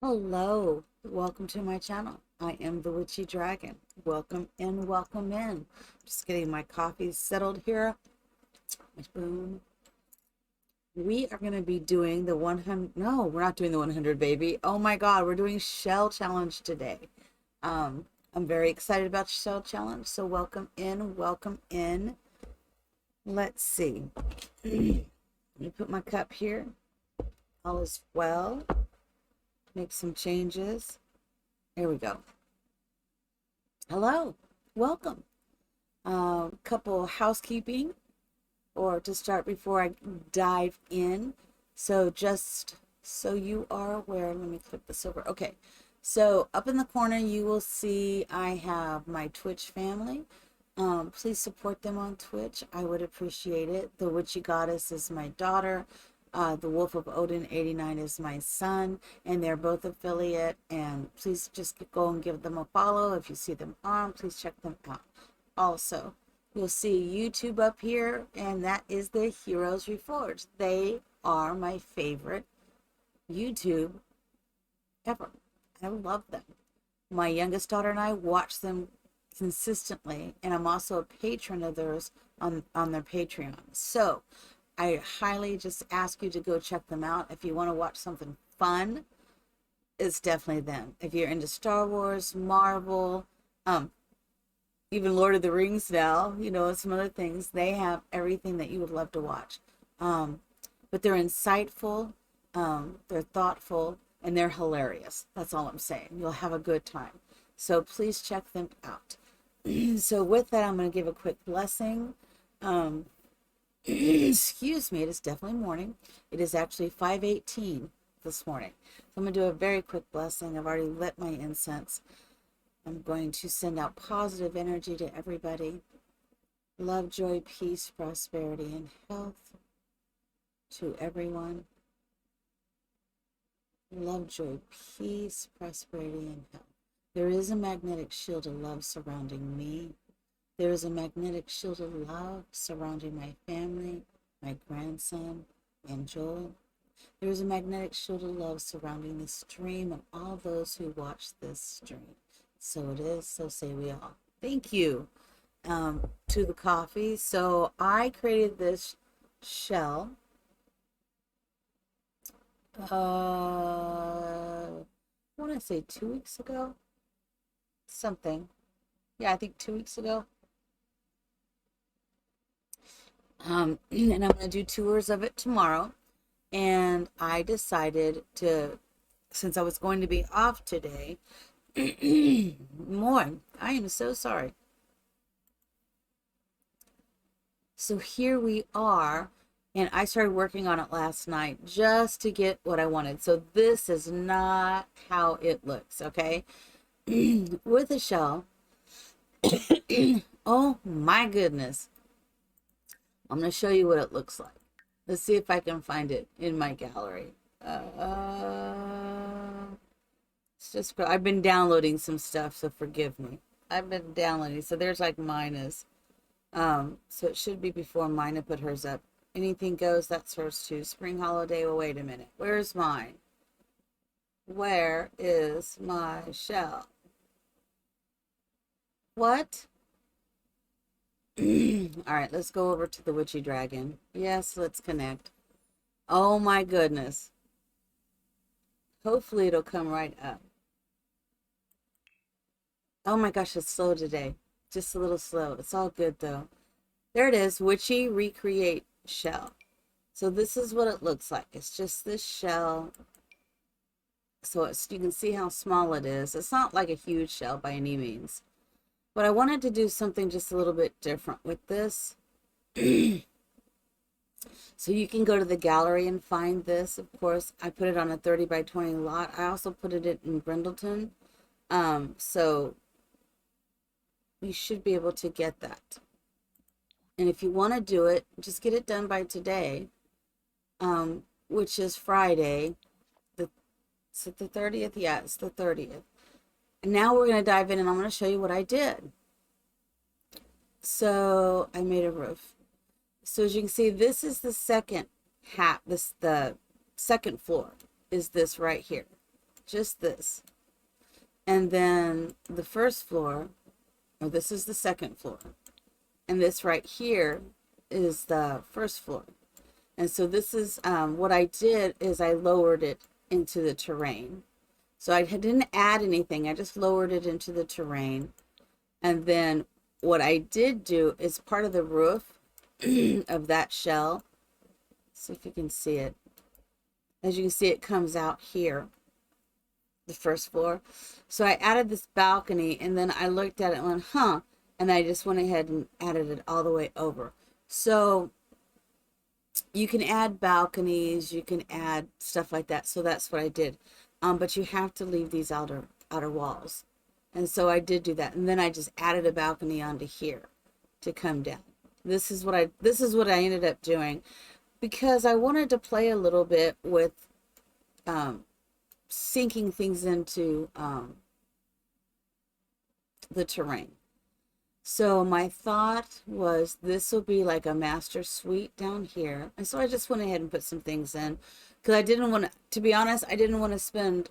Hello, welcome to my channel. I am the Witchy Dragon. Welcome in, welcome in. Just getting my coffee settled here. Boom. We are going to be doing the 100. No, we're not doing the 100, baby. Oh my God, we're doing Shell Challenge today. I'm very excited about Shell Challenge. So welcome in, welcome in. Let's see. Let me put my cup here. All is well. Make some changes. Here we go. Hello, welcome. Couple housekeeping or to start before I dive in. So just so you are aware, let me flip this over. Okay, so up in the corner you will see I have my Twitch family. Please support them on Twitch. I would appreciate it. The Witchy Goddess is my daughter. The Wolf of Odin 89 is my son, and they're both affiliate. And please just go and give them a follow. If you see them on, please check them out. Also, you'll see YouTube up here, and that is the Heroes Reforged. They are my favorite YouTube ever. I love them. My youngest daughter and I watch them consistently, and I'm also a patron of theirs on their Patreon. So I highly just ask you to go check them out. If you want to watch something fun, it's definitely them. If you're into Star Wars, Marvel, even Lord of the Rings now, and some other things, they have everything that you would love to watch. But they're insightful, they're thoughtful, and they're hilarious. That's all I'm saying. You'll have a good time. So please check them out. So with that, I'm going to give a quick blessing. Excuse me, it is definitely morning. It is actually 5:18 this morning. So I'm going to do a very quick blessing. I've already lit my incense. I'm going to send out positive energy to everybody. Love, joy, peace, prosperity, and health to everyone. Love, joy, peace, prosperity, and health. There is a magnetic shield of love surrounding me. There is a magnetic shield of love surrounding my family, my grandson, and Joel. There is a magnetic shield of love surrounding this stream and all those who watch this stream. So it is, so say we all. Thank you to the coffee. So I created this shell. I want to say 2 weeks ago. Something. Yeah, I think 2 weeks ago. And I'm going to do tours of it tomorrow. And I decided to, since I was going to be off today, more. I am so sorry. So here we are, and I started working on it last night just to get what I wanted. So this is not how it looks, okay? With a shell. Oh my goodness. I'm going to show you what it looks like. Let's see if I can find it in my gallery. It's just, I've been downloading some stuff, so forgive me. I've been downloading, so there's like Mina's. So it should be before Mina put hers up. Anything goes, that's hers too. Spring holiday, well, wait a minute. Where's mine? Where is my shell? What? All right, let's go over to the Witchy Dragon. Yes, let's connect. Oh my goodness. Hopefully it'll come right up. Oh my gosh, it's slow today. Just a little slow. It's all good though. There it is, Witchy Recreate Shell. So this is what it looks like. It's just this shell. So you can see how small it is. It's not like a huge shell by any means. But I wanted to do something just a little bit different with this. So you can go to the gallery and find this. Of course, I put it on a 30 by 20 lot. I also put it in Brindleton. So you should be able to get that. And if you want to do it, just get it done by today, which is Friday. Is it the 30th? Yeah, it's the 30th. And now we're going to dive in, and I'm going to show you what I did. So I made a roof. So as you can see, this is the second hat, the second floor is this right here, just this. And then the first floor, or this is the second floor, and this right here is the first floor. And so this is what I did is I lowered it into the terrain. So I didn't add anything, I just lowered it into the terrain. And then what I did do is part of the roof of that shell. See if you can see it. As you can see, it comes out here, the first floor. So I added this balcony, and then I looked at it and went, huh, and I just went ahead and added it all the way over. So you can add balconies, you can add stuff like that. So that's what I did. But you have to leave these outer walls. And so I did do that. And then I just added a balcony onto here to come down. This is what I ended up doing, because I wanted to play a little bit with sinking things into the terrain. So my thought was this will be like a master suite down here. And so I just went ahead and put some things in, because I didn't want to be honest, I didn't want to spend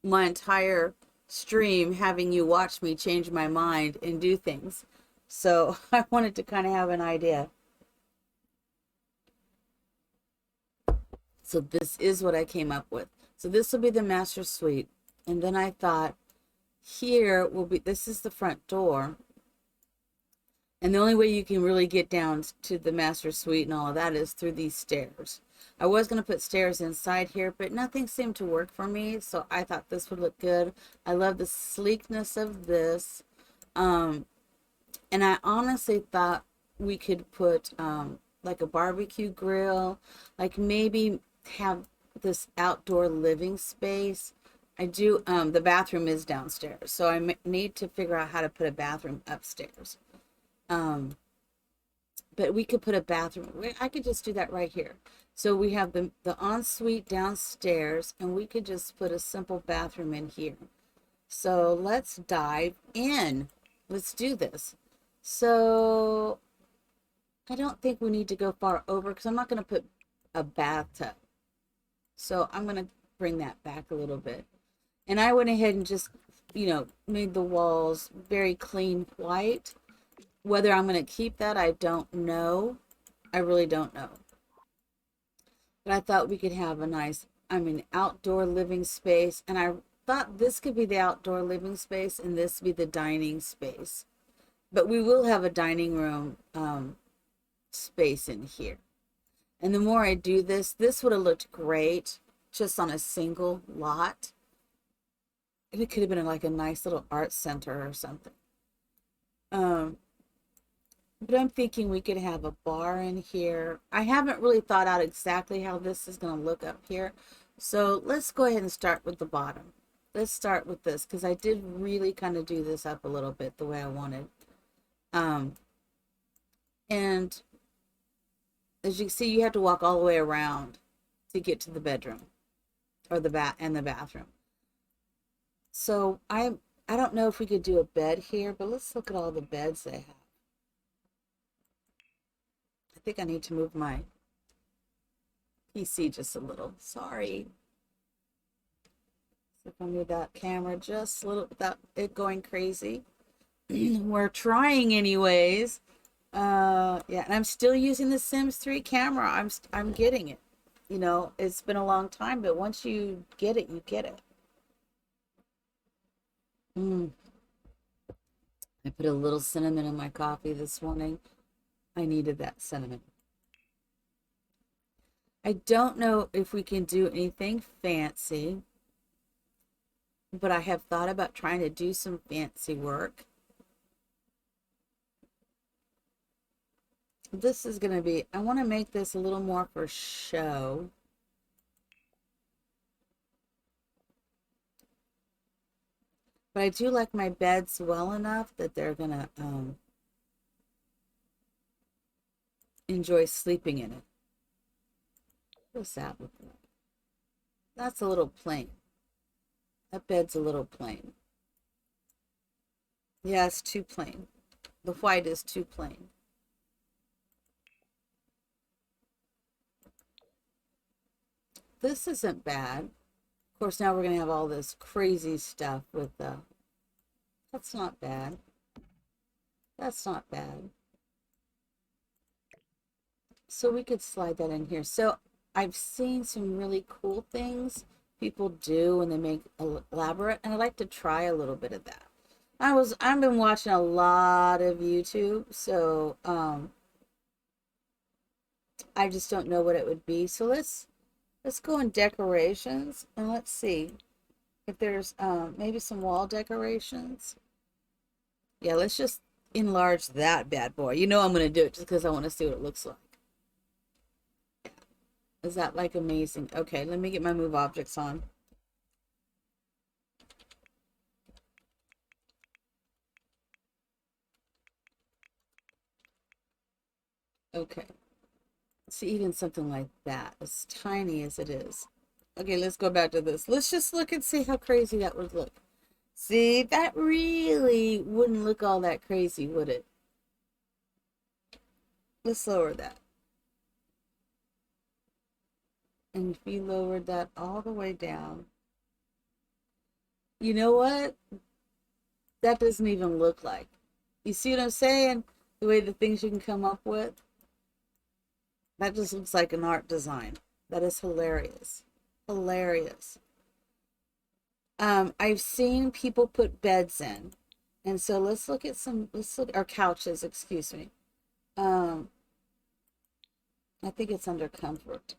my entire stream having you watch me change my mind and do things. So I wanted to kind of have an idea. So this is what I came up with. So this will be the master suite. And then I thought here will be, this is the front door. And the only way you can really get down to the master suite and all of that is through these stairs. I was going to put stairs inside here, but nothing seemed to work for me. So I thought this would look good. I love the sleekness of this. And I honestly thought we could put like a barbecue grill, like maybe have this outdoor living space. I do, the bathroom is downstairs, so I need to figure out how to put a bathroom upstairs. But we could put a bathroom, I could just do that right here. So we have the ensuite downstairs, and we could just put a simple bathroom in here. So let's dive in. Let's do this. So I don't think we need to go far over, because I'm not going to put a bathtub. So I'm going to bring that back a little bit. And I went ahead and just, made the walls very clean white. Whether I'm going to keep that, I don't know. I really don't know. But I thought we could have a nice, outdoor living space. And I thought this could be the outdoor living space and this be the dining space. But we will have a dining room space in here. And the more I do this, this would have looked great just on a single lot. And it could have been like a nice little art center or something. But I'm thinking we could have a bar in here. I haven't really thought out exactly how this is going to look up here. So let's go ahead and start with the bottom. Let's start with this, because I did really kind of do this up a little bit the way I wanted. And as you can see, you have to walk all the way around to get to the bedroom or the bathroom. So I don't know if we could do a bed here, but let's look at all the beds they have. I think I need to move my PC just a little. Sorry. So if I move that camera just a little without it going crazy. We're trying anyways. Yeah, and I'm still using the Sims 3 camera. I'm getting it. It's been a long time, but once you get it, you get it. I put a little cinnamon in my coffee this morning. I needed that cinnamon. I don't know if we can do anything fancy, but I have thought about trying to do some fancy work. This is going to be, I want to make this a little more for show. But I do like my beds well enough that they're going to enjoy sleeping in it. What's that look like? That's a little plain. That bed's a little plain. Yeah, it's too plain. The white is too plain. this isn't bad. Of course, now we're going to have all this crazy stuff with the, that's not bad. That's not bad. So we could slide that in here. So I've seen some really cool things people do when they make elaborate, and I'd like to try a little bit of that. I've been watching a lot of YouTube, so I just don't know what it would be. So let's go in decorations and let's see if there's maybe some wall decorations. Yeah, let's just enlarge that bad boy. You know I'm gonna do it just because I want to see what it looks like. Is that like amazing? Okay, let me get my move objects on. Okay. See, even something like that, as tiny as it is. Okay, let's go back to this. Let's just look and see how crazy that would look. See, that really wouldn't look all that crazy, would it? Let's lower that. And if we lowered that all the way down, you know what? That doesn't even look like. You see what I'm saying? The way the things you can come up with? That just looks like an art design. That is hilarious. Hilarious. I've seen people put beds in. And so let's look, or couches, excuse me. Um, I think it's under comfort.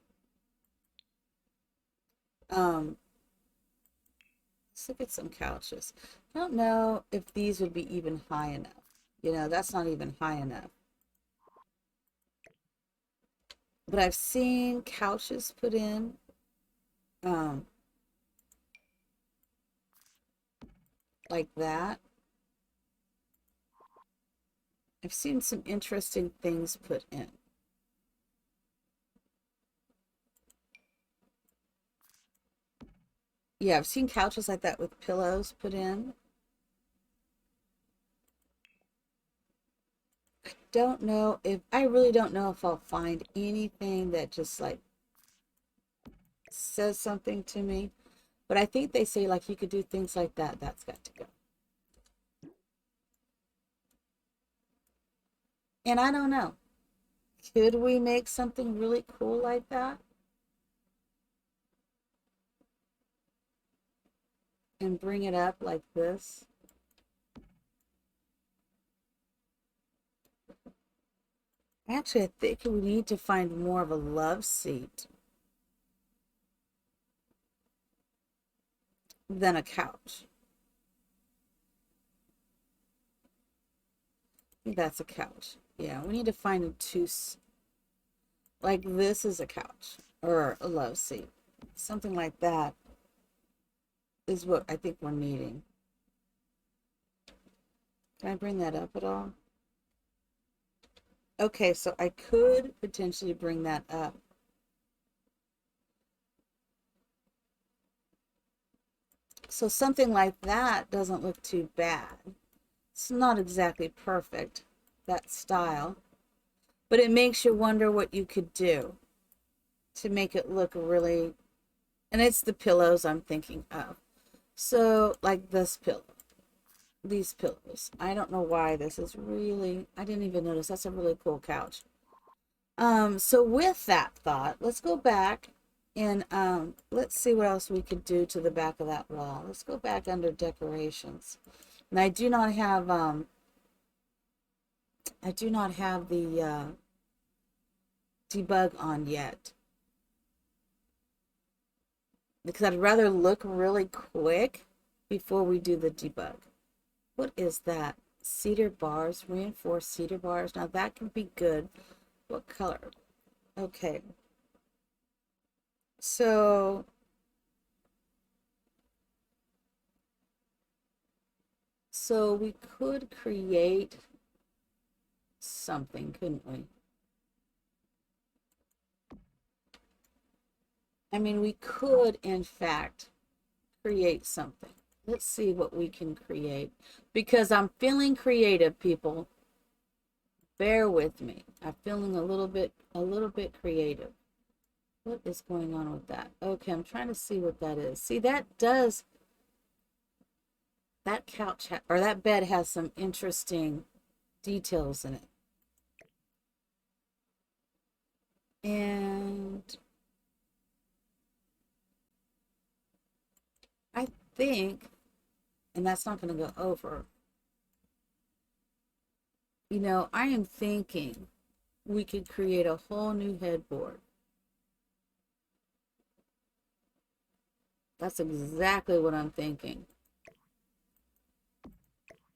Um, let's look at some couches. I don't know if these would be even high enough. You know, that's not even high enough. But I've seen couches put in. Um, like that. I've seen some interesting things put in. Yeah, I've seen couches like that with pillows put in. Don't know if I really don't know if I'll find anything that just like says something to me. But I think they say like you could do things like that. That's got to go. And I don't know. Could we make something really cool like that and bring it up like this? Actually, I think we need to find more of a love seat than a couch. I think that's a couch. Yeah, we need to find a two, like this is a couch or a love seat. Something like that is what I think we're needing. Can I bring that up at all? Okay, so I could potentially bring that up. So something like that doesn't look too bad. It's not exactly perfect, that style, but it makes you wonder what you could do to make it look really, and it's the pillows I'm thinking of. So like this pillow, these pillows. I don't know why this is really, I didn't even notice. That's a really cool couch. So with that thought, let's go back and let's see what else we could do to the back of that wall. Let's go back under decorations. And I do not have the debug on yet because I'd rather look really quick before we do the debug. What is that? Cedar bars, reinforced cedar bars. Now that can be good. What color? Okay. So we could create something, couldn't we? I mean, we could, in fact, create something. Let's see what we can create because I'm feeling creative, people. Bear with me. I'm feeling a little bit creative. What is going on with that? Okay, I'm trying to see what that is. See, that does, that couch or that bed has some interesting details in it. And I think, and that's not going to go over, you know, I am thinking we could create a whole new headboard. That's exactly what I'm thinking.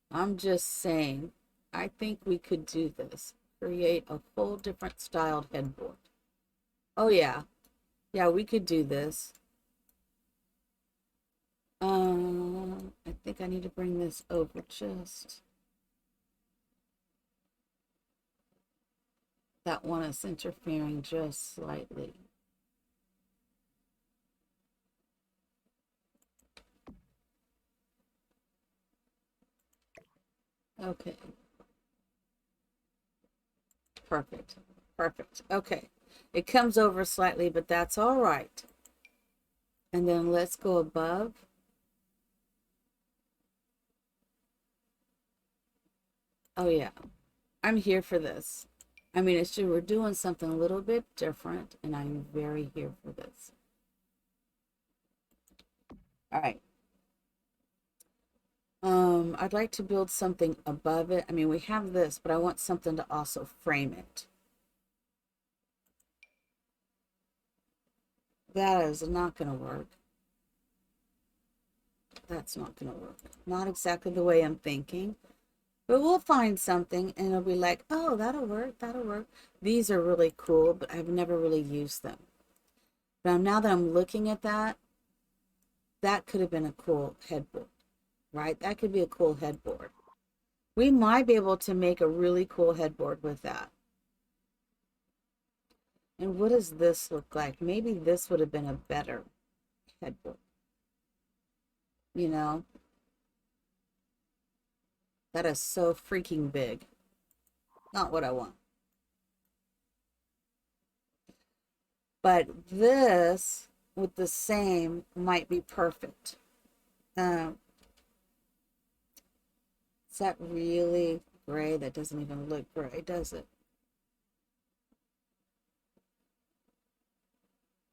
I'm just saying, I think we could do this. Create a whole different styled headboard. Oh, yeah. Yeah, we could do this. I think I need to bring this over just. That one is interfering just slightly. Okay. Perfect. Perfect. Okay. It comes over slightly, but that's all right. And then let's go above. Oh, yeah. I'm here for this. I mean, it's true. We're doing something a little bit different, and I'm very here for this. All right. I'd like to build something above it. I mean, we have this, but I want something to also frame it. That is not going to work. That's not going to work. Not exactly the way I'm thinking. But we'll find something and it'll be like, oh, that'll work. That'll work. These are really cool, but I've never really used them. But now that I'm looking at that, that could have been a cool headboard, right? That could be a cool headboard. We might be able to make a really cool headboard with that. And what does this look like? Maybe this would have been a better headboard, you know? That is so freaking big. Not what I want. But this with the same might be perfect. Um, is that really gray? That doesn't even look gray, does it?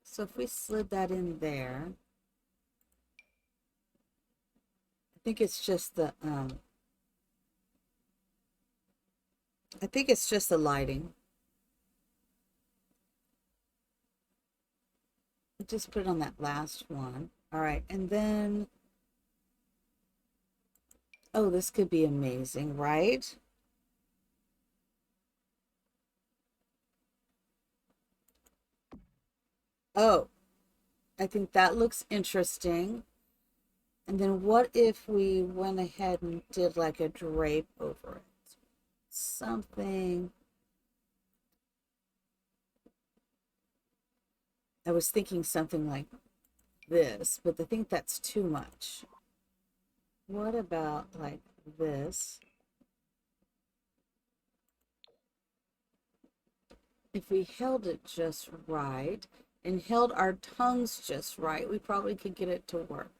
So if we slid that in there, I think it's just the I think it's just the lighting. Just put it on that last one. All right, and then oh, this could be amazing, right? Oh, I think that looks interesting. And then what if we went ahead and did like a drape over it? Something. I was thinking something like this, but I think that's too much. What about like this? If we held it just right and held our tongues just right, we probably could get it to work.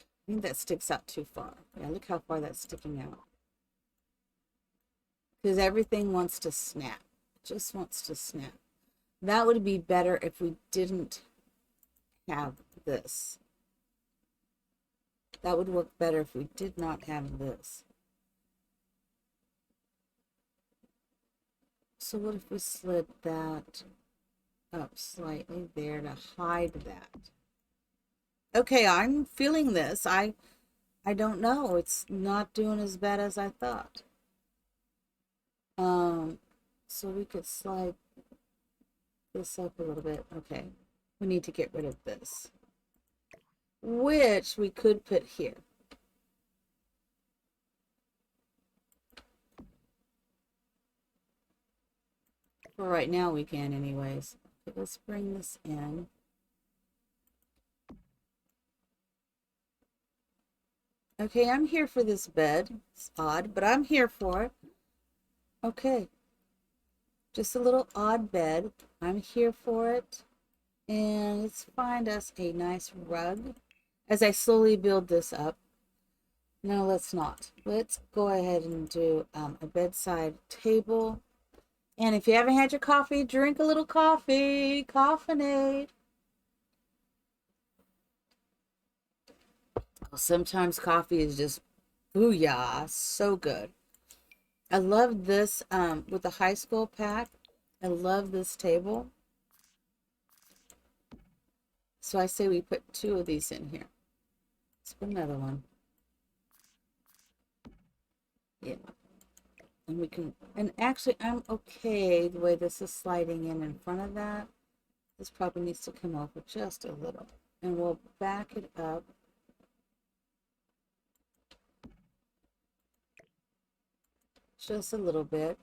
I think that sticks out too far. Yeah, look how far that's sticking out. Because everything wants to snap. It just wants to snap. That would be better if we didn't have this. That would work better if we did not have this. So what if we slid that up slightly there to hide that? Okay, I'm feeling this. I don't know. It's not doing as bad as I thought. Um, so we could slide this up a little bit. Okay, we need to get rid of this, which we could put here. For right now, we can anyways. Okay, let's bring this in. Okay, I'm here for this bed. It's odd, but I'm here for it. Okay. Just a little odd bed. I'm here for it. And let's find us a nice rug as I slowly build this up. No, let's not. Let's go ahead and do a bedside table. And if you haven't had your coffee, drink a little coffee. Coffinade. Sometimes coffee is just booyah, so good. I love this with the high school pack. I love this table. So I say we put 2 of these in here. Let's put another one. Yeah. And we can, and actually I'm okay the way this is sliding in front of that. This probably needs to come over just a little. And we'll back it up. Just a little bit.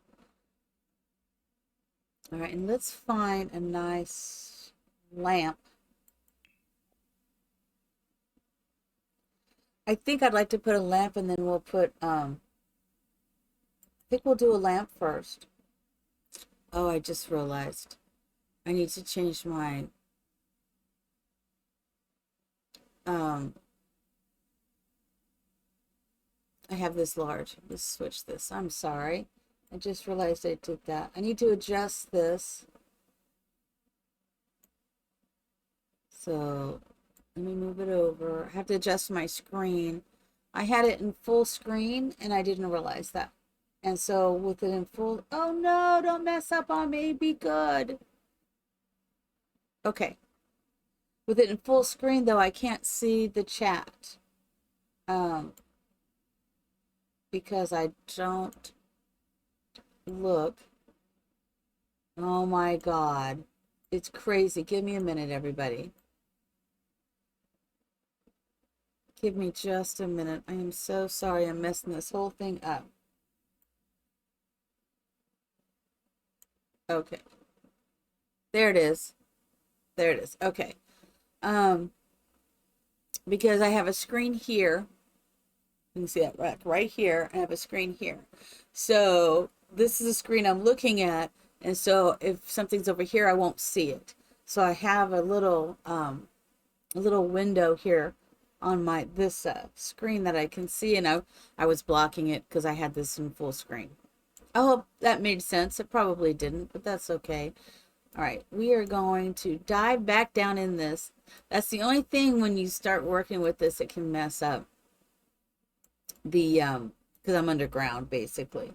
All right, and let's find a nice lamp. I think I'd like to put a lamp and then we'll put, I think we'll do a lamp first. Oh, I just realized I need to change my, um, I have this large. Let's switch this. I'm sorry. I just realized I did that. I need to adjust this. So let me move it over. I have to adjust my screen. I had it in full screen and I didn't realize that. And so with it in full, oh no, don't mess up on me. Be good. Okay. With it in full screen though, I can't see the chat. Because I don't look. Oh my God. It's crazy. Give me a minute, everybody. Give me just a minute. I am so sorry I'm messing this whole thing up. Okay. There it is. There it is. Okay. Um, because I have a screen here. You can see that right here. I have a screen here. So this is a screen I'm looking at. And so if something's over here, I won't see it. So I have a little window here on my this screen that I can see, and I was blocking it because I had this in full screen. I hope that made sense. It probably didn't, but that's okay. All right, we are going to dive back down in this. That's the only thing when you start working with this, it can mess up the because I'm underground basically.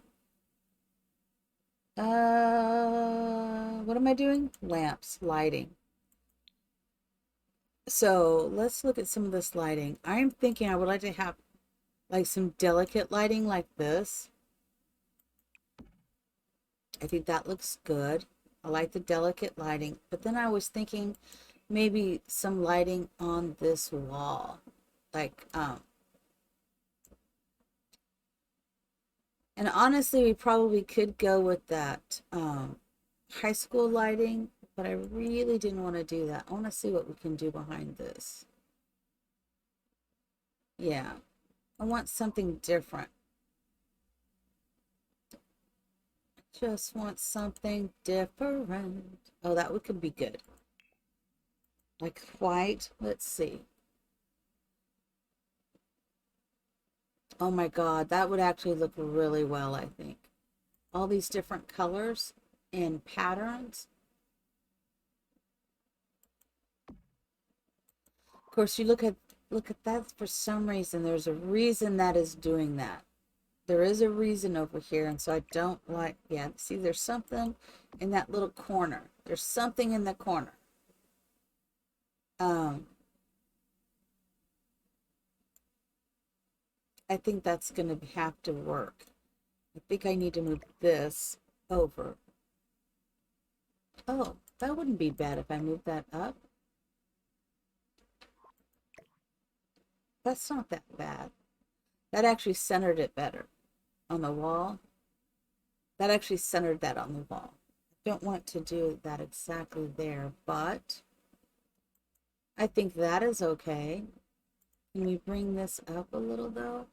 What am I doing? Lamps, lighting. So let's look at some of this lighting. I'm thinking I would like to have like some delicate lighting like this. I think that looks good. I like the delicate lighting, but then I was thinking maybe some lighting on this wall. Like, and honestly, we probably could go with that high school lighting, but I really didn't want to do that. I want to see what we can do behind this. Yeah, I want something different. Just want something different. Oh, that could be good. Like white. Let's see. Oh my God, that would actually look really well, I think. All these different colors and patterns. Of course, you look at that for some reason. There's a reason that is doing that. There is a reason over here, and so I don't like, yeah, see, there's something in that little corner. There's something in the corner. Um, I think that's going to have to work. I think I need to move this over. Oh, that wouldn't be bad if I moved that up. That's not that bad. That actually centered it better on the wall. That actually centered that on the wall. I don't want to do that exactly there, but I think that is okay. Can we bring this up a little though?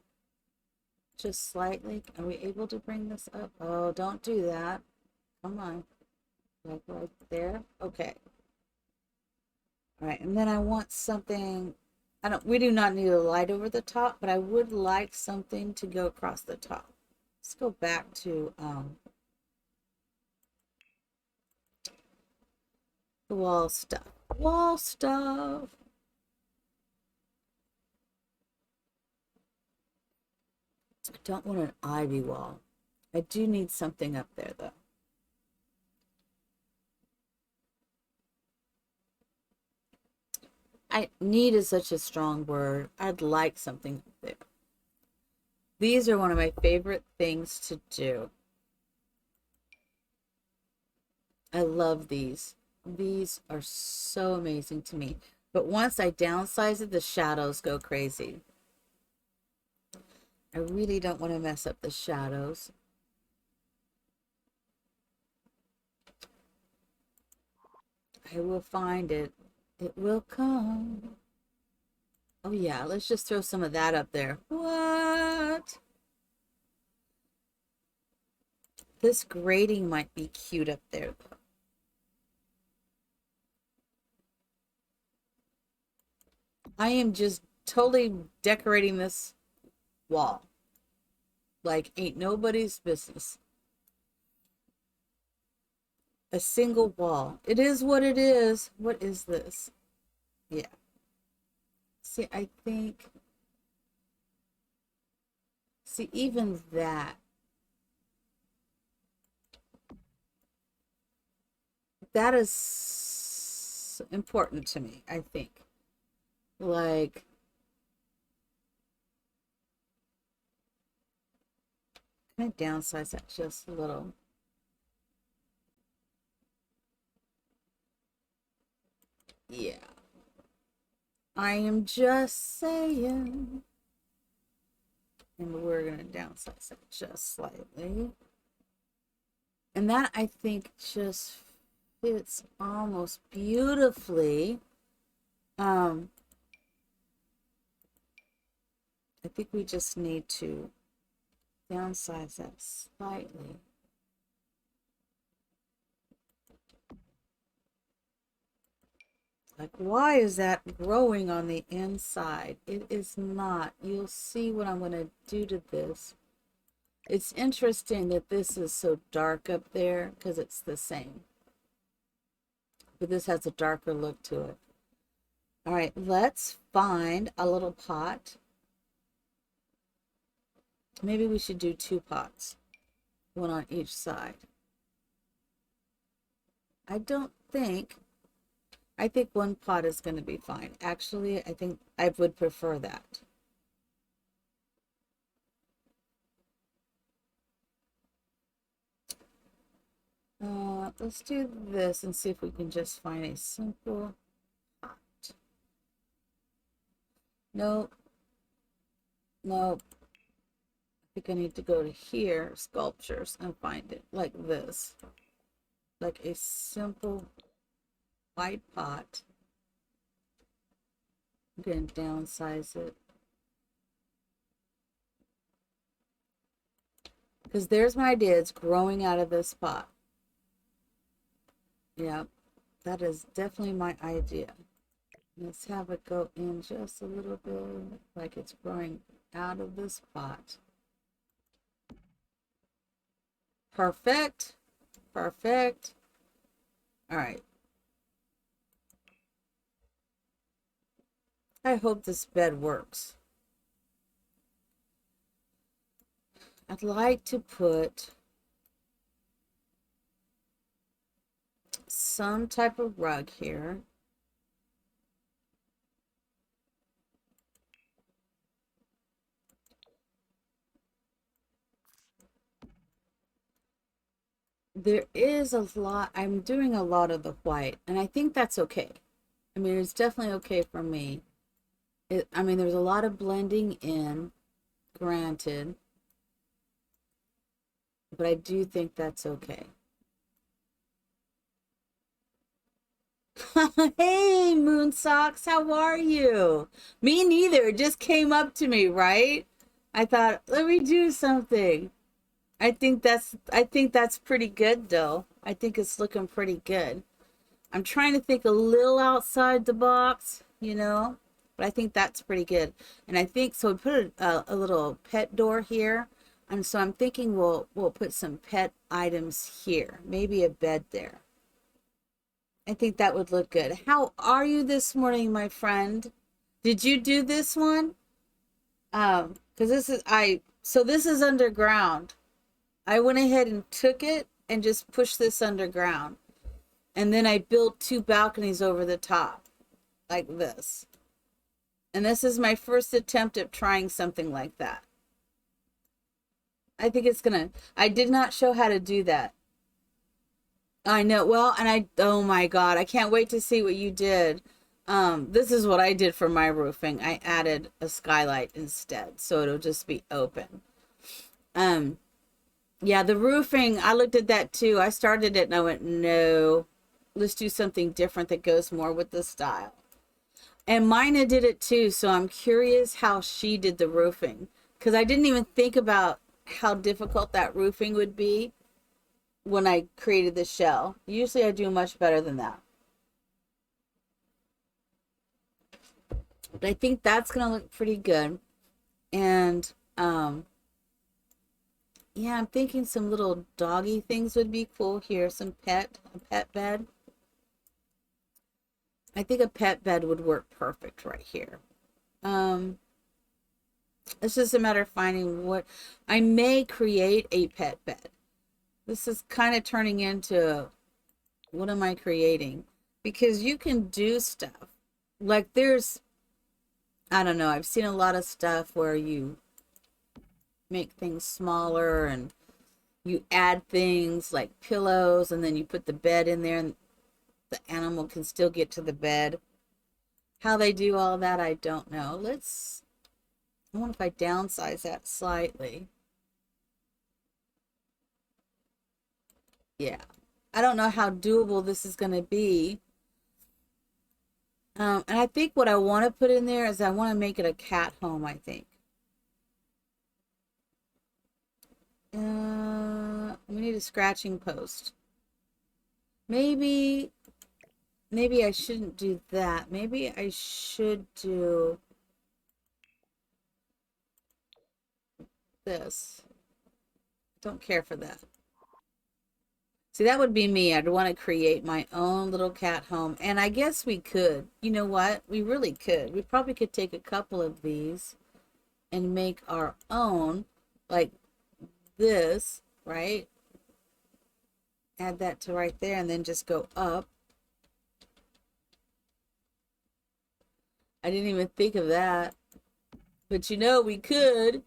Just slightly. Are we able to bring this up? Oh, don't do that. Come on. Like right there. Okay. All right. And then I want something. We do not need a light over the top, but I would like something to go across the top. Let's go back to the wall stuff. Wall stuff. I don't want an ivy wall. I do need something up there though. I need is such a strong word. I'd like something up there. These are one of my favorite things to do. I love these. These are so amazing to me. But once I downsize it, the shadows go crazy. I really don't want to mess up the shadows. I will find it. It will come. Oh yeah, let's just throw some of that up there. What? This grating might be cute up there though. I am just totally decorating this wall like ain't nobody's business. A single wall. It is what it is. What is this? Yeah. See, I think. See, even that. That is important to me, I think. Like, can I downsize that just a little? Yeah. I am just saying. And we're going to downsize it just slightly. And that, I think, just fits almost beautifully. I think we just need to downsize that slightly. Like, why is that growing on the inside? It is not. You'll see what I'm going to do to this. It's interesting that this is so dark up there because it's the same. But this has a darker look to it. All right, let's find a little pot. Maybe we should do 2 pots, one on each side. I think 1 pot is going to be fine. Actually, I think I would prefer that. Let's do this and see if we can just find a simple pot. Nope. Nope. I think I need to go to here, sculptures, and find it like this. Like a simple white pot. I'm going to downsize it. Because there's my idea. It's growing out of this pot. Yeah, that is definitely my idea. Let's have it go in just a little bit, like it's growing out of this pot. Perfect. Perfect. All right. I hope this bed works. I'd like to put some type of rug here. There is a lot, I'm doing a lot of the white, and I think that's okay. I mean, it's definitely okay for me. I mean, there's a lot of blending in, granted, but I do think that's okay. Hey, Moon Socks, how are you? Me neither. It just came up to me, right? I thought, let me do something. I think that's pretty good though. I think it's looking pretty good. I'm trying to think a little outside the box, you know, but I think that's pretty good. And I think so. We put a little pet door here, and so I'm thinking we'll put some pet items here, maybe a bed there. I think that would look good. How are you this morning, my friend? Did you do this one? Because this is I. So this is underground. I went ahead and took it and just pushed this underground. And then I built two balconies over the top, like this. And this is my first attempt at trying something like that. I think it's gonna, I did not show how to do that. I know, well, and oh my God, I can't wait to see what you did. This is what I did for my roofing. I added a skylight instead, so it'll just be open. Um, yeah, the roofing, I looked at that too. I started it and I went, no, let's do something different that goes more with the style. And Mina did it too, so I'm curious how she did the roofing. Because I didn't even think about how difficult that roofing would be when I created the shell. Usually I do much better than that. But I think that's going to look pretty good. And yeah, I'm thinking some little doggy things would be cool here. A pet bed. I think a pet bed would work perfect right here. Um, it's just a matter of finding what I may create a pet bed. This is kind of turning into what am I creating? Because you can do stuff. Like I don't know, I've seen a lot of stuff where you make things smaller and you add things like pillows and then you put the bed in there and the animal can still get to the bed. How they do all that, I don't know. I wonder if I downsize that slightly. Yeah. I don't know how doable this is going to be. And I think what I want to put in there is I want to make it a cat home, I think. We need a scratching post. Maybe, maybe I shouldn't do that. Maybe I should do this. Don't care for that. See, that would be me. I'd want to create my own little cat home. And I guess we could. You know what? We really could. We probably could take a couple of these and make our own, like this, right? Add that to right there and then just go up. I didn't even think of that. But you know, we could,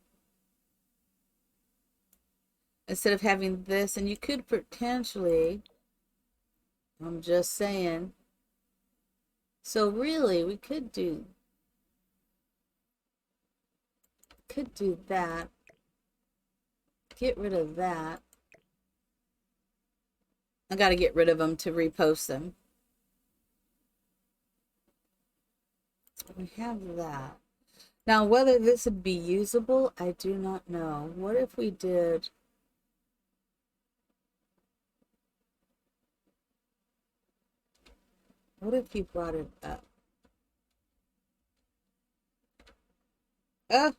instead of having this, and you could potentially, I'm just saying. So really, we could do that. Get rid of that. I got to get rid of them to repost them. We have that. Now, whether this would be usable, I do not know. What if we did... What if you brought it up? Oh,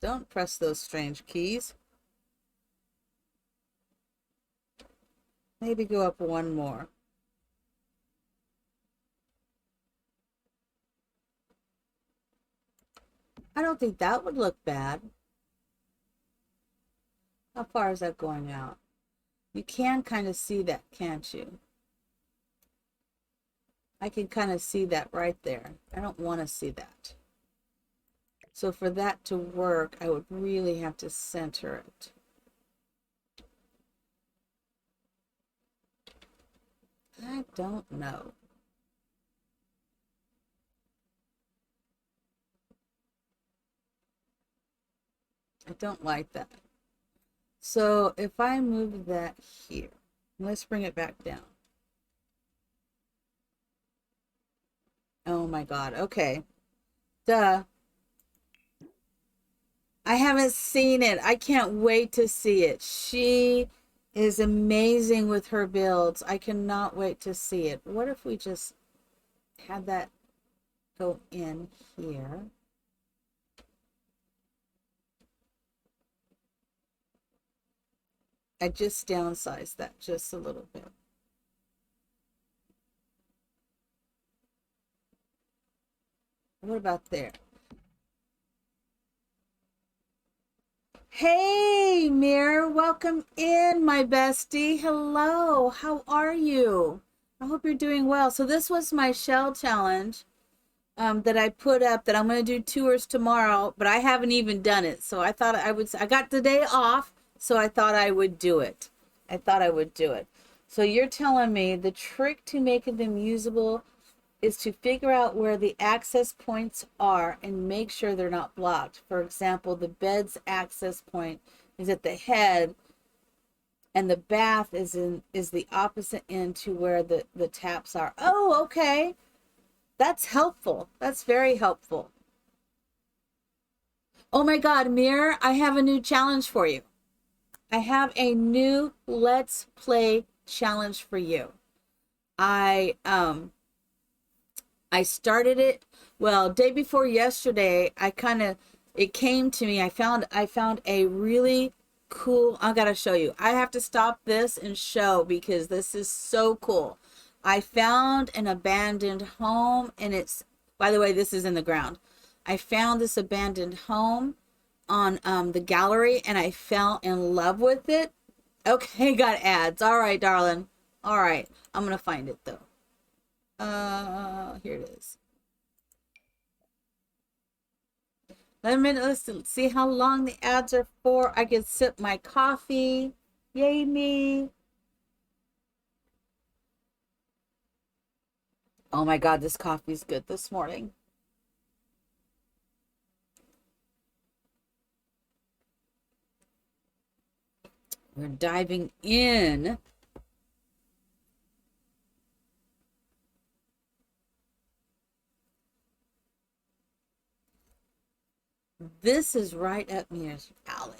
don't press those strange keys. Maybe go up one more. I don't think that would look bad. How far is that going out? You can kind of see that, can't you? I can kind of see that right there. I don't want to see that. So for that to work, I would really have to center it. I don't know. I don't like that. So if I move that here, let's bring it back down. Oh my God. Okay. Duh. I haven't seen it. I can't wait to see it. She is amazing with her builds. I cannot wait to see it. What if we just had that go in here? I just downsized that just a little bit. What about there? Hey, Mir, welcome in, my bestie. Hello, how are you? I hope you're doing well. So this was my shell challenge that I put up that I'm going to do tours tomorrow, but I haven't even done it. So I thought I got the day off, so I thought I would do it. I thought I would do it. So you're telling me the trick to making them usable is to figure out where the access points are and make sure they're not blocked. For example, the bed's access point is at the head and the bath is the opposite end to where the taps are. Oh, okay. That's helpful. That's very helpful. Oh my God, Mir, I have a new challenge for you. I have a new Let's Play challenge for you. I started it, well, day before yesterday. It came to me. I found a really cool, I gotta show you. I have to stop this and show because this is so cool. I found an abandoned home and it's, by the way, this is in the ground. I found this abandoned home on the gallery and I fell in love with it. Okay, got ads. All right, darling. All right, I'm gonna find it though. Here it is. Let's see how long the ads are for. I can sip my coffee. Yay me. Oh my God, this coffee's good this morning. We're diving in. This is right up your alley.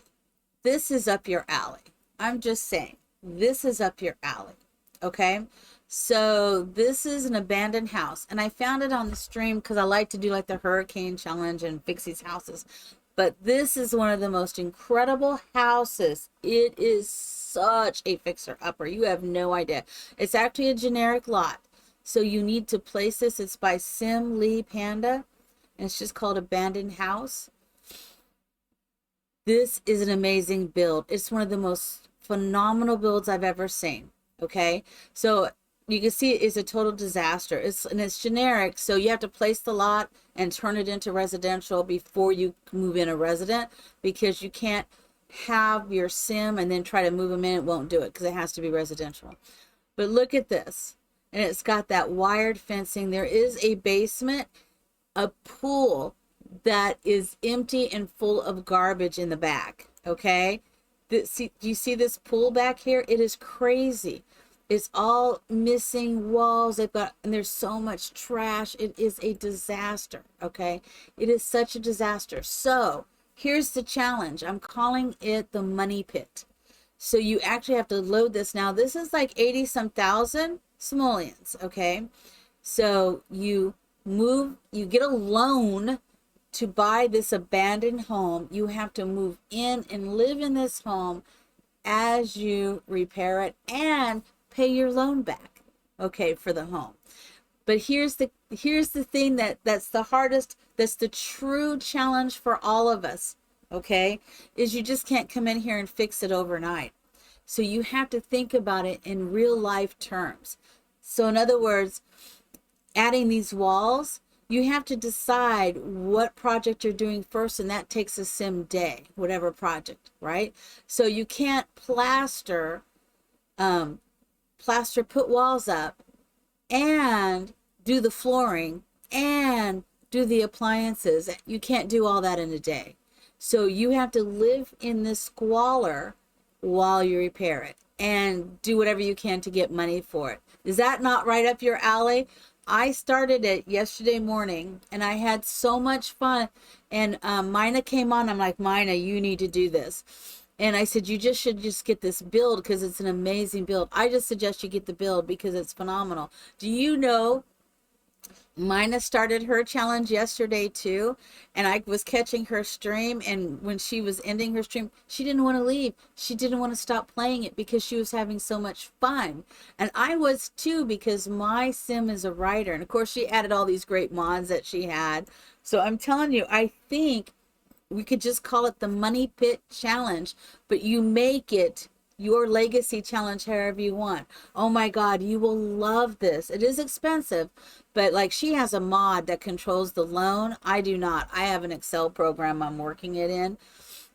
This is up your alley. I'm just saying, this is up your alley. Okay. So this is an abandoned house and I found it on the stream because I like to do like the hurricane challenge and fix these houses. But this is one of the most incredible houses. It is such a fixer-upper. You have no idea. It's actually a generic lot. So you need to place this. It's by Sim Lee Panda. And it's just called Abandoned House. This is an amazing build. It's one of the most phenomenal builds I've ever seen. Okay. So you can see it's a total disaster. It's generic, so you have to place the lot and turn it into residential before you move in a resident because you can't have your sim and then try to move them in. It won't do it because it has to be residential. But look at this. And it's got that wired fencing. There is a basement, a pool that is empty and full of garbage in the back. Okay. Do you see this pool back here? It is crazy. It's all missing walls. And there's so much trash. It is a disaster. Okay. It is such a disaster. So here's the challenge. I'm calling it the money pit. So you actually have to load this. Now this is like 80 some thousand simoleons. Okay. So you get a loan to buy this abandoned home. You have to move in and live in this home as you repair it and pay your loan back, okay, for the home. But here's the thing that's the hardest, that's the true challenge for all of us, okay, is you just can't come in here and fix it overnight. So you have to think about it in real life terms. So in other words, adding these walls, you have to decide what project you're doing first, and that takes a sim day, whatever project, right? So you can't plaster, put walls up and do the flooring and do the appliances. You can't do all that in a day. So you have to live in this squalor while you repair it and do whatever you can to get money for it. Is that not right up your alley? I started it yesterday morning and I had so much fun. And Mina came on. I'm like, Mina, you need to do this. And I said, you just should just get this build because it's an amazing build. I just suggest you get the build because it's phenomenal. Do you know Mina started her challenge yesterday too, and I was catching her stream, and when she was ending her stream, she didn't want to leave. She didn't want to stop playing it because she was having so much fun. And I was too because my sim is a writer, and of course she added all these great mods that she had. So I'm telling you, I think we could just call it the Money Pit Challenge, but you make it your legacy challenge however you want. Oh my God, you will love this. It is expensive, but like she has a mod that controls the loan. I do not. I have an Excel program I'm working it in.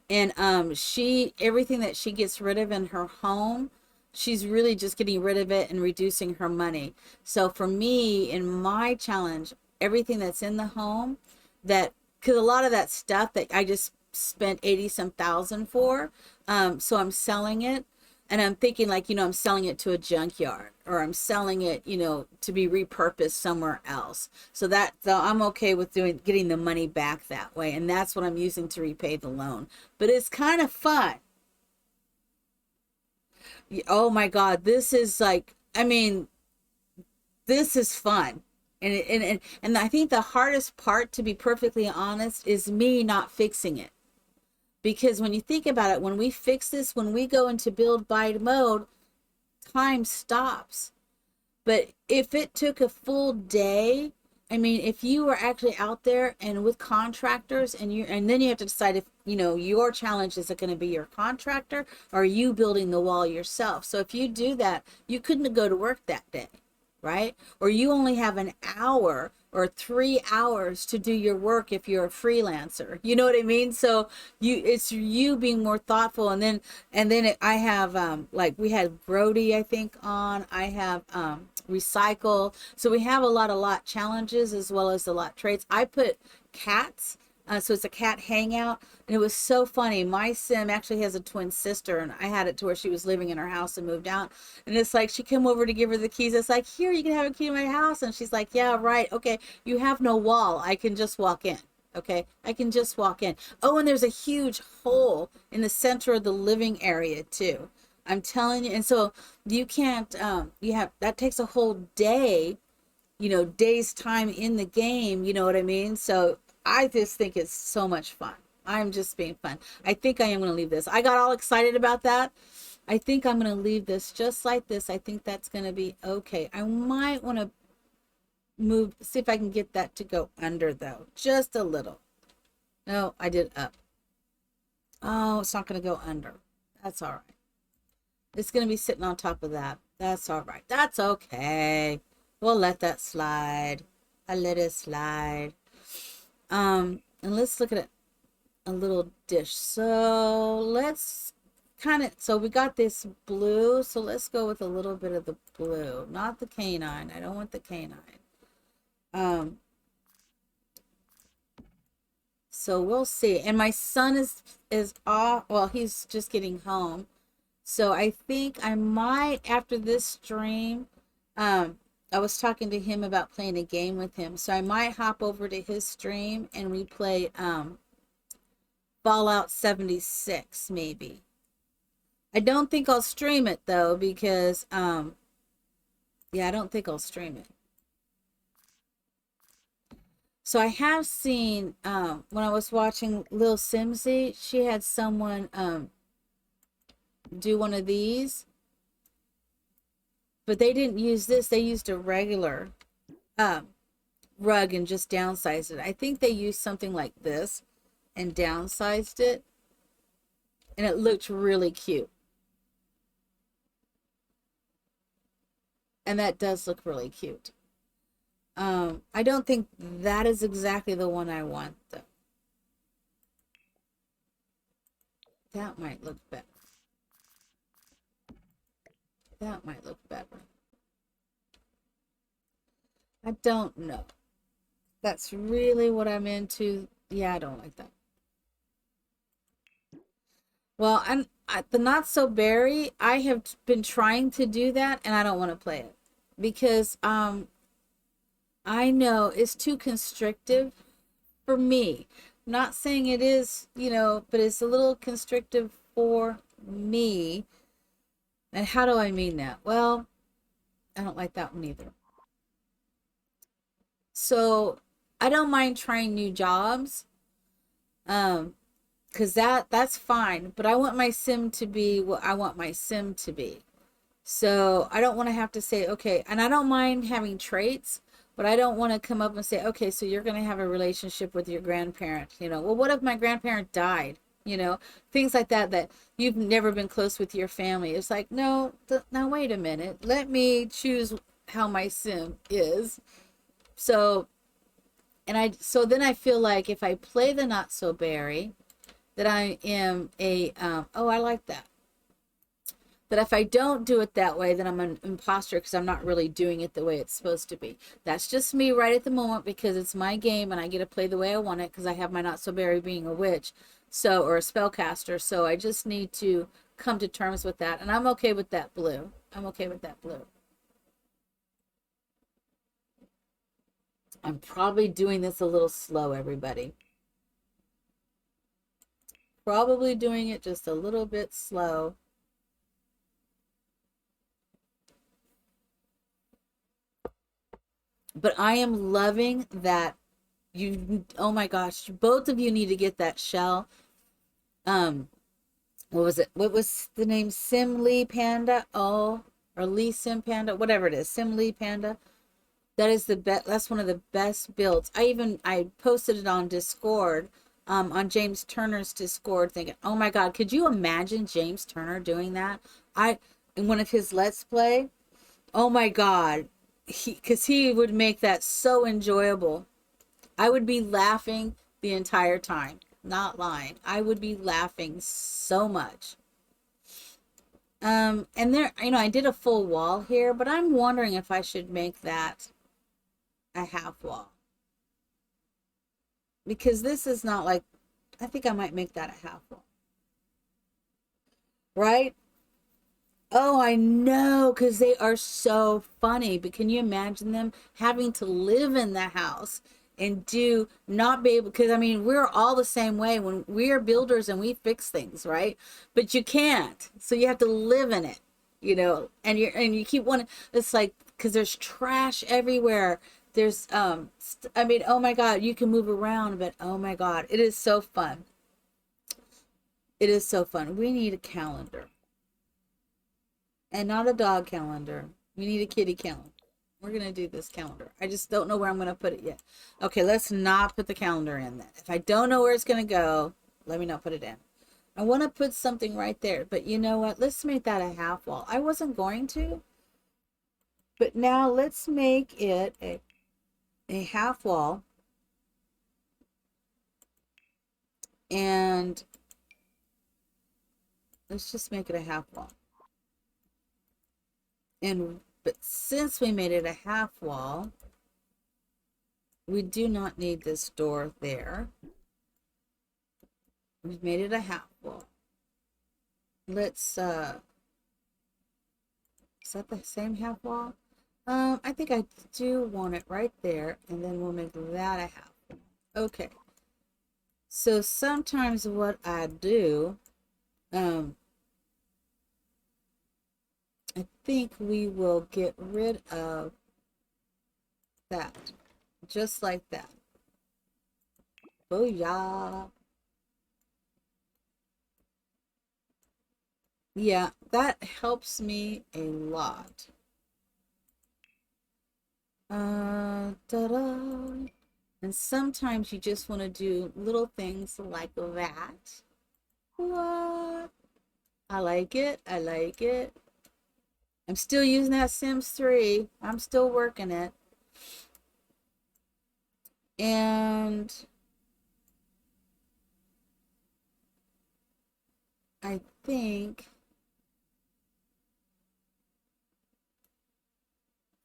And she everything that she gets rid of in her home, she's really just getting rid of it and reducing her money. So for me in my challenge, everything that's in the home that because a lot of that stuff that I just spent 80 some thousand for, so I'm selling it and I'm thinking like, I'm selling it to a junkyard or I'm selling it, to be repurposed somewhere else. So I'm okay with getting the money back that way. And that's what I'm using to repay the loan. But it's kind of fun. Oh my God, this is like, this is fun. And I think the hardest part, to be perfectly honest, is me not fixing it. Because when you think about it, when we fix this, when we go into build buy mode, time stops. But if it took a full day, if you were actually out there and with contractors and then you have to decide if, your challenge is it going to be your contractor or are you building the wall yourself. So if you do that, you couldn't go to work that day, right? Or you only have an hour or 3 hours to do your work if you're a freelancer. You know what I mean? So it's you being more thoughtful. I have like we had Brody, I think, on. I have Recycle. So we have a lot challenges as well as a lot trades. I put cats. So it's a cat hangout, and it was so funny. My sim actually has a twin sister, and I had it to where she was living in her house and moved out. And it's like she came over to give her the keys. It's like, here, you can have a key to my house. And she's like, yeah, right. Okay, you have no wall. I can just walk in. Okay, I can just walk in. Oh, and there's a huge hole in the center of the living area too. I'm telling you. And so you can't. That takes a whole day, days time in the game, you know what I mean? So I just think it's so much fun. I'm just being fun. I think I am going to leave this. I got all excited about that. I think I'm going to leave this just like this. I think that's going to be okay. I might want to see if I can get that to go under though. Just a little. No, I did up. Oh, it's not going to go under. That's all right. It's going to be sitting on top of that. That's all right. That's okay. We'll let that slide. I let it slide. And let's look at a little dish. So let's so we got this blue. So let's go with a little bit of the blue, not the canine. I don't want the canine. So we'll see. And my son is off. Well, he's just getting home. So I think I might, after this stream, I was talking to him about playing a game with him. So I might hop over to his stream and we play Fallout 76 maybe. I don't think I'll stream it though because yeah, I don't think I'll stream it. So I have seen when I was watching Lil Simsy, she had someone do one of these, but they didn't use this. They used a regular rug and just downsized it. I think they used something like this and downsized it, and it looked really cute. And that does look really cute. I don't think that is exactly the one I want though. That might look better. That might look better. I don't know. That's really what I'm into. Yeah, I don't like that. Well, the Not So Berry, I have been trying to do that and I don't want to play it. because I know it's too constrictive for me. I'm not saying it is, but it's a little constrictive for me. And how do I mean that? Well, I don't like that one either. So I don't mind trying new jobs, um, because that's fine. But I want my sim to be what I want my sim to be. So I don't want to have to say, okay, and I don't mind having traits, but I don't want to come up and say, okay, so you're going to have a relationship with your grandparent. Well, what if my grandparent died? Things like that, that you've never been close with your family. It's like, no, now wait a minute. Let me choose how my sim is. So, so then I feel like if I play the not so berry, that I am oh, I like that. That if I don't do it that way, then I'm an imposter because I'm not really doing it the way it's supposed to be. That's just me right at the moment because it's my game and I get to play the way I want it because I have my not so berry being a witch, so, or a spellcaster. So I just need to come to terms with that, and I'm okay with that blue. I'm okay with that blue. I'm probably doing this a little slow, everybody. Probably doing it just a little bit slow. But I am loving that oh my gosh, both of you need to get that shell. Um, what was it? What was the name? Sim Lee Panda? Oh, or Lee Sim Panda, whatever it is. Sim Lee Panda. That is the best. That's one of the best builds. I posted it on Discord, on James Turner's Discord, thinking, oh my God, could you imagine James Turner doing that? In one of his Let's Play. Oh my God, because he would make that so enjoyable. I would be laughing the entire time. Not lying. I would be laughing so much. And there, I did a full wall here, but I'm wondering if I should make that a half wall. Because this is not like, I think I might make that a half wall. Right? Oh, I know, because they are so funny. But can you imagine them having to live in the house and do not be able? Because I mean, we're all the same way when we are builders and we fix things, right? But you can't, so you have to live in it, and you keep wanting. It's like because there's trash everywhere. There's I mean, oh my God, you can move around, but oh my God, it is so fun. It is so fun. We need a calendar. And not a dog calendar. We need a kitty calendar. We're going to do this calendar. I just don't know where I'm going to put it yet. Okay, let's not put the calendar in then. If I don't know where it's going to go, let me not put it in. I want to put something right there, but you know what? Let's make that a half wall. I wasn't going to, but now let's make it a half wall. And let's just make it a half wall. But since we made it a half wall, we do not need this door there. We've made it a half wall. Let's is that the same half wall? I think I do want it right there, and then we'll make that a half wall. Okay. So sometimes what I do, I think we will get rid of that. Just like that. Booyah. Yeah, that helps me a lot. Ta-da. And sometimes you just want to do little things like that. What? I like it. I like it. I'm still using that Sims 3. I'm still working it. And I think,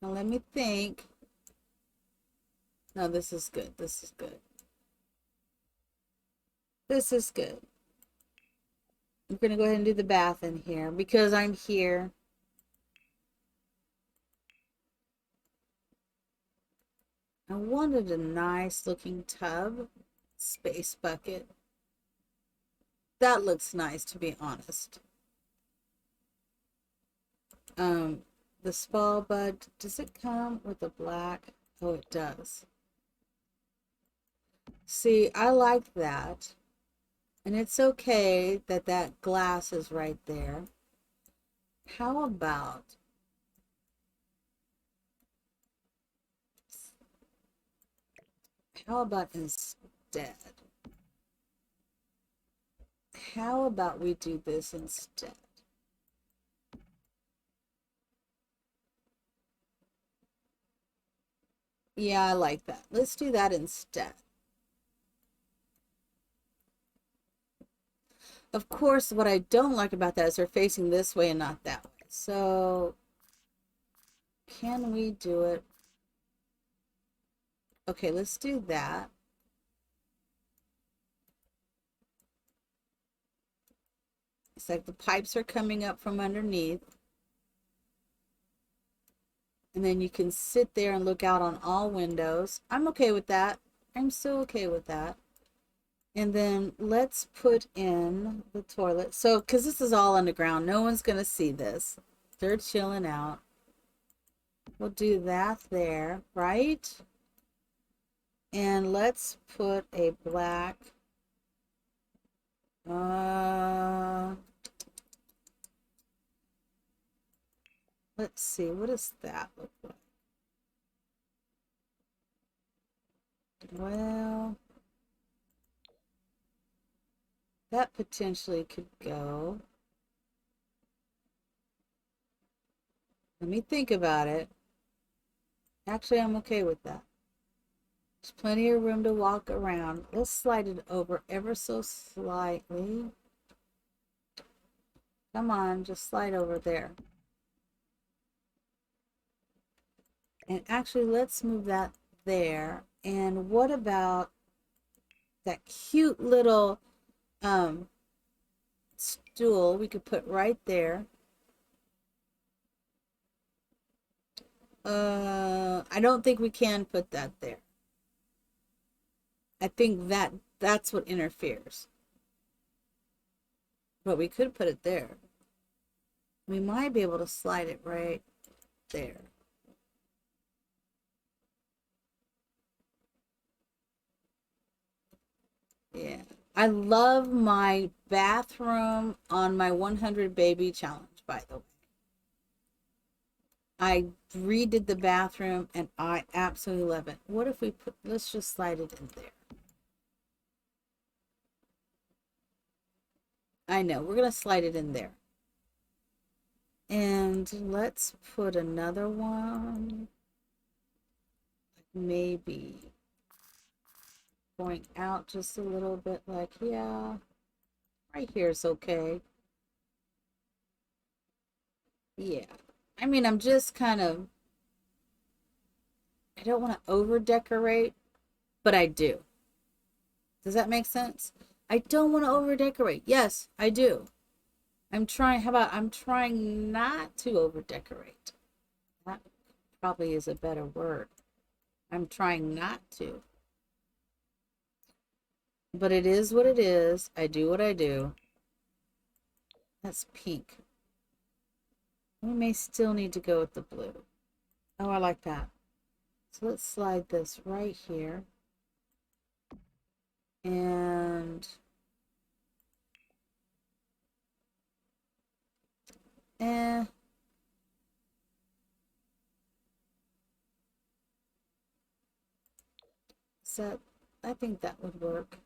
now let me think. No, this is good. This is good. This is good. I'm going to go ahead and do the bath in here because I'm here. I wanted a nice looking tub, space bucket. That looks nice, to be honest. Um, the Spalbud, does it come with a black? Oh, it does. See, I like that. And it's okay that that glass is right there. How about instead? How about we do this instead? Yeah, I like that. Let's do that instead. Of course, what I don't like about that is they're facing this way and not that way. So, can we do it? Okay, let's do that. It's like the pipes are coming up from underneath. And then you can sit there and look out on all windows. I'm okay with that. I'm still okay with that. And then let's put in the toilet. So, because this is all underground, no one's going to see this. They're chilling out. We'll do that there, right? And let's put a black. Let's see. What does that look like? Well, that potentially could go. Let me think about it. Actually, I'm okay with that. There's plenty of room to walk around. Let's slide it over ever so slightly. Come on, just slide over there. And actually, let's move that there. And what about that cute little stool we could put right there? I don't think we can put that there. I think that's what interferes. But we could put it there. We might be able to slide it right there. Yeah. I love my bathroom on my 100 baby challenge, by the way. I redid the bathroom and I absolutely love it. What if we put, let's just slide it in there. I know, we're going to slide it in there. And let's put another one. Maybe going out just a little bit, like, yeah, right here is okay. Yeah. I mean, I'm just kind of, I don't want to over decorate, but I do. Does that make sense? I don't want to over decorate. Yes, I do. I'm trying, how about I'm trying not to over decorate? That probably is a better word. I'm trying not to. But it is what it is. I do what I do. That's pink. We may still need to go with the blue. Oh, I like that. So let's slide this right here. And eh. So I think that would work.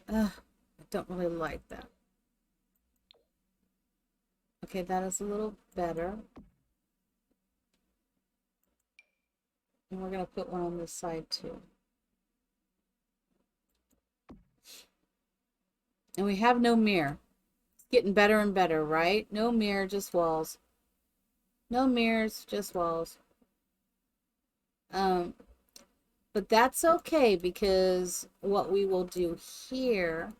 I don't really like that. Okay, that is a little better. And we're going to put one on this side too. And we have no mirror. It's getting better and better, right? No mirror, just walls. No mirrors, just walls. Um, but that's okay because what we will do here,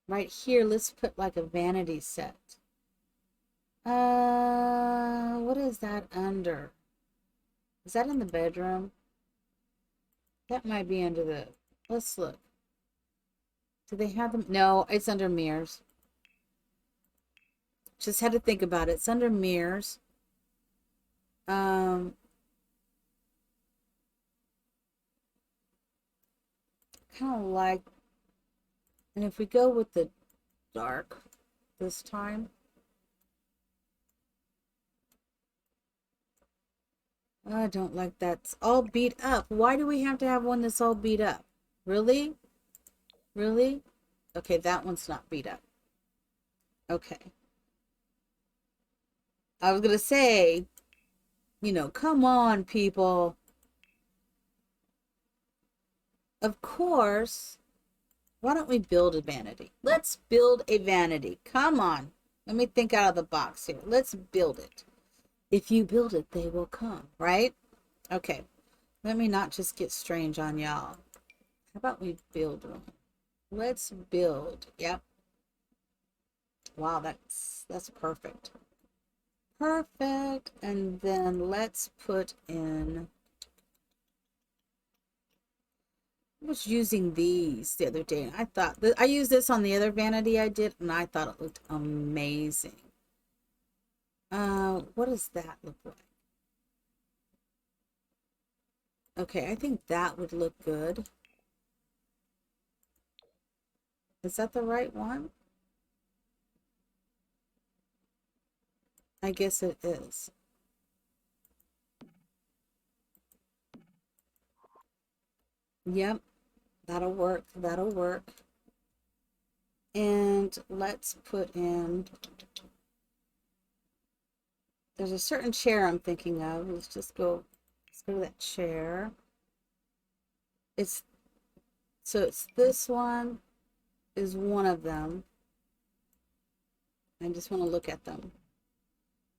right here, let's put like a vanity set. What is is that under? Is that in the bedroom? That might be under the, let's look. Do they have them? No, it's under mirrors. Just had to think about it. It's under mirrors. Kind of like, and if we go with the dark this time, I don't like that. It's all beat up. Why do we have to have one that's all beat up? Really? Really? Okay, that one's not beat up. Okay. I was gonna say, come on, people. Of course, why don't we build a vanity? Let's build a vanity. Come on. Let me think out of the box here. Let's build it. If you build it, they will come, right? Okay. Let me not just get strange on y'all. How about we build one? Let's build. Yep. Wow, that's perfect. Perfect. And then let's put in, I was using these the other day. I thought that I used this on the other vanity I did, and I thought it looked amazing. What does that look like? Okay, I think that would look good. Is that the right one? I guess it is. Yep, that'll work. That'll work. And let's put in, there's a certain chair I'm thinking of. Let's go to that chair. It's this one is one of them. I just want to look at them.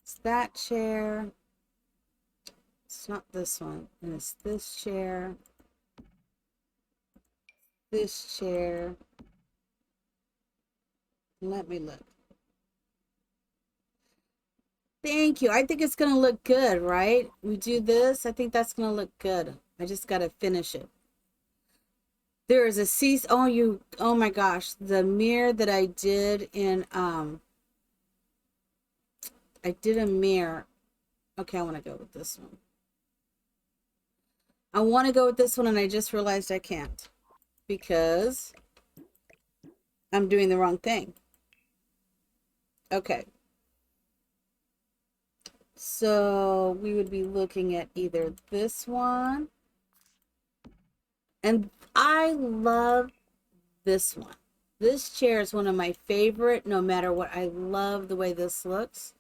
It's that chair. It's not this one. And it's this chair. This chair. Let me look. Thank you. I think it's going to look good, right? We do this. I think that's going to look good. I just got to finish it. There is a cease. Oh my gosh. The mirror that I did in, I did a mirror. Okay, I want to go with this one. I want to go with this one, and I just realized I can't because I'm doing the wrong thing. Okay. So we would be looking at either this one, and I love this one. This chair is one of my favorite, no matter what. I love the way this looks.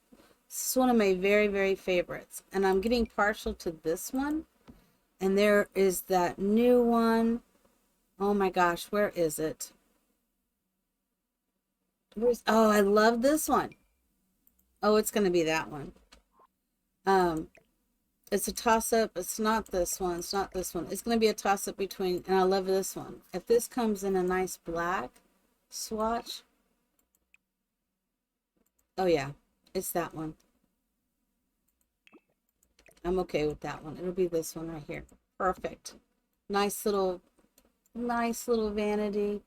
This is one of my very, very favorites. And I'm getting partial to this one. And there is that new one. Oh my gosh, where is it? Oh, I love this one. Oh, it's going to be that one. It's a toss-up. It's not this one. It's not this one. It's going to be a toss-up between, and I love this one. If this comes in a nice black swatch. Oh yeah, it's that one. I'm okay with that one. It'll be this one right here. Perfect. Nice little vanity.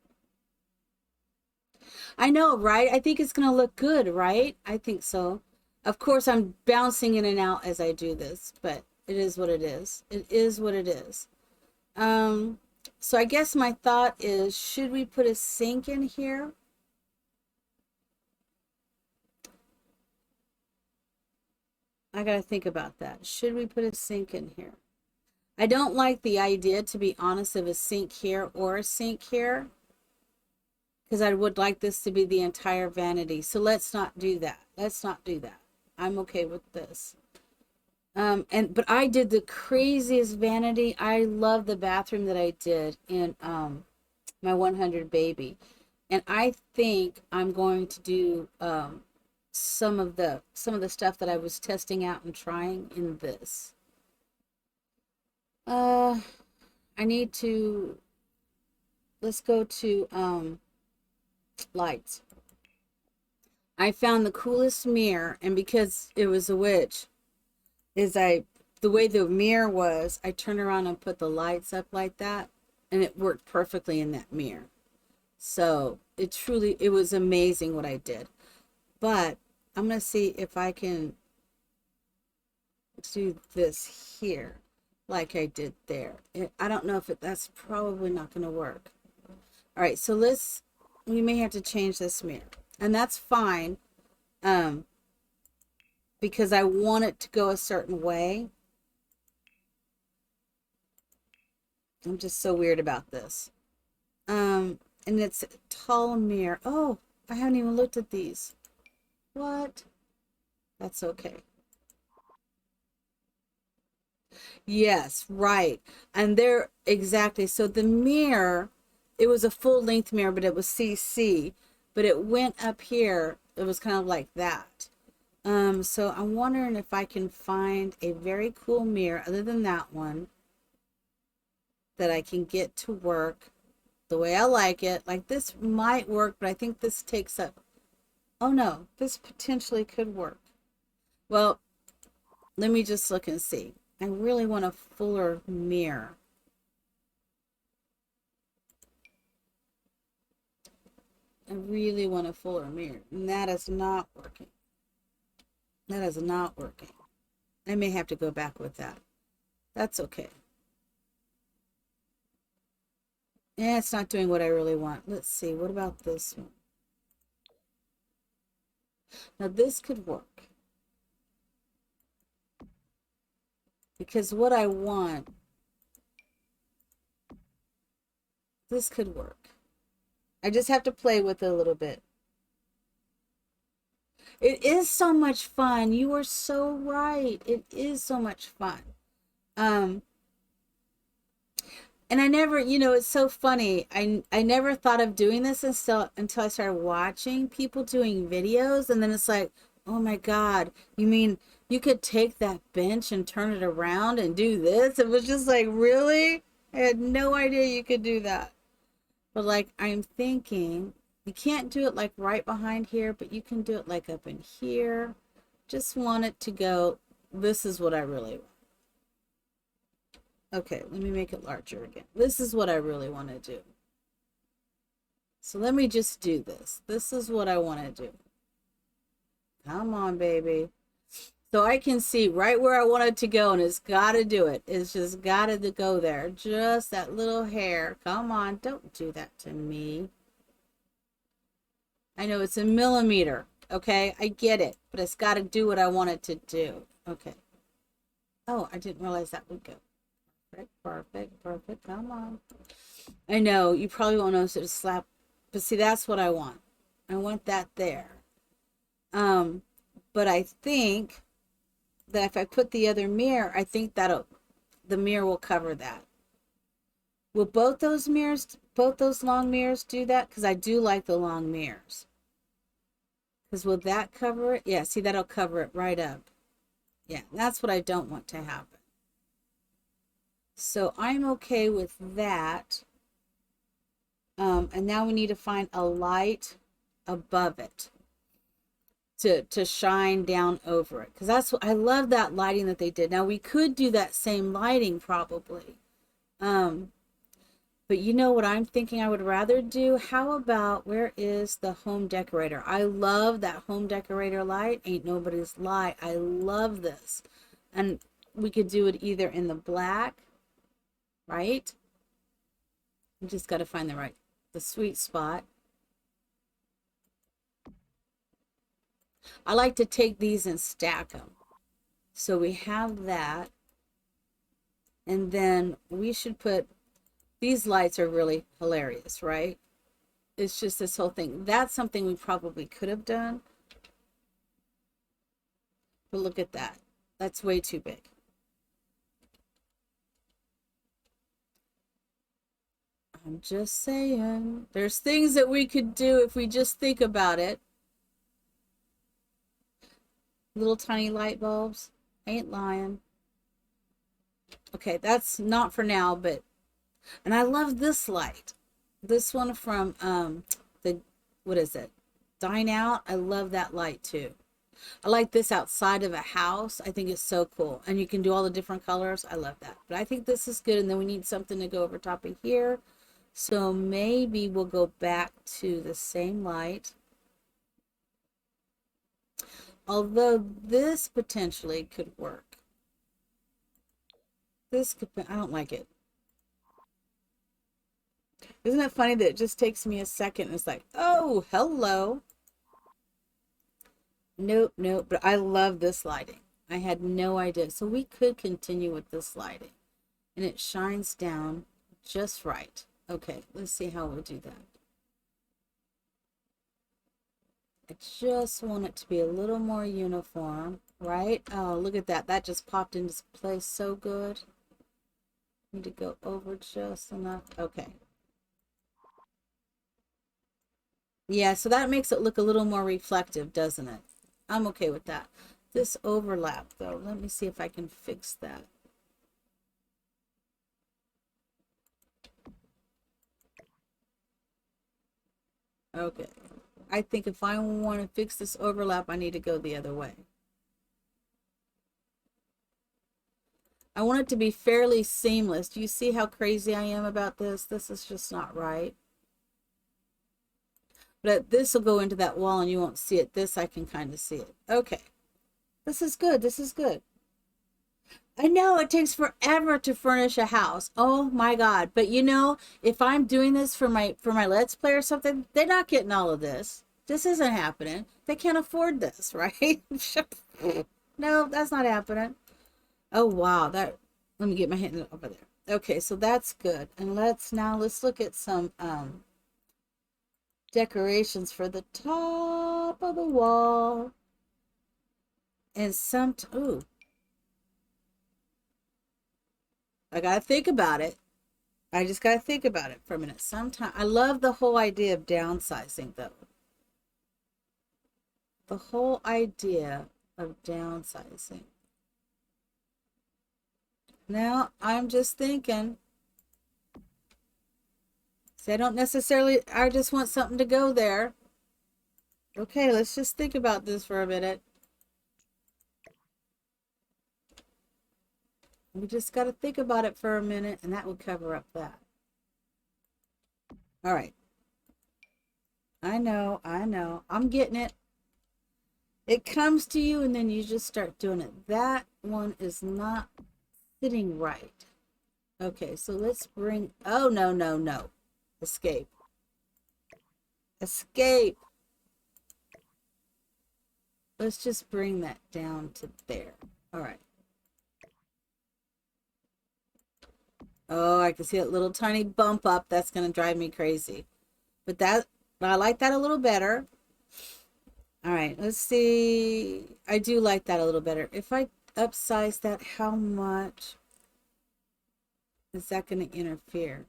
I know, right? I think it's going to look good, right? I think so. Of course, I'm bouncing in and out as I do this, but it is what it is. It is what it is. So I guess my thought is, should we put a sink in here? I gotta think about that. Should we put a sink in here? I don't like the idea, to be honest, of a sink here or a sink here, because I would like this to be the entire vanity. So let's not do that. Let's not do that. I'm okay with this. But I did the craziest vanity. I love the bathroom that I did in my 100 baby. And I think I'm going to do some of the stuff that I was testing out and trying in this. I need to, let's go to lights. I found the coolest mirror, and because it was a witch, is the way the mirror was, I turned around and put the lights up like that, and it worked perfectly in that mirror. So it was amazing what I did. But I'm going to see if I can do this here like I did there. I don't know if that's probably not going to work. All right, so we may have to change this mirror, and that's fine, because I want it to go a certain way. I'm just so weird about this. And it's a tall mirror. Oh, I haven't even looked at these. What? That's okay. Yes, right. And they're exactly. So the mirror, it was a full length mirror, but it was CC, but it went up here. It was kind of like that. So I'm wondering if I can find a very cool mirror other than that one that I can get to work the way I like it. Like this might work, but I think this takes up. Oh no, this potentially could work. Well, let me just look and see. I really want a fuller mirror. I really want a fuller mirror, and that is not working. That is not working. I may have to go back with that. That's okay. Yeah, it's not doing what I really want. Let's see. What about this one? Now this could work. Because what I want, this could work. I just have to play with it a little bit. It is so much fun. You are so right. It is so much fun. Um, and I never, it's so funny. I never thought of doing this until I started watching people doing videos, and then it's like, oh my God, you mean you could take that bench and turn it around and do this? It was just like, really? I had no idea you could do that. But like I'm thinking, you can't do it like right behind here, but you can do it like up in here. Just want it to go, this is what I really want. Okay, let me make it larger again. This is what I really want to do. So let me just do this. This is what I want to do. Come on, baby. So I can see right where I want it to go, and it's got to do it. It's just got to go there. Just that little hair. Come on, don't do that to me. I know it's a millimeter, okay? I get it, but it's got to do what I want it to do. Okay. Oh, I didn't realize that would go. Perfect, perfect, perfect. Come on. I know, you probably won't notice it to slap, but see, that's what I want. I want that there. But I think that if I put the other mirror, I think the mirror will cover that. Will both those long mirrors do that? Because I do like the long mirrors. Because will that cover it? Yeah, see, that'll cover it right up. Yeah, that's what I don't want to happen. So I'm okay with that. And now we need to find a light above it to shine down over it. Because I love that lighting that they did. Now we could do that same lighting probably. But you know what I'm thinking I would rather do? How about, where is the home decorator? I love that home decorator light. Ain't nobody's light. I love this. And we could do it either in the black, right? You just got to find the sweet spot. I like to take these and stack them. So we have that. And then we should put, these lights are really hilarious, right? It's just this whole thing. That's something we probably could have done. But look at that. That's way too big. I'm just saying. There's things that we could do if we just think about it. Little tiny light bulbs. Ain't lying. Okay, that's not for now, but, and I love this light. This one from what is it? Dine Out. I love that light too. I like this outside of a house. I think it's so cool. And you can do all the different colors. I love that. But I think this is good. And then we need something to go over top of here. So maybe we'll go back to the same light. Although this potentially could work. This could, I don't like it. Isn't it funny that it just takes me a second and it's like, oh, hello. Nope, nope. But I love this lighting. I had no idea. So we could continue with this lighting. And it shines down just right. Okay, let's see how we'll do that. I just want it to be a little more uniform, right? Oh, look at that. That just popped into place so good. Need to go over just enough. Okay. Yeah, so that makes it look a little more reflective, doesn't it? I'm okay with that. This overlap, though, let me see if I can fix that. Okay. I think if I want to fix this overlap, I need to go the other way. I want it to be fairly seamless. Do you see how crazy I am about this? This is just not right. But this will go into that wall and you won't see it. This I can kind of see it. Okay. This is good. This is good. I know it takes forever to furnish a house. Oh my God. But you know, if I'm doing this for my Let's Play or something, they're not getting all of this. This isn't happening. They can't afford this, right? No, that's not happening. Oh wow, that, let me get my hand over there. Okay, so that's good. And let's look at some decorations for the top of the wall. And some ooh. I gotta think about it. I just gotta think about it for a minute. Sometimes I love the whole idea of downsizing though. The whole idea of downsizing. Now I'm just thinking. See, I don't necessarily, I just want something to go there. Okay, let's just think about this for a minute. We just got to think about it for a minute, and that will cover up that. All right. I know. I'm getting it. It comes to you, and then you just start doing it. That one is not sitting right. Okay, so let's bring, oh, no, no, no. Escape. Escape. Let's just bring that down to there. All right. Oh, I can see that little tiny bump up. That's going to drive me crazy. But I like that a little better. All right, let's see. I do like that a little better. If I upsize that, how much is that going to interfere?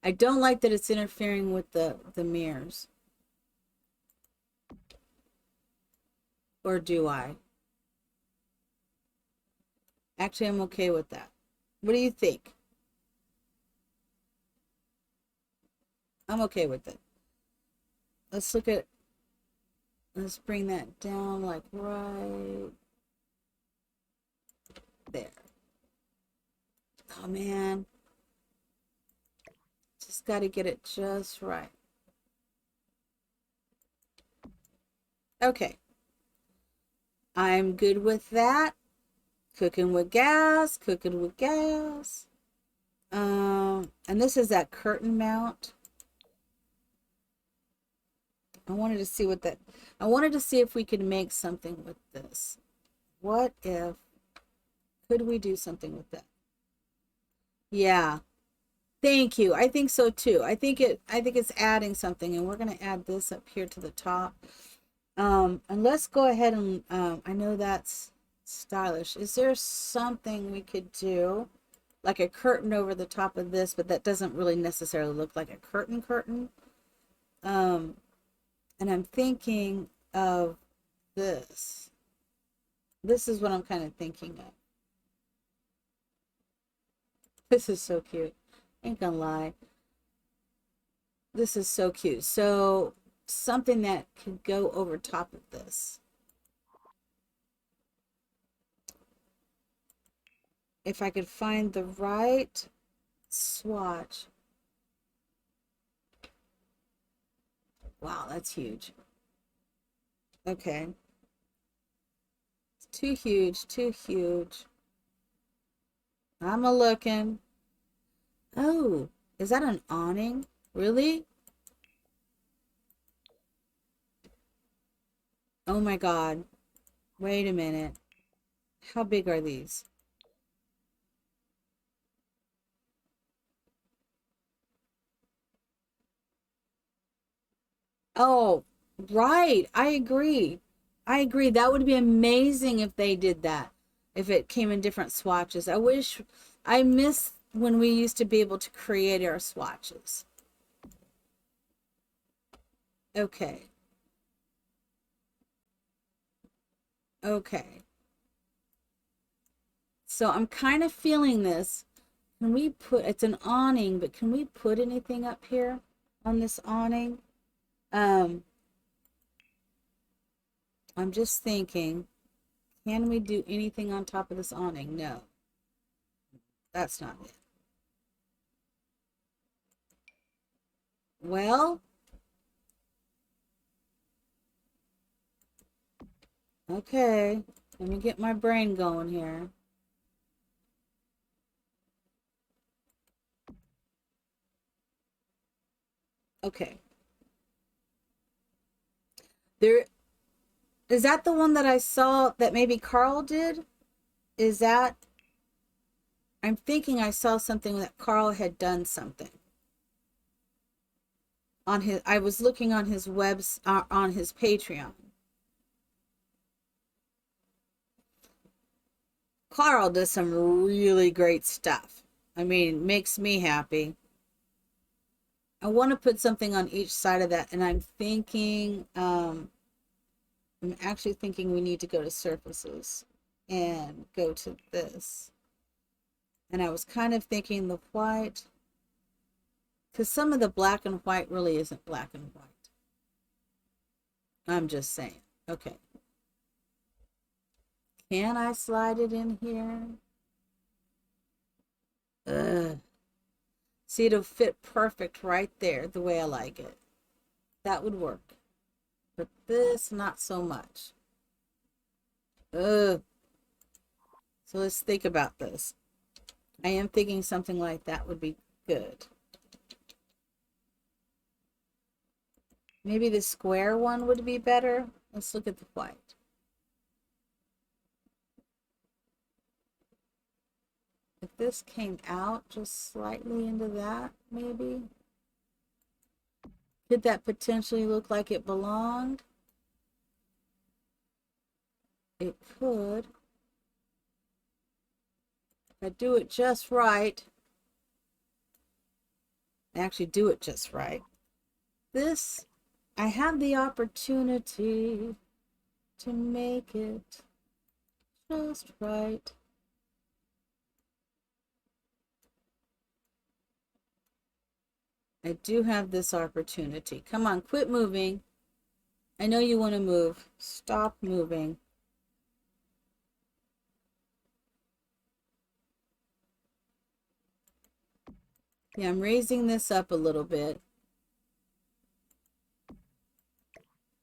I don't like that it's interfering with the mirrors. Or do I? Actually, I'm okay with that. What do you think? I'm okay with it. Let's look at, let's bring that down like right there. Oh man. Just got to get it just right. Okay. I'm good with that. Cooking with gas, cooking with gas. And this is that curtain mount. I wanted to see if we could make something with this. What if, could we do something with that? Yeah. Thank you. I think so too. I think it's adding something, and we're going to add this up here to the top. And let's go ahead and, I know that's stylish. Is there something we could do? Like a curtain over the top of this, but that doesn't really necessarily look like a curtain. And I'm thinking of this. This is what I'm kind of thinking of. This is so cute. Ain't gonna lie. This is so cute. So something that could go over top of this. if I could find the right swatch. Wow, that's huge. Okay. It's too huge, too huge. I'm a looking. Oh, is that an awning? Really? Oh my God. Wait a minute. How big are these? Oh, right. I agree. I agree. That would be amazing if they did that. If it came in different swatches. I miss when we used to be able to create our swatches. Okay. Okay. So I'm kind of feeling this. Can we put, it's an awning, but can we put anything up here on this awning? Um, I'm just thinking, can we do anything on top of this awning? No, that's not it. Well, okay. Let me get my brain going here. Okay. There, is that the one that I saw that maybe Carl did? Is that, I'm thinking I saw something that Carl had done something on his, I was looking on his webs, on his Patreon. Carl does some really great stuff. I mean, makes me happy. I want to put something on each side of that, and I'm actually thinking we need to go to surfaces and go to this. And I was kind of thinking the white, because some of the black and white really isn't black and white. I'm just saying. Okay. Can I slide it in here? Ugh. See, it'll fit perfect right there, the way I like it. That would work. But this, not so much. Ugh. So let's think about this. I am thinking something like that would be good. Maybe the square one would be better. Let's look at the white. If this came out just slightly into that, maybe. Could that potentially look like it belonged? It could. If I do it just right. I actually do it just right. This, I have the opportunity to make it just right. I do have this opportunity. Come on, quit moving. I know you want to move. Stop moving. Yeah, I'm raising this up a little bit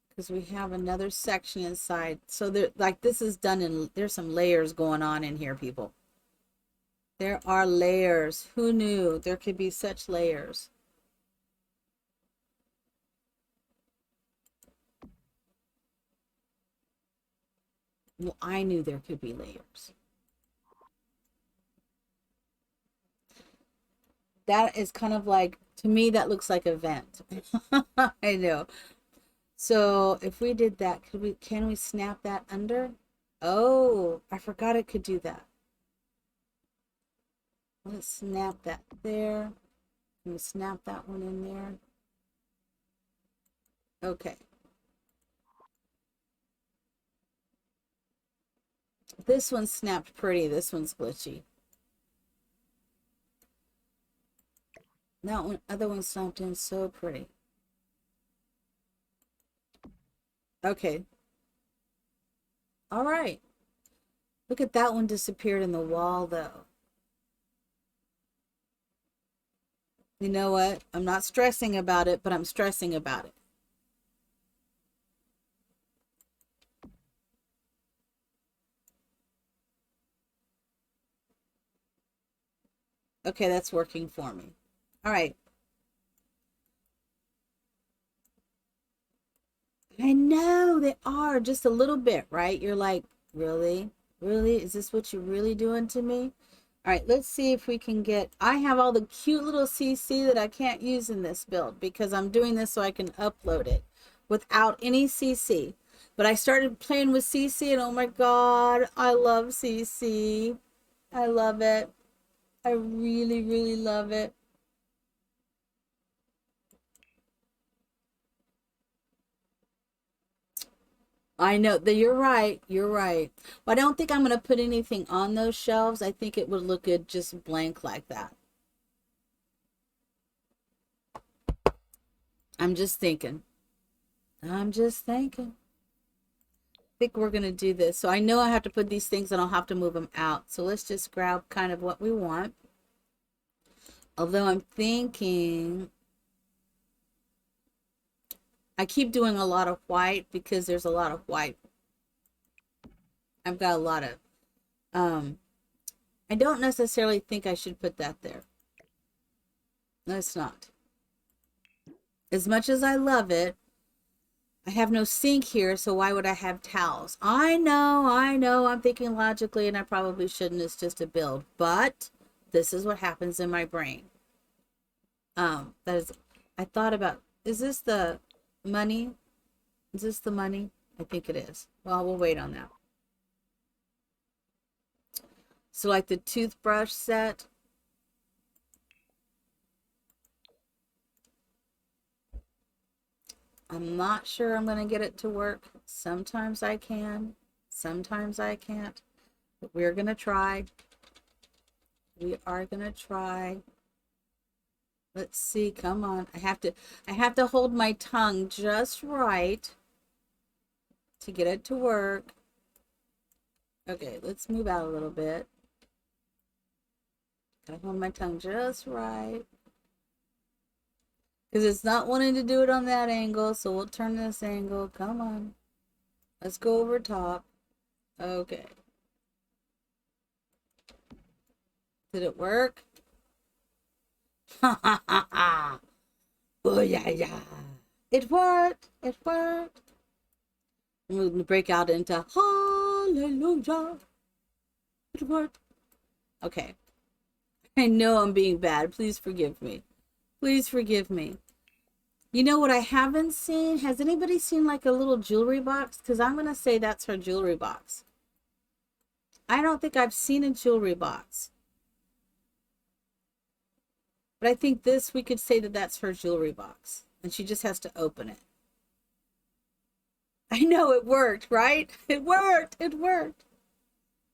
because we have another section inside. So there, like this is done in, there's some layers going on in here, people. There are layers. Who knew there could be such layers? Well, I knew there could be layers. That is kind of like, to me, that looks like a vent. I know. So if we did that, can we snap that under? Oh, I forgot it could do that. Let's snap that there. Can we snap that one in there? Okay. This one snapped pretty. This one's glitchy. That one, other one snapped in so pretty. Okay. All right. Look at that one disappeared in the wall though. You know what? I'm not stressing about it, but I'm stressing about it. Okay, that's working for me. All right. I know they are just a little bit, right? You're like, really? Really? Is this what you're really doing to me? All right, let's see if we can get, I have all the cute little CC that I can't use in this build because I'm doing this so I can upload it without any CC. But I started playing with CC and oh my God, I love CC. I love it. I really, really love it. I know that you're right. You're right. But I don't think I'm going to put anything on those shelves. I think it would look good just blank like that. I'm just thinking. I'm just thinking. I think we're going to do this. So I know I have to put these things and I'll have to move them out. So let's just grab kind of what we want. Although I'm thinking, I keep doing a lot of white because there's a lot of white. I've got a lot of, I don't necessarily think I should put that there. No, it's not. As much as I love it, I have no sink here, so why would I have towels? I know, I'm thinking logically and I probably shouldn't. It's just a build, but this is what happens in my brain. That is, I thought about, is this the money? Is this the money? I think it is. Well, we'll wait on that. So like the toothbrush set, I'm not sure I'm going to get it to work. Sometimes I can, sometimes I can't, but we're going to try. We are going to try. Let's see, come on. I have to hold my tongue just right to get it to work. Okay, let's move out a little bit. Gotta hold my tongue just right. Because it's not wanting to do it on that angle, so we'll turn this angle. Come on. Let's go over top. Okay. Did it work? Ha ha ha ha. Oh yeah, yeah. It worked. It worked. I'm going to break out into hallelujah. It worked. Okay. I know I'm being bad. Please forgive me. Please forgive me. You know what I haven't seen? Has anybody seen like a little jewelry box? Because I'm going to say that's her jewelry box. I don't think I've seen a jewelry box. But I think this, we could say that that's her jewelry box. And she just has to open it. I know it worked, right? It worked. It worked.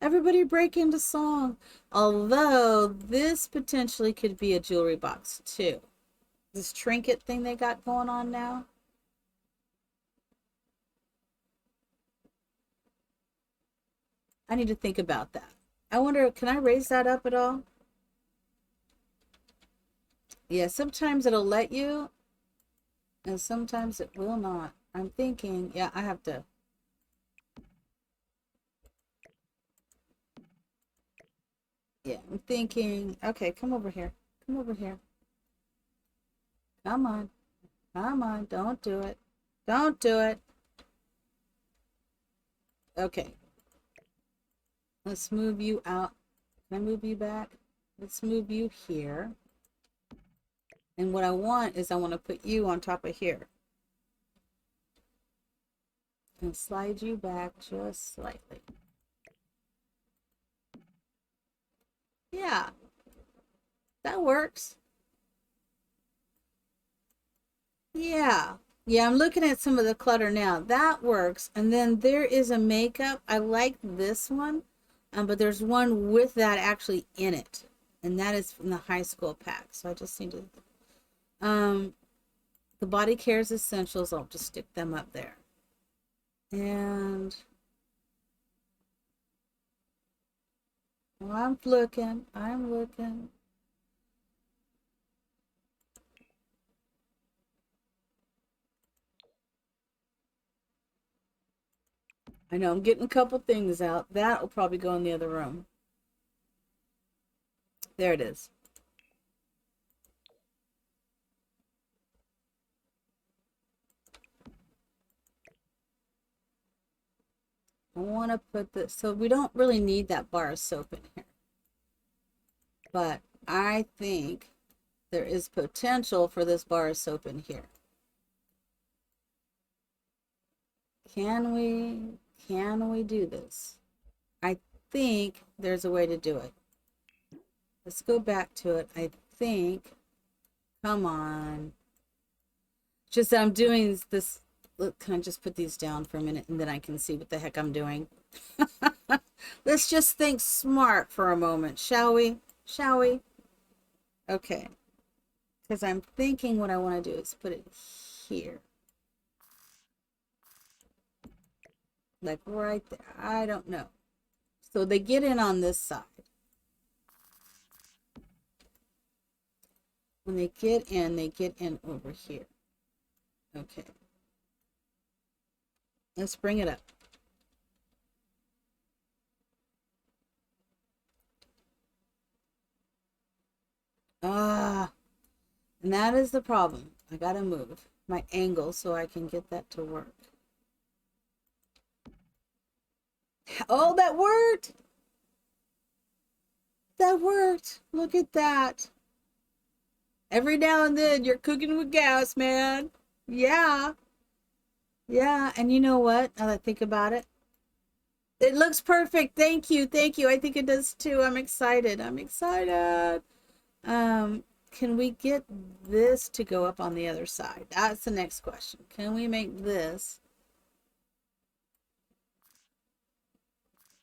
Everybody break into song. Although this potentially could be a jewelry box too. This trinket thing they got going on now. I need to think about that. I wonder, can I raise that up at all? Yeah, sometimes it'll let you, and sometimes it will not. I'm thinking, yeah, I have to. Yeah, I'm thinking, okay, come over here. Come over here. Come on. Come on. Don't do it. Don't do it. Okay. Let's move you out. Can I move you back? Let's move you here. And what I want is I want to put you on top of here. And slide you back just slightly. Yeah, that works. Yeah. Yeah, I'm looking at some of the clutter now. That works. And then there is a makeup. I like this one, but there's one with that actually in it. And that is from the high school pack. So I just need to, the Body Cares Essentials, I'll just stick them up there. And well, I'm looking. I know I'm getting a couple things out. That will probably go in the other room. There it is. I want to put this, so we don't really need that bar of soap in here. But I think there is potential for this bar of soap in here. Can we do this? I think there's a way to do it. Let's go back to it. I think, come on. Just I'm doing this. Look, can I just put these down for a minute and then I can see what the heck I'm doing? Let's just think smart for a moment, shall we? Shall we? Okay. Because I'm thinking what I want to do is put it here. Like right there. I don't know. So they get in on this side. When they get in over here. Okay. Let's bring it up. And that is the problem. I gotta move my angle so I can get that to work. Oh, that worked! That worked! Look at that. Every now and then you're cooking with gas, man. Yeah. Yeah, and you know what? Now that I think about it, it looks perfect. Thank you. Thank you. I think it does too. I'm excited. I'm excited. Can we get this to go up on the other side? That's the next question. Can we make this?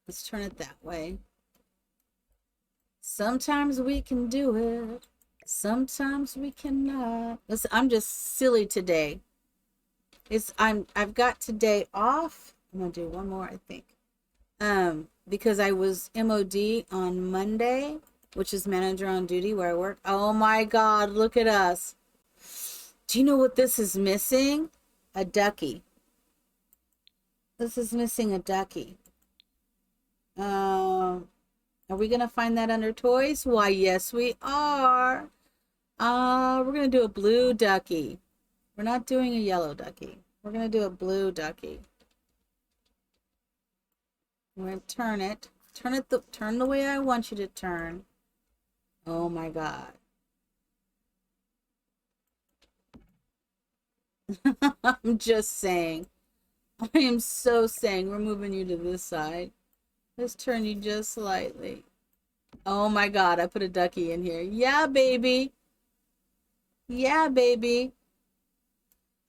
Let's turn it that way. Sometimes we can do it. Sometimes we cannot. Listen, I'm just silly today. I've got today off. I'm gonna do one more, I think. Because I was MOD on Monday, which is manager on duty where I work. Oh my God, look at us. Do you know what this is missing? A ducky. This is missing a ducky. Are we gonna find that under toys? Why, yes, we are. We're gonna do a blue ducky. We're not doing a yellow ducky. We're gonna do a blue ducky. We're gonna turn it. Turn the way I want you to turn. Oh my God. I'm just saying. I am so saying we're moving you to this side. Let's turn you just slightly. Oh my God, I put a ducky in here. Yeah, baby. Yeah, baby.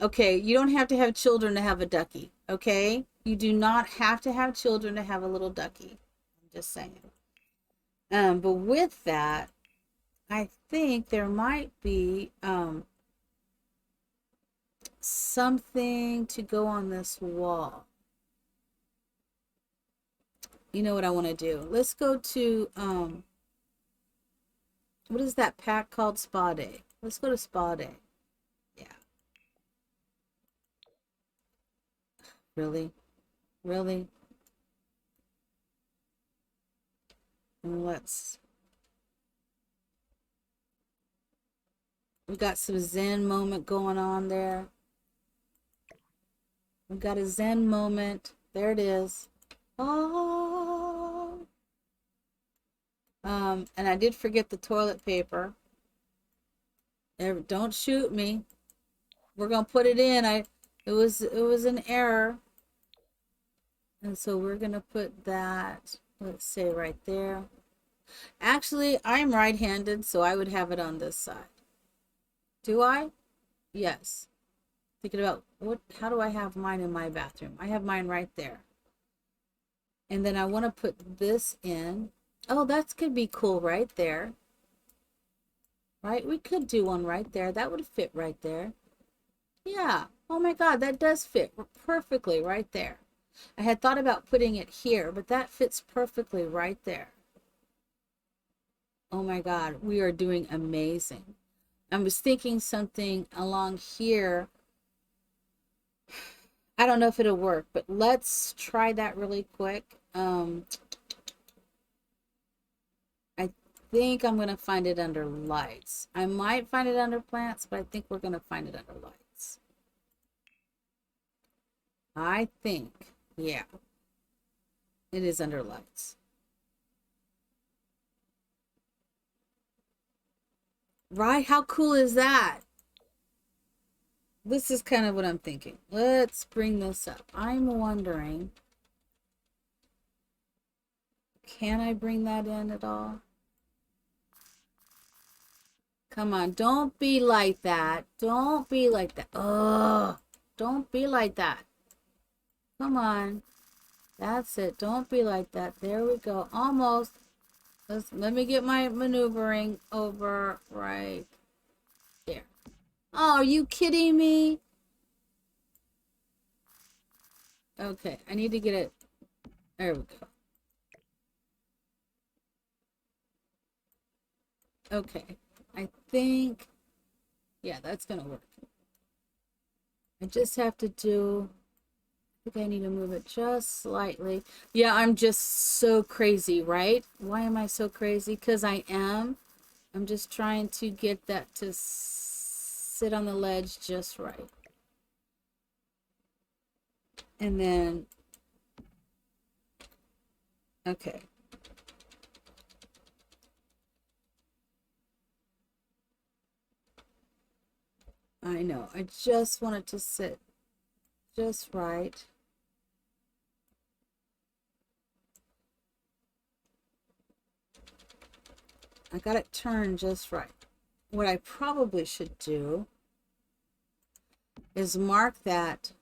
Okay, you don't have to have children to have a ducky, okay? You do not have to have children to have a little ducky. I'm just saying. But with that, I think there might be something to go on this wall. You know what I want to do? Let's go to what is that pack called? Spa Day. Let's go to Spa Day. Yeah. Really? Really? Let's. We got some Zen moment going on there. We got a Zen moment. There it is. Oh. And I did forget the toilet paper. Don't shoot me. We're gonna put it in. It was an error. And so we're gonna put that, let's say right there. Actually, I'm right-handed, so I would have it on this side. Do I? Yes. Thinking about how do I have mine in my bathroom? I have mine right there. And then I want to put this in. Oh, that could be cool right there. Right? We could do one right there. That would fit right there. Yeah. Oh my God, that does fit perfectly right there. I had thought about putting it here, but that fits perfectly right there. Oh my God, we are doing amazing. I was thinking something along here. I don't know if it'll work, but let's try that really quick. I think I'm going to find it under lights. I might find it under plants, but I think we're going to find it under lights. I think, yeah, it is under lights. Right? How cool is that? This is kind of what I'm thinking. Let's bring this up. I'm wondering, can I bring that in at all? Come on, don't be like that. Don't be like that. Ugh, don't be like that. Come on. That's it. Don't be like that. There we go. Almost. Let me get my maneuvering over right there. Oh, are you kidding me? Okay, I need to get it. There we go. Okay, I think, yeah, that's gonna work. I just have to do, I think I need to move it just slightly. Yeah, I'm just so crazy, right? Why am I so crazy? Because I am. I'm just trying to get that to sit on the ledge just right. And then, okay. I know. I just want it to sit just right. I got it turned just right. What I probably should do is mark that.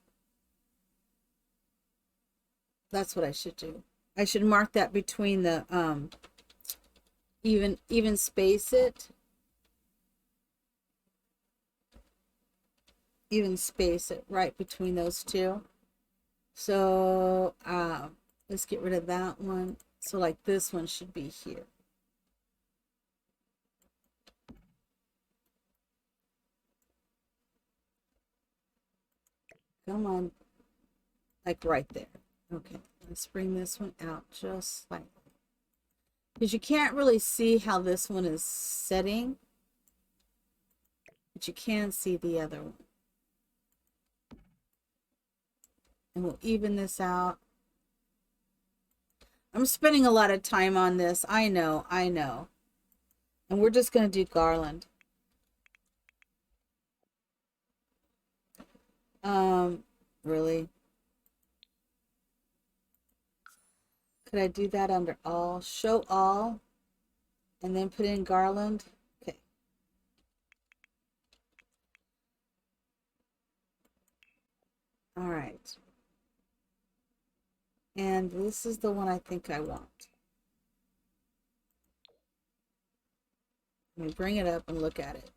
That's what I should do. I should mark that between the even space it. Even space it right between those two. So let's get rid of that one. So like this one should be here. Come on. Like right there. Okay, let's bring this one out just slightly. Because you can't really see how this one is setting, but you can see the other one. And we'll even this out. I'm spending a lot of time on this. I know. And we're just going to do garland. Really? Could I do that under all? Show all, and then put in garland? Okay. All right. And this is the one I think I want. Let me bring it up and look at it.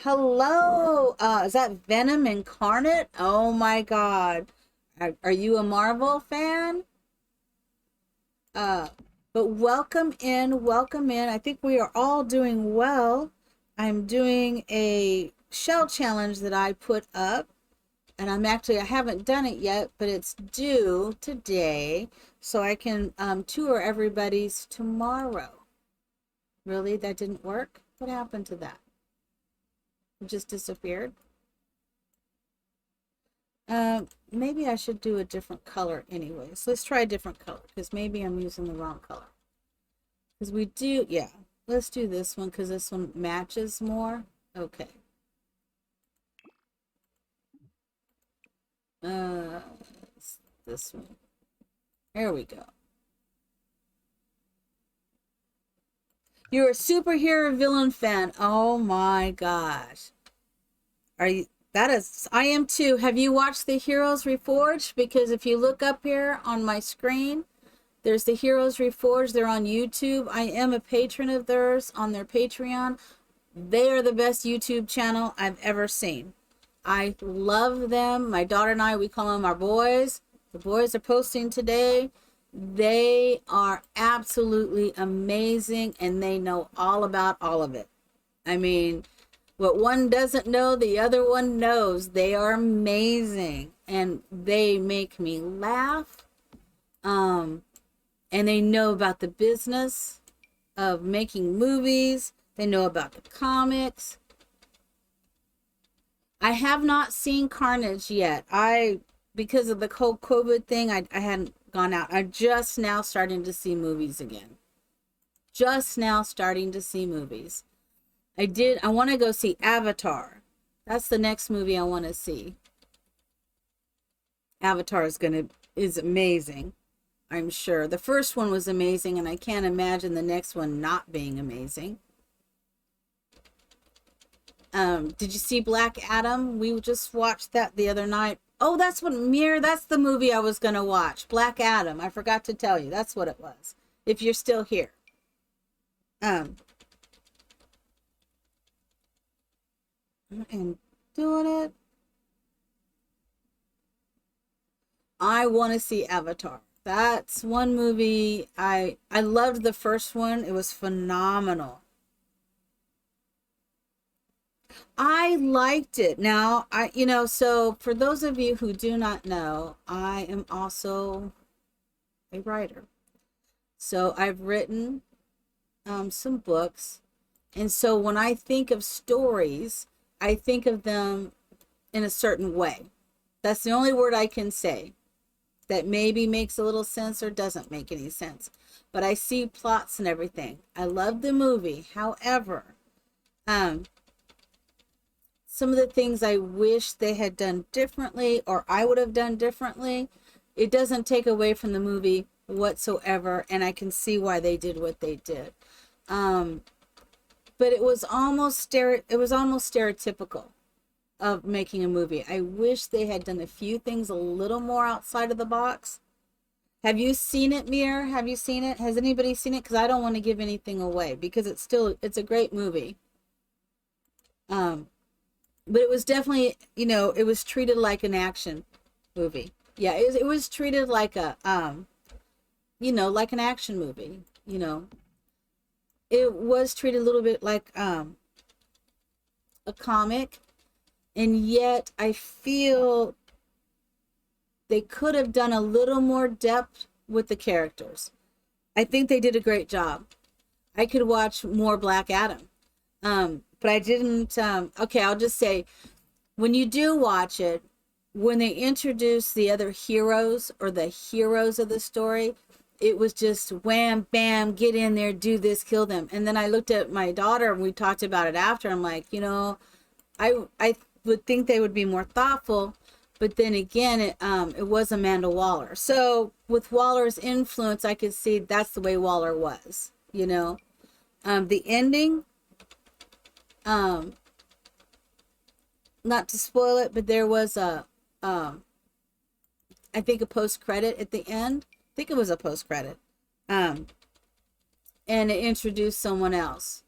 Hello, is that Venom Incarnate? Oh my God. Are you a Marvel fan? But welcome in, welcome in. I think we are all doing well. I'm doing a shell challenge that I put up, and I haven't done it yet, but it's due today, so I can tour everybody's tomorrow. Really? That didn't work? What happened to that? It just disappeared? Maybe I should do a different color anyways. Let's try a different color because maybe I'm using the wrong color. Because we do, yeah. Let's do this one because this one matches more. Okay. This one. There we go. You're a superhero villain fan. Oh my gosh. Are you? That is, I am too. Have you watched the Heroes Reforged? Because if you look up here on my screen, there's the Heroes Reforged. They're on YouTube. I am a patron of theirs on their Patreon. They are the best YouTube channel I've ever seen. I love them. My daughter and I, we call them our boys. The boys are posting today. They are absolutely amazing and they know all about all of it. I mean, What one doesn't know, the other one knows. They are amazing and they make me laugh. Um, and they know about the business of making movies. They know about the comics. I have not seen Carnage yet. Because of the whole COVID thing, I hadn't gone out. I'm just now starting to see movies again. Just now starting to see movies. I want to go see Avatar. That's the next movie I want to see. Avatar is amazing, I'm sure. The first one was amazing, and I can't imagine the next one not being amazing. Did you see Black Adam? We just watched that the other night. Oh, that's the movie I was going to watch. Black Adam. I forgot to tell you. That's what it was. If you're still here. Um, and doing it. I want to see Avatar. That's one movie I loved the first one. It was phenomenal. I liked it. Now, so for those of you who do not know, I am also a writer. So I've written some books. And so when I think of stories, I think of them in a certain way. That's the only word I can say that maybe makes a little sense or doesn't make any sense. But I see plots and everything. I love the movie. However, some of the things I wish they had done differently or I would have done differently, it doesn't take away from the movie whatsoever, and I can see why they did what they did. But it was almost stereotypical of making a movie. I wish they had done a few things a little more outside of the box. Have you seen it, Mir? Have you seen it? Has anybody seen it? Because I don't want to give anything away because it's a great movie. But it was definitely, it was treated like an action movie. Yeah, it was treated like like an action movie. It was treated a little bit like a comic, and yet I feel they could have done a little more depth with the characters. I think they did a great job. I could watch more Black Adam. But I didn't, okay, I'll just say, when you do watch it, when they introduce the other heroes or the heroes of the story, it was just wham, bam, get in there, do this, kill them. And then I looked at my daughter and we talked about it after. I'm like, I would think they would be more thoughtful. But then again, it was Amanda Waller. So with Waller's influence, I could see that's the way Waller was, The ending, not to spoil it, but there was I think a post-credit at the end. I think it was a post-credit. And it introduced someone else.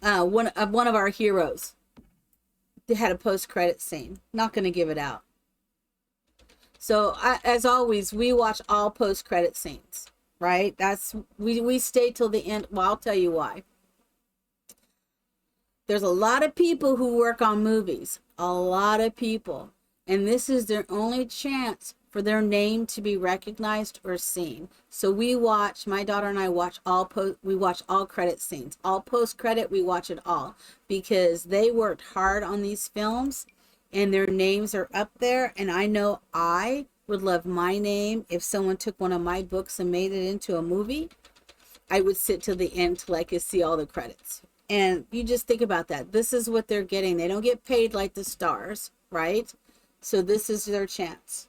One of our heroes. They had a post-credit scene. Not going to give it out. So, as always, we watch all post-credit scenes, right? We stay till the end. Well, I'll tell you why. There's a lot of people who work on movies. A lot of people. And this is their only chance for their name to be recognized or seen. So my daughter and I watch we watch all credit scenes. All post-credit, we watch it all. Because they worked hard on these films and their names are up there. And I know I would love my name if someone took one of my books and made it into a movie. I would sit till the end till I could see all the credits. And you just think about that. This is what they're getting. They don't get paid like the stars, right? So this is their chance.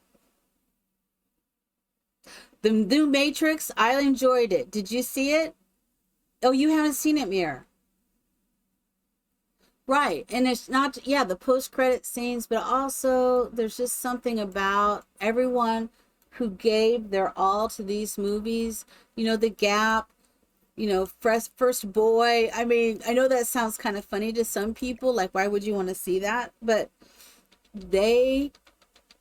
The new Matrix, I enjoyed it. Did you see it? Oh, you haven't seen it, Mir. Right. And it's not, the post-credit scenes, but also there's just something about everyone who gave their all to these movies. The Gap, first boy. I mean, I know that sounds kind of funny to some people. Like, why would you want to see that? But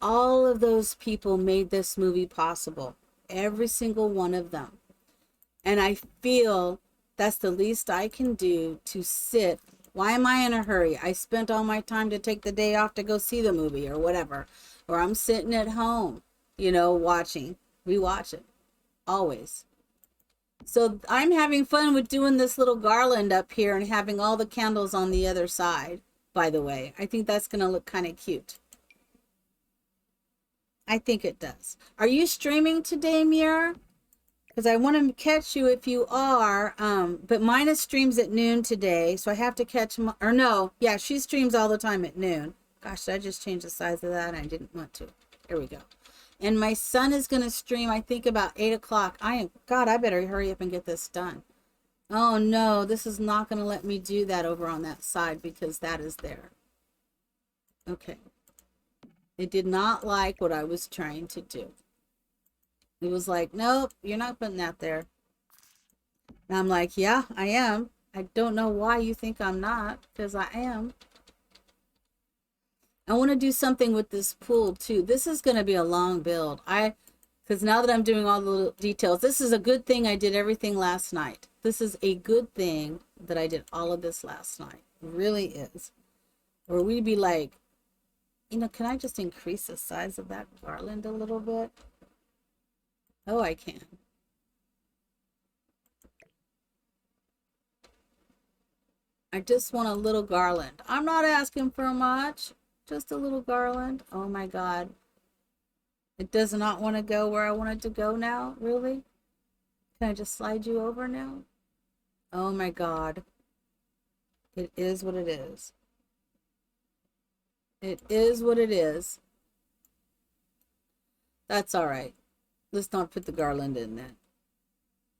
all of those people made this movie possible. Every single one of them. And I feel that's the least I can do to sit Why am I in a hurry? I spent all my time to take the day off to go see the movie or whatever. Or I'm sitting at home, watching. We watch it. Always. So I'm having fun with doing this little garland up here and having all the candles on the other side, by the way. I think that's going to look kind of cute. I think it does. Are you streaming today, Muir? Because I want to catch you if you are. But mine streams at noon today, so I have to catch or no, yeah, she streams all the time at noon. Gosh, did I just change the size of that? I didn't want to. Here we go. And my son is going to stream, I think, about 8 o'clock. God, I better hurry up and get this done. Oh, no, this is not going to let me do that over on that side because that is there. Okay. It did not like what I was trying to do. It was like, nope, you're not putting that there. And I'm like, yeah, I am. I don't know why you think I'm not, because I am. I want to do something with this pool too. This is going to be a long build. Because now that I'm doing all the little details, this is a good thing I did everything last night. This is a good thing that I did all of this last night. It really is. Or we'd be like, can I just increase the size of that garland a little bit? Oh, I can. I just want a little garland. I'm not asking for much. Just a little garland. Oh my God. It does not want to go where I want it to go now? Really? Can I just slide you over now? Oh my God. It is what it is. It is what it is. That's all right. Let's not put the garland in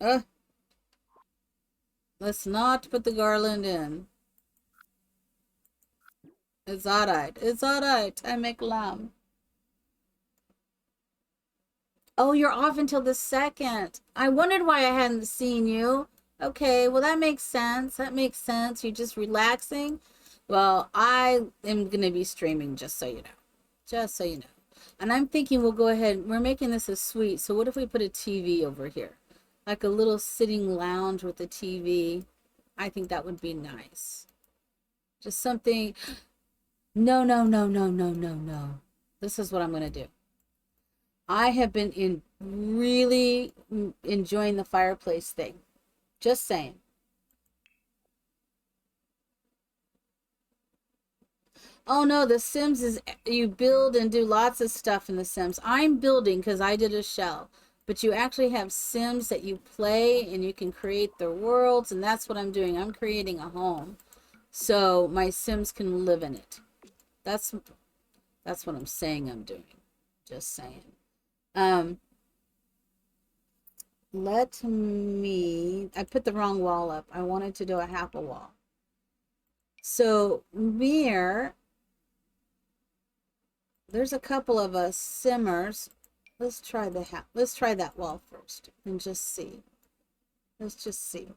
then. Let's not put the garland in. It's all right. It's all right. I make lamb. Oh, you're off until the 2nd. I wondered why I hadn't seen you. Okay, well, that makes sense. That makes sense. You're just relaxing. Well, I am going to be streaming, just so you know. Just so you know. And I'm thinking we'll go ahead. We're making this a suite. So what if we put a TV over here? Like a little sitting lounge with a TV. I think that would be nice. Just something. No, no, no, no, no, no, no. This is what I'm going to do. I have been really enjoying the fireplace thing. Just saying. Oh no, The Sims is you build and do lots of stuff in The Sims. I'm building because I did a shell. But you actually have Sims that you play and you can create their worlds, and that's what I'm doing. I'm creating a home. So my Sims can live in it. That's what I'm saying I'm doing. Just saying. I put the wrong wall up. I wanted to do a half a wall. So Mir, there's a couple of us simmers. Let's try that wall first and just see. Let's just see.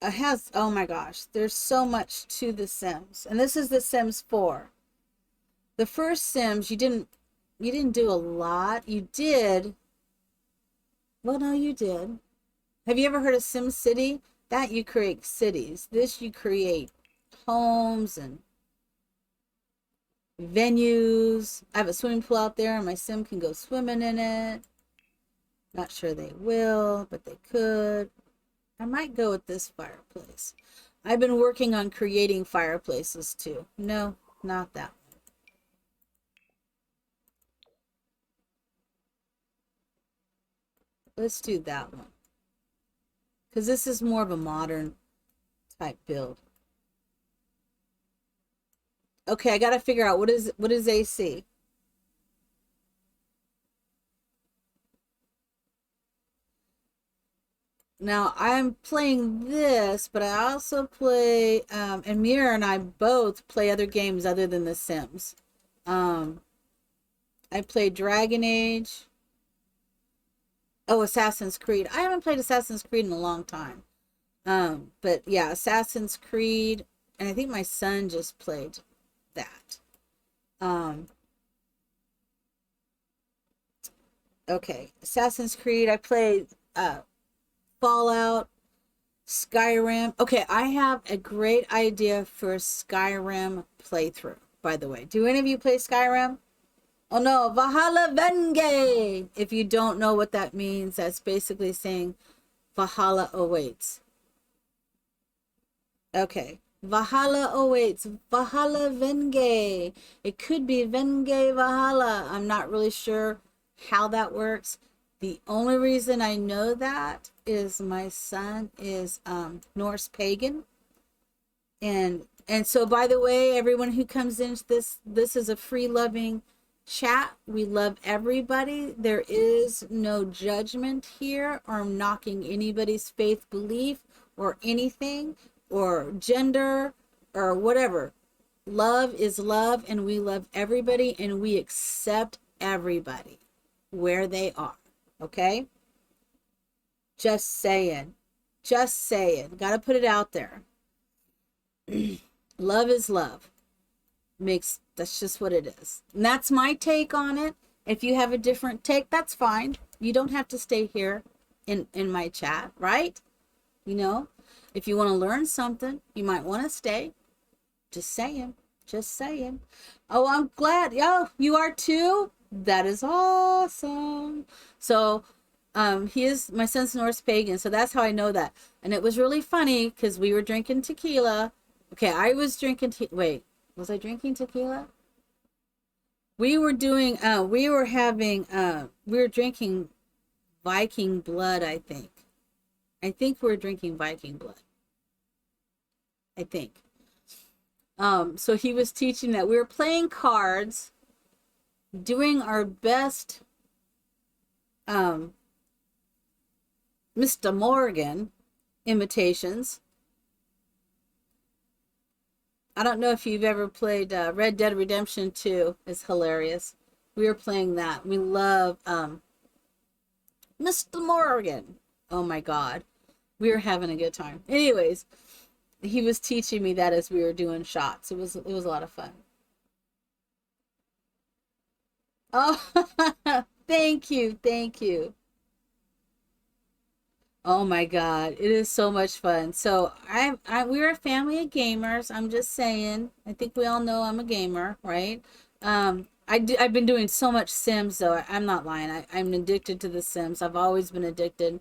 It has, oh my gosh, there's so much to The Sims. And this is The Sims 4. The first Sims, you didn't do a lot. You did. Well, no, you did. Have you ever heard of Sim City? That you create cities. This you create homes and venues. I have a swimming pool out there and my Sim can go swimming in it. Not sure they will, but they could. I might go with this fireplace. I've been working on creating fireplaces too. No, not that one. Let's do that one. Because this is more of a modern type build. Okay, I got to figure out what is AC. Now I'm playing this, but I also play, and Mira and I both play other games other than The Sims. I play Dragon Age. Oh, Assassin's Creed. I haven't played Assassin's Creed in a long time. But yeah, Assassin's Creed, and I think my son just played that. Okay, Assassin's Creed. I played Fallout, Skyrim. Okay, I have a great idea for a Skyrim playthrough, by the way. Do any of you play Skyrim? Oh no, Valhalla Venge! If you don't know what that means, that's basically saying Valhalla awaits. Okay. Valhalla awaits. Valhalla Venge. It could be Venge Valhalla. I'm not really sure how that works. The only reason I know that is my son is Norse pagan. And so by the way, everyone who comes into this is a free loving chat. We love everybody. There is no judgment here or knocking anybody's faith belief or anything or gender or whatever. Love is love, and we love everybody, and we accept everybody where they are. Okay? Just saying. Just saying. Gotta put it out there. Love is love. That's just what it is. And that's my take on it. If you have a different take, that's fine. You don't have to stay here in my chat, right? You know, if you want to learn something, you might want to stay. Just saying. Just saying. Oh, I'm glad. Oh, you are too? That is awesome. So, my son's Norse pagan, so that's how I know that. And it was really funny because we were drinking tequila. Okay, I was drinking wait, was I drinking tequila? We were doing we were drinking Viking blood, I think. I think we were drinking Viking blood. I think. So he was teaching that we were playing cards, doing our best Mr. Morgan imitations. I don't know if you've ever played Red Dead Redemption 2. It's hilarious. We were playing that. We love Mr. Morgan. Oh my God. We were having a good time. Anyways, he was teaching me that as we were doing shots. It was a lot of fun. Oh, thank you. Thank you. Oh my God, it is so much fun. So we're a family of gamers. I'm just saying. I think we all know I'm a gamer, right? I've been doing so much Sims though. I'm not lying. I'm addicted to the Sims. I've always been addicted,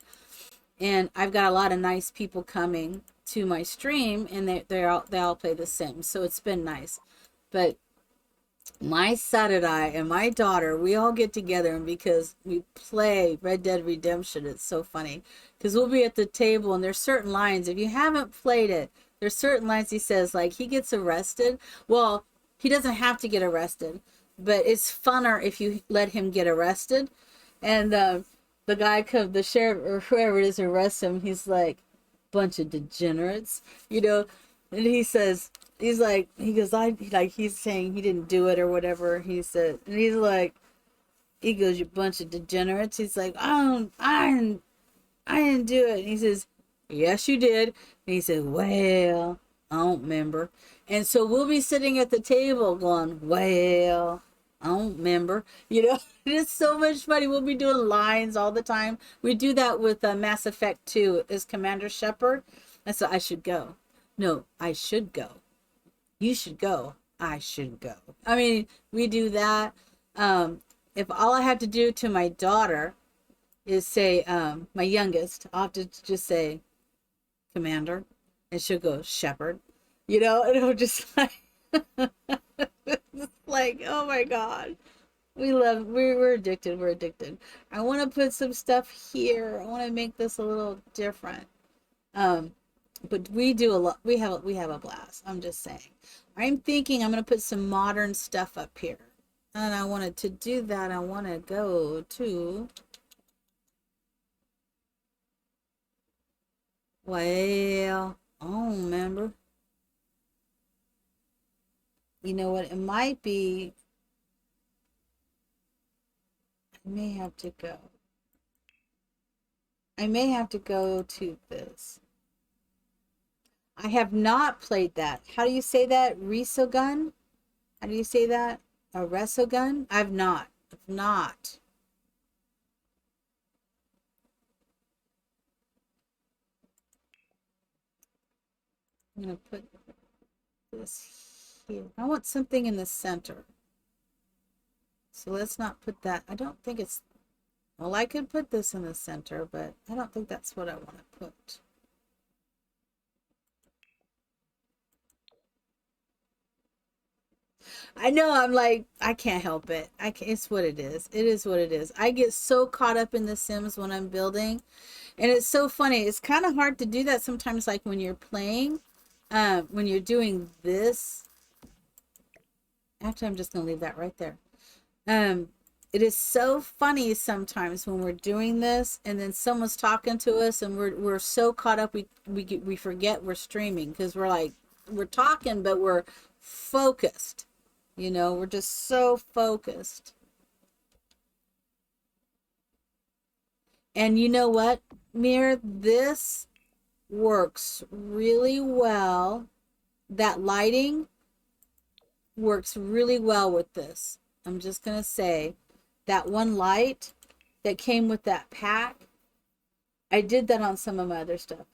and I've got a lot of nice people coming to my stream, and they all play the Sims. So it's been nice, but my son and I and my daughter, we all get together, and because we play Red Dead Redemption, it's so funny because we'll be at the table and there's certain lines. If you haven't played it, there's certain lines he says, like he gets arrested. Well, he doesn't have to get arrested, but it's funner if you let him get arrested. And the guy comes, the sheriff or whoever it is, arrests him. He's like, bunch of degenerates, you know. And he says, he goes, he's saying he didn't do it or whatever. He said, and he goes, you bunch of degenerates. He's like, I didn't do it. And he says, yes, you did. And he said, well, I don't remember. And so we'll be sitting at the table going, well, I don't remember. You know, it is so much funny. We'll be doing lines all the time. We do that with Mass Effect 2 as Commander Shepard. And so I should go. No, I should go. You should go. I should go. I mean, we do that. If all I have to do to my daughter is say, my youngest, I'll have to just say, Commander, and she'll go, Shepherd. You know, and it'll just like, oh my God. We're addicted. We're addicted. I want to put some stuff here. I want to make this a little different. But we do a lot. We have a blast. I'm just saying. I'm thinking I'm going to put some modern stuff up here. And I wanted to do that. I want to go to, well, I don't remember. You know what? It might be, I may have to go. I may have to go to this. I have not played that. How do you say that? Resogun? How do you say that? A Resogun? I've not. I've not. I'm going to put this here. I want something in the center. So let's not put that. I don't think it's, well, I could put this in the center, but I don't think that's what I want to put. I know, I'm like, I can't help it. I can't, it's what it is. It is what it is. I get so caught up in The Sims when I'm building. And it's so funny. It's kind of hard to do that sometimes, like when you're playing, when you're doing this. Actually, I'm just going to leave that right there. It is so funny sometimes when we're doing this and then someone's talking to us and we're so caught up we forget we're streaming because we're like we're talking but we're focused. You know, we're just so focused. And you know what, Mir, this works really well. That lighting works really well with this. I'm just going to say that one light that came with that pack, I did that on some of my other stuff.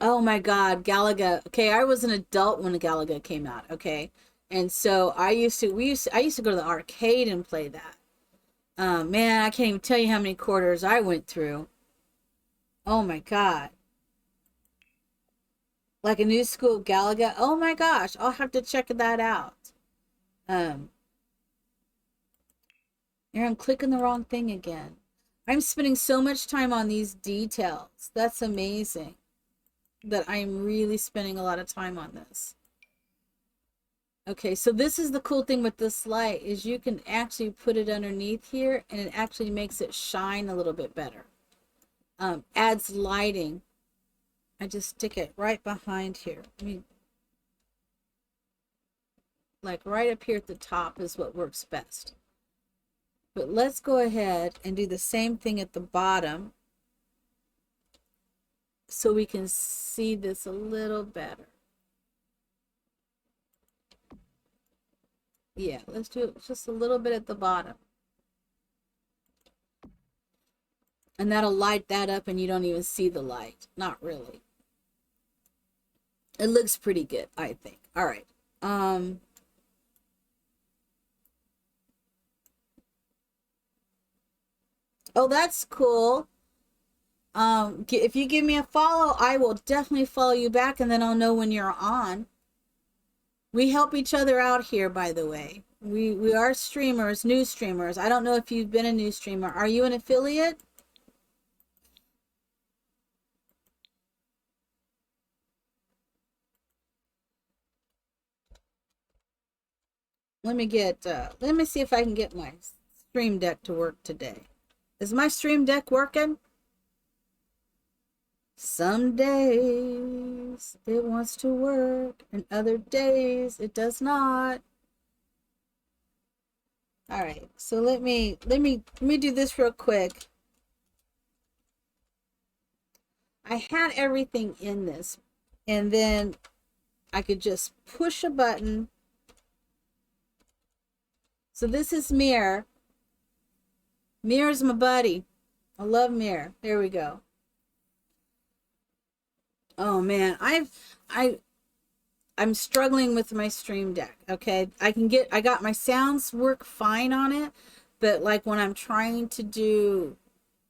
Oh my God, Galaga. Okay, I was an adult when Galaga came out, okay? And so I used to go to the arcade and play that. Man, I can't even tell you how many quarters I went through. Oh my God. Like a new school Galaga. Oh my gosh, I'll have to check that out. Um, I'm clicking the wrong thing again. I'm spending so much time on these details. That's amazing that I'm really spending a lot of time on this. Okay, so this is the cool thing with this light is you can actually put it underneath here and it actually makes it shine a little bit better. Adds lighting. I just stick it right behind here. I mean, like right up here at the top is what works best. But let's go ahead and do the same thing at the bottom so we can see this a little better. Yeah, let's do it just a little bit at the bottom. And that'll light that up and you don't even see the light. Not really. It looks pretty good, I think. All right. Oh, that's cool. If you give me a follow, I will definitely follow you back and then I'll know when you're on. We help each other out here, by the way. We are streamers, new streamers. I don't know if you've been a new streamer. Are you an affiliate? Let me see if I can get my stream deck to work today. Is my stream deck working? Some days it wants to work and other days it does not. All right, so let me do this real quick. I had everything in this and then I could just push a button. So this is Mir. Mir's my buddy. I love Mir. There we go. Oh man, I'm struggling with my stream deck. Okay, I got my sounds work fine on it, but like when I'm trying to do,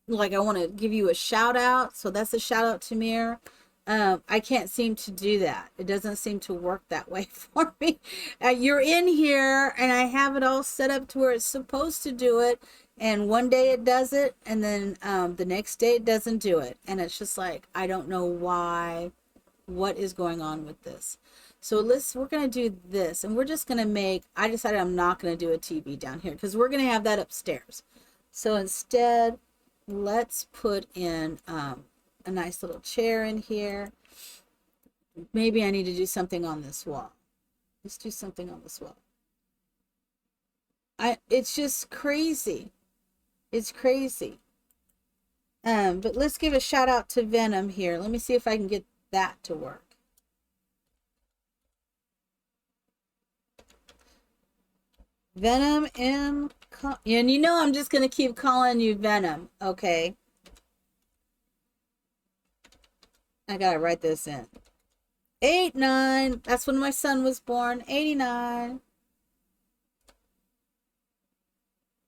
like I want to give you a shout out, so that's a shout out to Mir. I can't seem to do that. It doesn't seem to work that way for me. You're in here, and I have it all set up to where it's supposed to do it, and one day it does it, and then the next day it doesn't do it, and it's just like I don't know why. What is going on with this? So we're gonna do this, and we're just gonna make. I decided I'm not gonna do a TV down here because we're gonna have that upstairs. So instead, let's put in a nice little chair in here. Maybe I need to do something on this wall. Let's do something on this wall. It's just crazy. It's crazy. But let's give a shout out to Venom here. Let me see if I can get that to work. Venom and you know I'm just gonna keep calling you Venom, okay? I gotta write this in. 89. That's when my son was born. 89.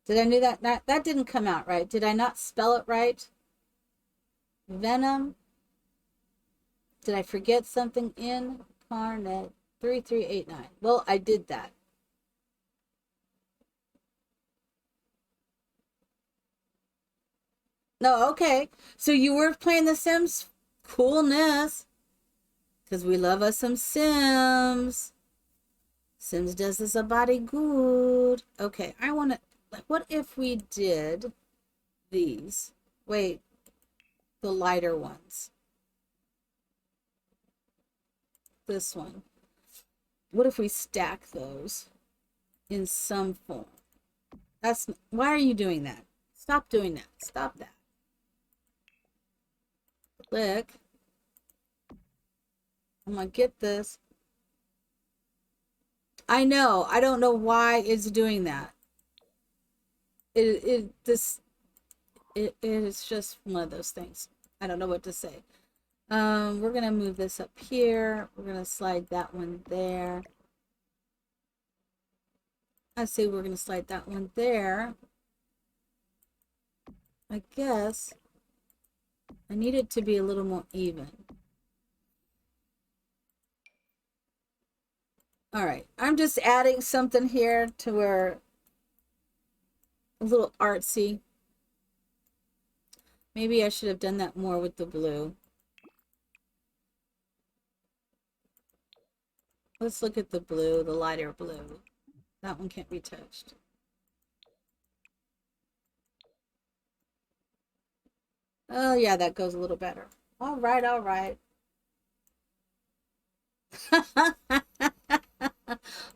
Did I do that? That didn't come out right. Did I not spell it right? Venom. Did I forget something? Incarnate. 3389. Well, I did that. No, okay. So you were playing The Sims? Coolness. Because we love us some Sims. Sims does us a body good. Okay, I want to... What if we did these? Wait, the lighter ones. This one. What if we stack those in some form? That's... Why are you doing that? Stop doing that. Stop that. Click. I'm gonna get this. I know. I don't know why it's doing that. It is just one of those things. I don't know what to say. We're gonna move this up here. We're gonna slide that one there. I say we're gonna slide that one there. I guess I need it to be a little more even. All right, I'm just adding something here to where a little artsy. Maybe I should have done that more with the blue. Let's look at the blue, the lighter blue. That one can't be touched. Oh yeah, that goes a little better. All right, all right.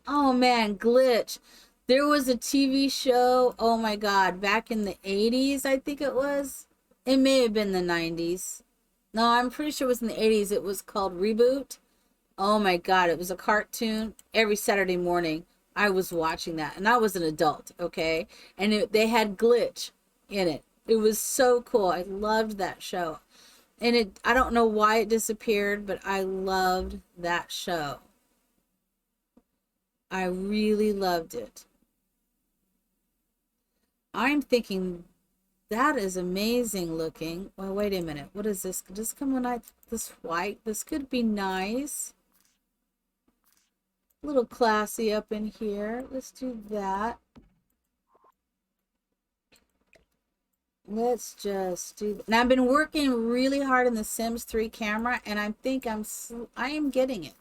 Oh man, Glitch. There was a TV show, oh my God, back in the 80s, I think it was. It may have been the 90s. No, I'm pretty sure it was in the 80s. It was called Reboot. Oh my God, it was a cartoon every Saturday morning. I was watching that, and I was an adult, okay? And they had Glitch in it. It was so cool. I loved that show. And I don't know why it disappeared, but I loved that show. I really loved it. I'm thinking that is amazing looking. Well, wait a minute. What is this? Just come on, this white. This could be nice. A little classy up in here. Let's do that. Let's just do that. Now I've been working really hard on the Sims 3 camera, and I think I am getting it.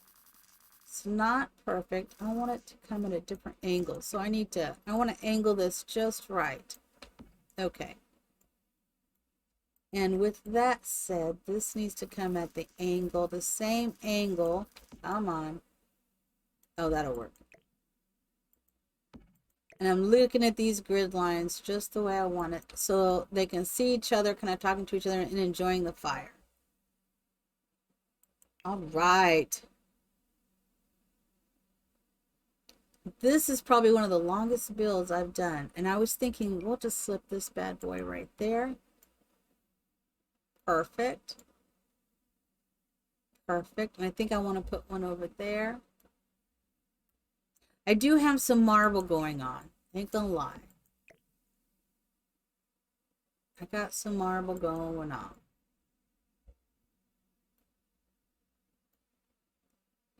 It's not perfect. I want it to come at a different angle. So I want to angle this just right. Okay. And with that said, this needs to come at the angle, the same angle. Come on. Oh, that'll work. And I'm looking at these grid lines just the way I want it, so they can see each other, kind of talking to each other and enjoying the fire. All right. This is probably one of the longest builds I've done. And I was thinking, we'll just slip this bad boy right there. Perfect. Perfect. And I think I want to put one over there. I do have some marble going on. Ain't gonna lie. I got some marble going on.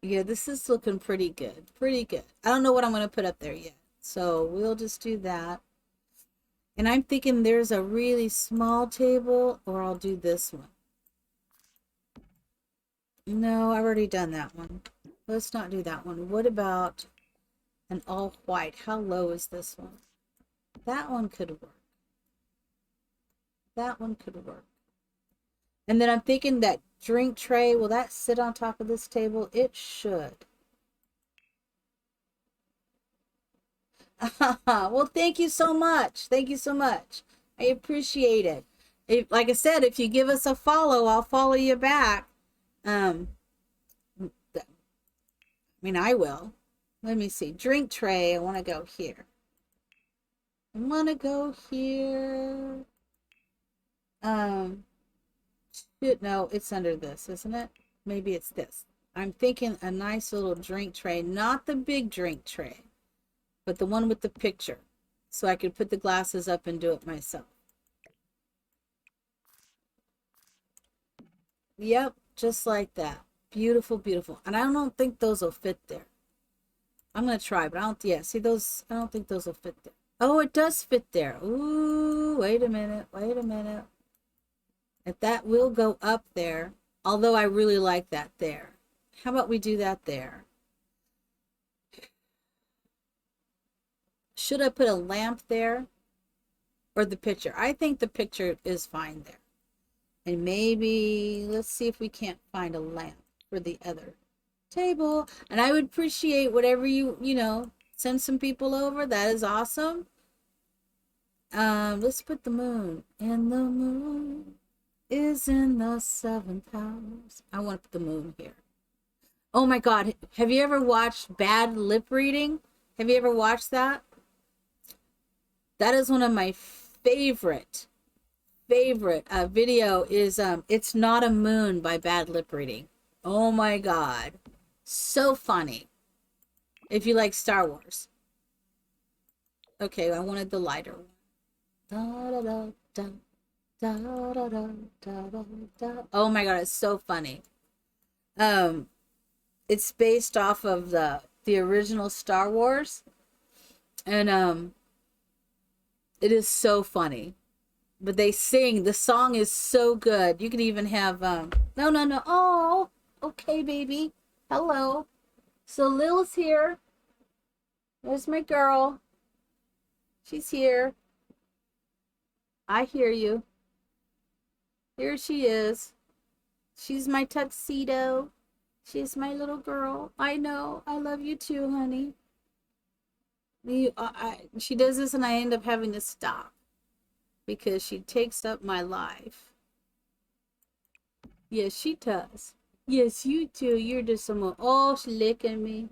Yeah, this is looking pretty good. Pretty good. I don't know what I'm going to put up there yet. So we'll just do that. And I'm thinking there's a really small table, or I'll do this one. No, I've already done that one. Let's not do that one. What about an all white? How low is this one? That one could work. That one could work. And then I'm thinking that drink tray, will that sit on top of this table? It should. Well, thank you so much. Thank you so much. I appreciate it. Like I said, if you give us a follow, I'll follow you back. I mean, I will. Let me see. Drink tray. I want to go here. I want to go here. No, it's under this, isn't it? Maybe it's this. I'm thinking a nice little drink tray, not the big drink tray, but the one with the picture. So I could put the glasses up and do it myself. Yep, just like that. Beautiful, beautiful. And I don't think those will fit there. I'm gonna try, but I don't. Yeah, see those? I don't think those will fit there. Oh, it does fit there. Ooh, wait a minute. Wait a minute. If that will go up there, although I really like that there. How about we do that there? Should I put a lamp there or the picture? I think the picture is fine there. And maybe let's see if we can't find a lamp for the other table. And I would appreciate whatever you send some people over. That is awesome. Let's put the moon. And the moon is in the seventh house. I want to put the moon here. Oh my God. Have you ever watched Bad Lip Reading? Have you ever watched that? That is one of my favorite video is It's Not a Moon by Bad Lip Reading. Oh my God. So funny. If you like Star Wars. Okay, I wanted the lighter one. Da, da, da, da, da, da, da, da, da. Oh my God, it's so funny. It's based off of the original Star Wars. And it is so funny. But they sing. The song is so good. You could even have no. Oh, okay, baby. Hello. So Lil's here. There's my girl. She's here. I hear you. Here she is. She's my tuxedo. She's my little girl. I know. I love you too, honey. She does this and I end up having to stop because she takes up my life. Yes, she does. Yes, you too. You're just someone. Oh, she's licking me.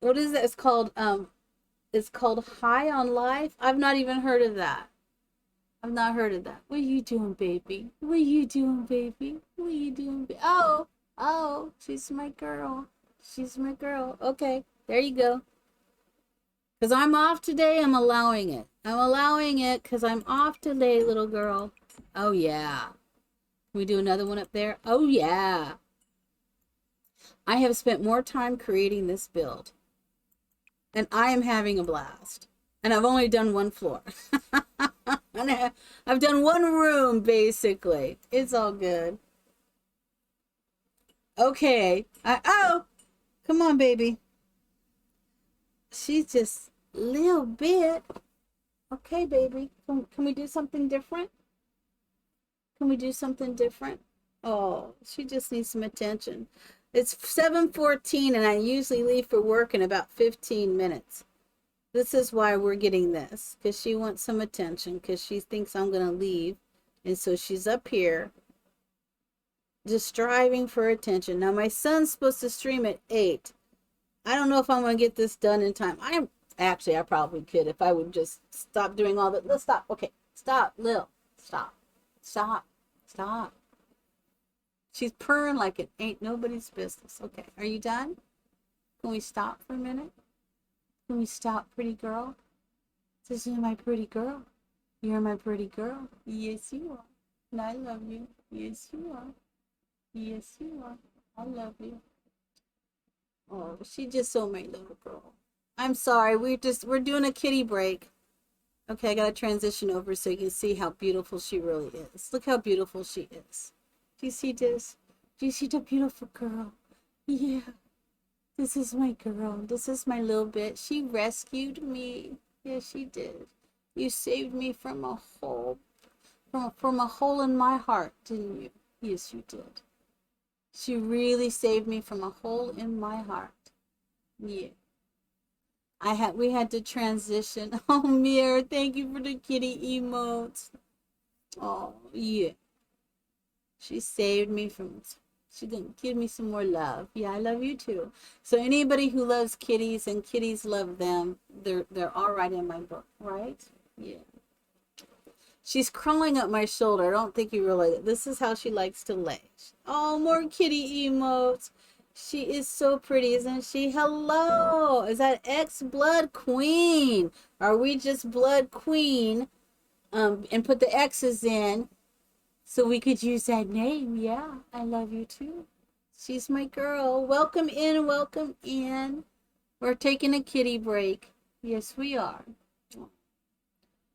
What is that? It's called High on Life. I've not even heard of that. I've not heard of that. What are you doing, baby? What are you doing, baby? What are you doing, baby? Oh, she's my girl. She's my girl. Okay, there you go. Because I'm off today, I'm allowing it. I'm allowing it because I'm off today, little girl. Oh, yeah. Can we do another one up there? Oh, yeah. I have spent more time creating this build. And I am having a blast. And I've only done one floor. I've done one room, basically. It's all good. Okay. Oh, come on, baby. She's just a little bit. Okay, baby. Can we do something different? Can we do something different? Oh, she just needs some attention. It's 7:14 and I usually leave for work in about 15 minutes. This is why we're getting this, because she wants some attention, because she thinks I'm going to leave. And so she's up here just striving for attention. Now, my son's supposed to stream at 8. I don't know if I'm going to get this done in time. I probably could if I would just stop doing all that. Let's stop. Okay, stop, Lil. Stop. Stop. Stop. She's purring like it ain't nobody's business. Okay, are you done? Can we stop for a minute? Can we stop, pretty girl? This is my pretty girl. You're my pretty girl. Yes, you are. And I love you. Yes, you are. Yes, you are. I love you. Oh, she just so my little girl. I'm sorry. We're doing a kitty break. Okay, I gotta transition over so you can see how beautiful she really is. Look how beautiful she is. Do you see this? Do you see the beautiful girl? Yeah. This is my girl. This is my little bit. She rescued me. Yes, she did. You saved me from a hole, from a hole in my heart, didn't you? Yes, you did. She really saved me from a hole in my heart. Yeah. We had to transition. Oh, Mir, thank you for the kitty emotes. Oh, yeah. She saved me from, she didn't give me some more love. Yeah, I love you too. So anybody who loves kitties and kitties love them, they're all right in my book, right? Yeah. She's crawling up my shoulder. I don't think you realize it. This is how she likes to lay. Oh, more kitty emotes. She is so pretty, isn't she? Hello. Is that X Blood Queen? Are we just Blood Queen? And put the X's in so we could use that name. Yeah, I love you too. She's my girl. Welcome in, welcome in. We're taking a kitty break. Yes, we are.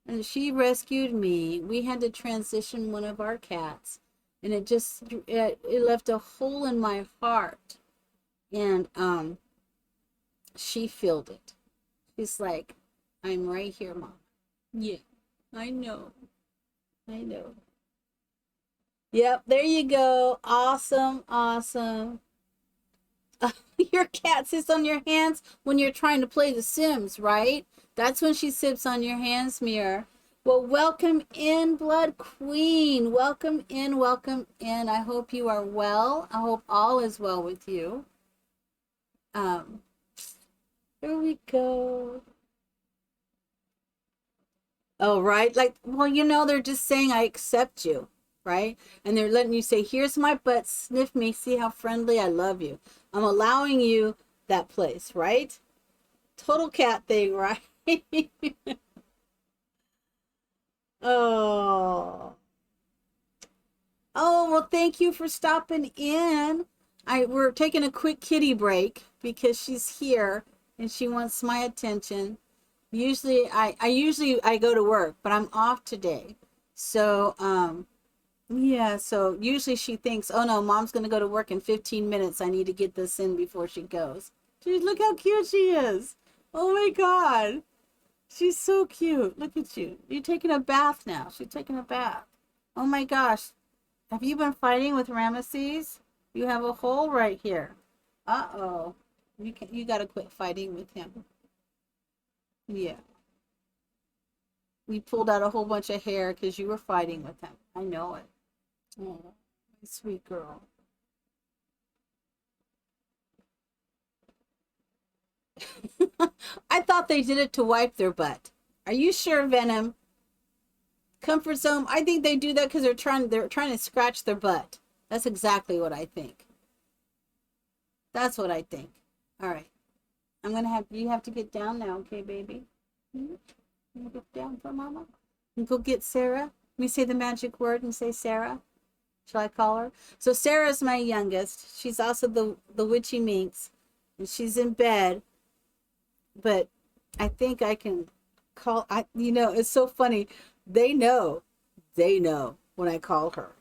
And she rescued me. We had to transition one of our cats, and it left a hole in my heart. And she filled it. She's like, I'm right here, Mom. Yeah, I know. I know. Yep, there you go. Awesome, awesome. Your cat sits on your hands when you're trying to play The Sims, right? That's when she sits on your hands, Mirror. Well, welcome in, Blood Queen. Welcome in, welcome in. I hope you are well. I hope all is well with you. Here we go. Oh, right? Like, well, they're just saying, I accept you, right? And they're letting you say, here's my butt, sniff me, see how friendly I love you. I'm allowing you that place, right? Total cat thing, right? Oh. Oh, well, thank you for stopping in. We're taking a quick kitty break because she's here and she wants my attention. Usually I go to work, but I'm off today. So, yeah, so usually she thinks, oh no, Mom's gonna go to work in 15 minutes. I need to get this in before she goes. Dude, look how cute she is. Oh my God. She's so cute. Look at you. You're taking a bath now. She's taking a bath. Oh my gosh. Have you been fighting with Ramesses? You have a hole right here. Uh-oh. You gotta quit fighting with him. Yeah. We pulled out a whole bunch of hair because you were fighting with him. I know it. Oh, my sweet girl. I thought they did it to wipe their butt. Are you sure, Venom? Comfort Zone? I think they do that because they're trying to scratch their butt. That's exactly what I think. That's what I think. All right. You have to get down now, okay, baby? You get down for Mama? And go get Sarah. Let me say the magic word and say Sarah. Shall I call her? So Sarah's my youngest. She's also the witchy minx, and she's in bed. But I think I can call. It's so funny. They know when I call her,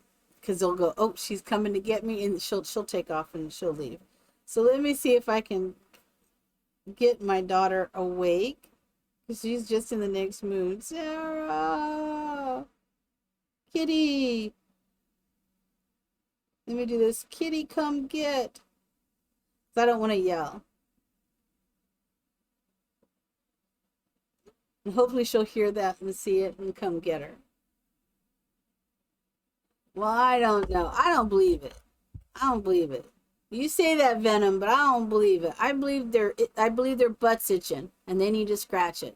because they'll go, oh, she's coming to get me, and she'll take off and she'll leave. So let me see if I can get my daughter awake, because she's just in the next mood. Sarah, kitty. Let me do this. Kitty, come get. I don't want to yell. And hopefully she'll hear that and see it and come get her. Well, I don't know. I don't believe it. I don't believe it. You say that, Venom, but I don't believe it. I believe their butt's itching and they need to scratch it.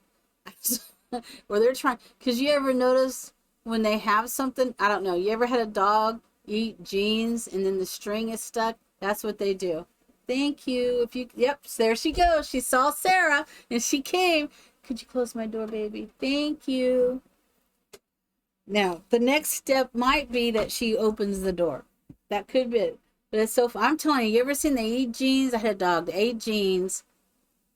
Or they're trying. Because you ever notice when they have something? I don't know. You ever had a dog eat jeans and then the string is stuck? That's what they do. Thank you. Yep, there she goes. She saw Sarah and she came. Could you close my door, baby? Thank you. Now, the next step might be that she opens the door. That could be it. But it's so fun. I'm telling you ever seen they eat jeans? I had a dog that ate jeans.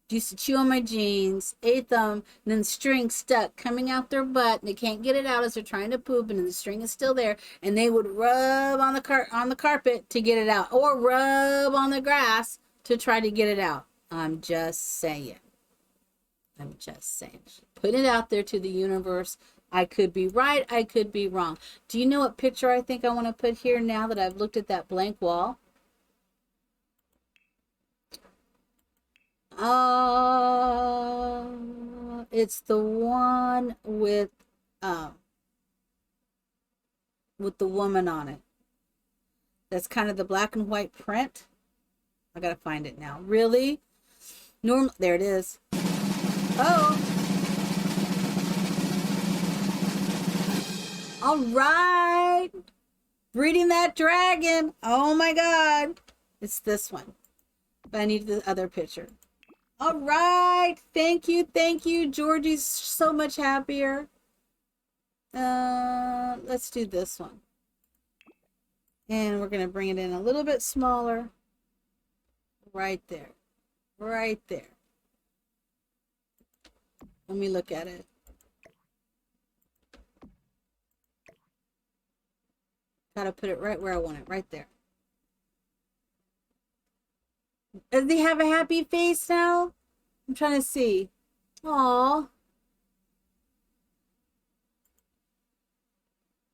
Used to chew on my jeans, ate them, and then the string stuck coming out their butt, and they can't get it out as they're trying to poop, and the string is still there, and they would rub on the carpet to get it out, or rub on the grass to try to get it out. I'm just saying. Put it out there to the universe. I could be right, I could be wrong. Do you know what picture I think I want to put here now that I've looked at that blank wall? It's the one with the woman on it. That's kind of the black and white print. I gotta find it now. Really? There it is. Oh. All right. Breeding that dragon. Oh my God. It's this one. But I need the other picture. All right. Thank you. Thank you. Georgie's so much happier. Let's do this one. And we're going to bring it in a little bit smaller. Right there. Right there. Let me look at it. Gotta put it right where I want it. Right there. Does he have a happy face now? I'm trying to see. Aww.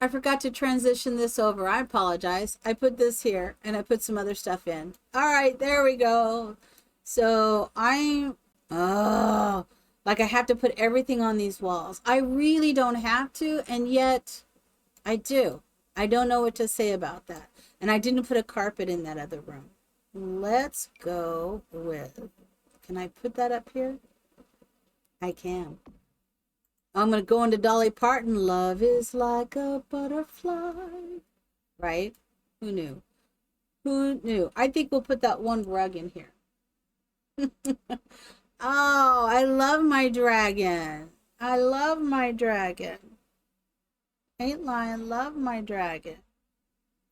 I forgot to transition this over. I apologize. I put this here and I put some other stuff in. All right, there we go. So I'm, like I have to put everything on these walls. I really don't have to, and yet I do. I don't know what to say about that. And I didn't put a carpet in that other room. Let's go with, can I put that up here? I can. I'm going to go into Dolly Parton. Love is like a butterfly. Right? Who knew? Who knew? I think we'll put that one rug in here. Oh, I love my dragon. I love my dragon. Ain't lying. Love my dragon.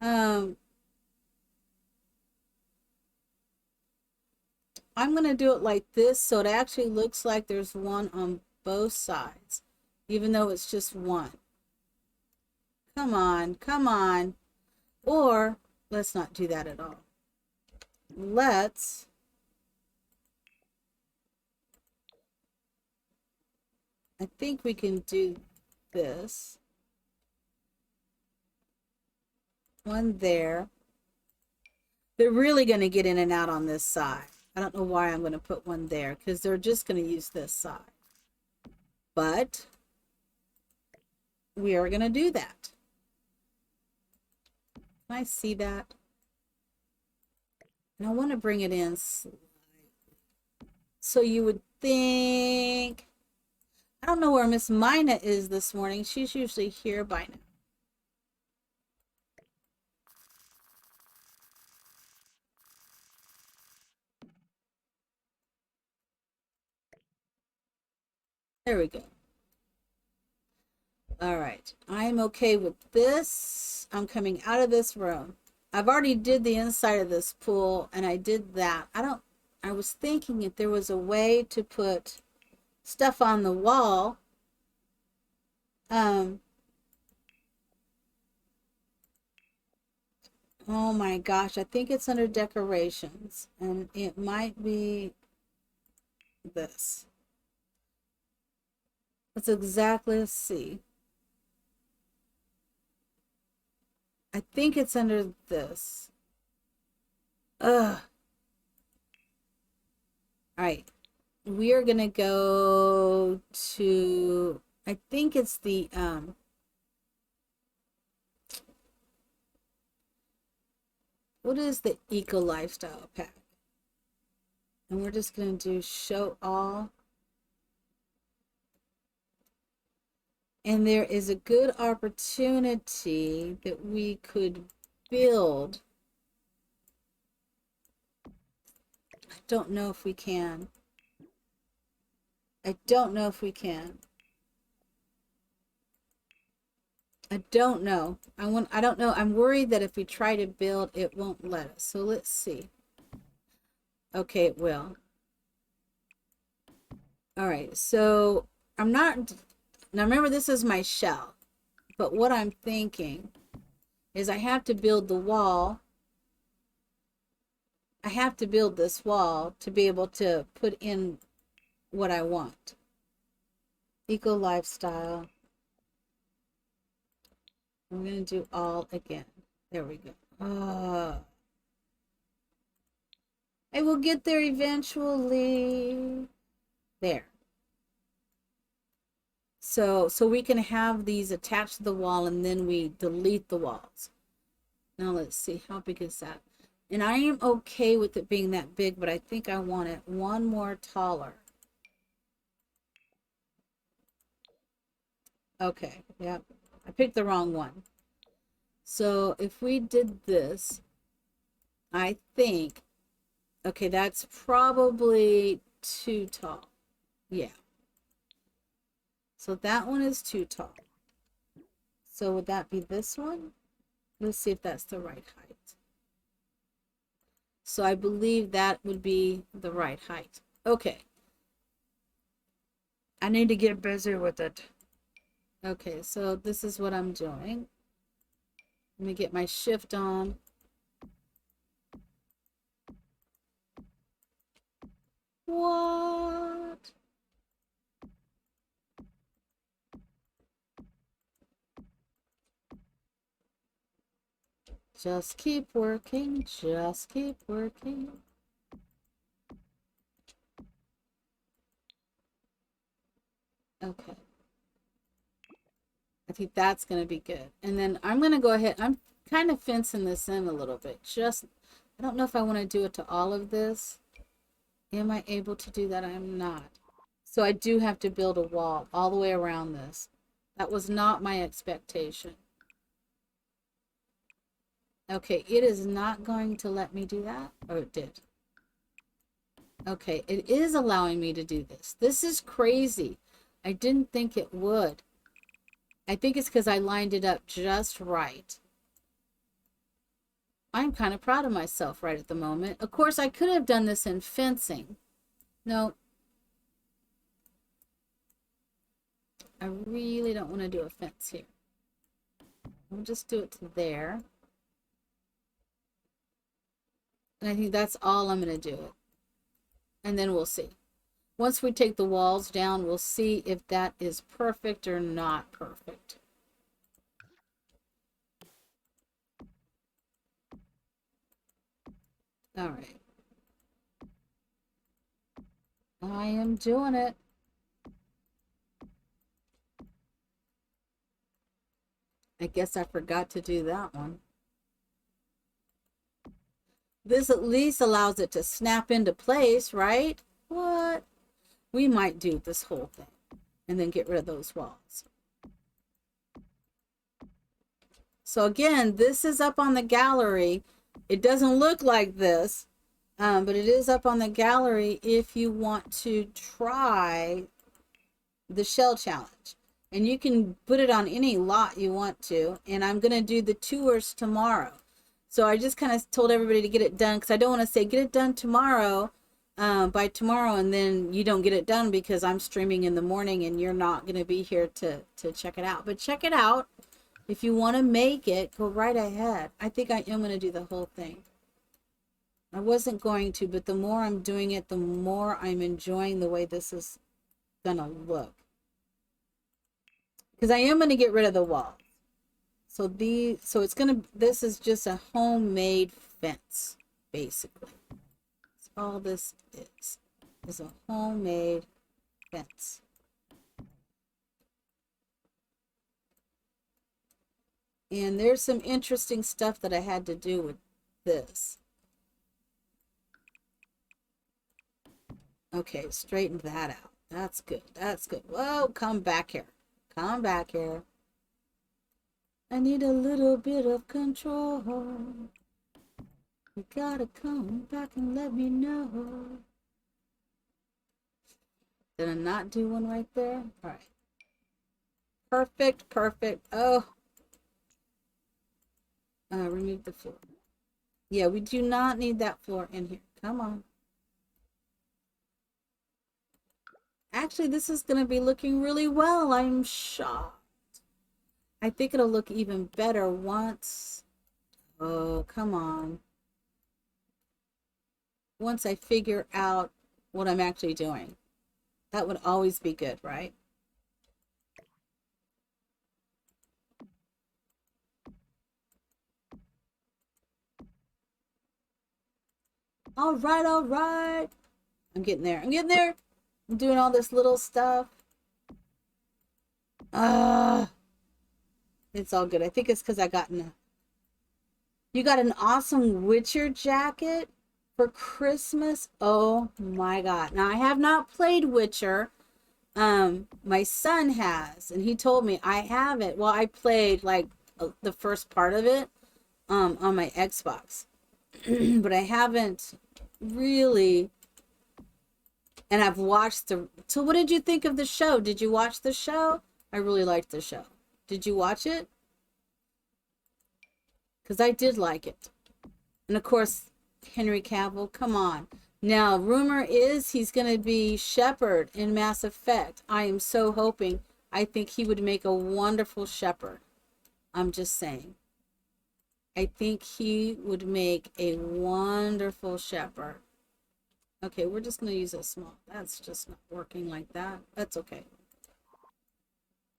I'm going to do it like this so it actually looks like there's one on both sides, even though it's just one. Come on, come on. Or let's not do that at all. I think we can do this. One there. They're really going to get in and out on this side. I don't know why I'm going to put one there because they're just going to use this side. But we are going to do that. Can I see that? And I want to bring it in slightly. So you would think, I don't know where Miss Mina is this morning. She's usually here by now. There we go. All right, I'm okay with this. I'm coming out of this room. I've already did the inside of this pool and I did that. I was thinking if there was a way to put stuff on the wall. Oh my gosh, I think it's under decorations and it might be this. Let's see. I think it's under this. Ugh. All right. We are going to go to, I think it's the, what is the Eco Lifestyle pack? And we're just going to do show all. And there is a good opportunity that we could build. I don't know if we can. I don't know if we can. I don't know. I don't know. I'm worried that if we try to build, it won't let us. So let's see. Okay, it will. All right, so I'm not, now remember this is my shell, but what I'm thinking is I have to build the wall. I have to build this wall to be able to put in what I want. Eco Lifestyle. I'm going to do all again. There we go. I will get there eventually. There. So we can have these attached to the wall and then we delete the walls. Now let's see, how big is that? And I am okay with it being that big, but I think I want it one more taller. Okay, yep. I picked the wrong one. So if we did this, I think, okay, that's probably too tall. Yeah. So that one is too tall. So would that be this one? Let's see if that's the right height. So I believe that would be the right height. Okay. I need to get busy with it. Okay, so this is what I'm doing. Let me get my shift on. What? Just keep working, just keep working. Okay. I think that's going to be good. And then I'm going to go ahead. I'm kind of fencing this in a little bit. Just, I don't know if I want to do it to all of this. Am I able to do that? I'm not. So I do have to build a wall all the way around this. That was not my expectation. Okay, it is not going to let me do that. Oh, it did. Okay, it is allowing me to do this. This is crazy. I didn't think it would. I think it's because I lined it up just right. I'm kind of proud of myself right at the moment. Of course, I could have done this in fencing. No. I really don't want to do a fence here. I'll just do it to there. And I think that's all I'm going to do it. And then we'll see. Once we take the walls down, we'll see if that is perfect or not perfect. All right. I am doing it. I guess I forgot to do that one. This at least allows it to snap into place, right? What? We might do this whole thing and then get rid of those walls. So again, this is up on the gallery. It doesn't look like this, but it is up on the gallery if you want to try the shell challenge. And you can put it on any lot you want to. And I'm going to do the tours tomorrow. So I just kind of told everybody to get it done because I don't want to say get it done tomorrow by tomorrow and then you don't get it done because I'm streaming in the morning and you're not going to be here to check it out. But check it out. If you want to make it, go right ahead. I think I am going to do the whole thing. I wasn't going to, but the more I'm doing it, the more I'm enjoying the way this is going to look. Because I am going to get rid of the wall. So this is just a homemade fence, basically. That's all this is a homemade fence. And there's some interesting stuff that I had to do with this. Okay, straighten that out. That's good. That's good. Whoa, come back here. Come back here. I need a little bit of control. You gotta come back and let me know. Did I not do one right there? All right. Perfect, perfect. Oh. Remove the floor. Yeah, we do not need that floor in here. Come on. Actually, this is going to be looking really well. I'm shocked. I think it'll look even better once. Oh, come on. Once I figure out what I'm actually doing. That would always be good, right? All right, all right. I'm getting there. I'm getting there. I'm doing all this little stuff. It's all good. I think it's because I got you got an awesome Witcher jacket for Christmas. Oh my God. Now I have not played Witcher, My son has, and he told me I have it. Well, I played like the first part of it on my Xbox, but I haven't really. And I've watched the. So, what did you think of the show? Did you watch the show? I really liked the show. Did you watch it? Because I did like it. And of course, Henry Cavill, come on. Now, rumor is he's going to be Shepard in Mass Effect. I am so hoping. I think he would make a wonderful Shepard. I'm just saying. I think he would make a wonderful Shepard. Okay, we're just going to use a small. That's just not working like that. That's okay.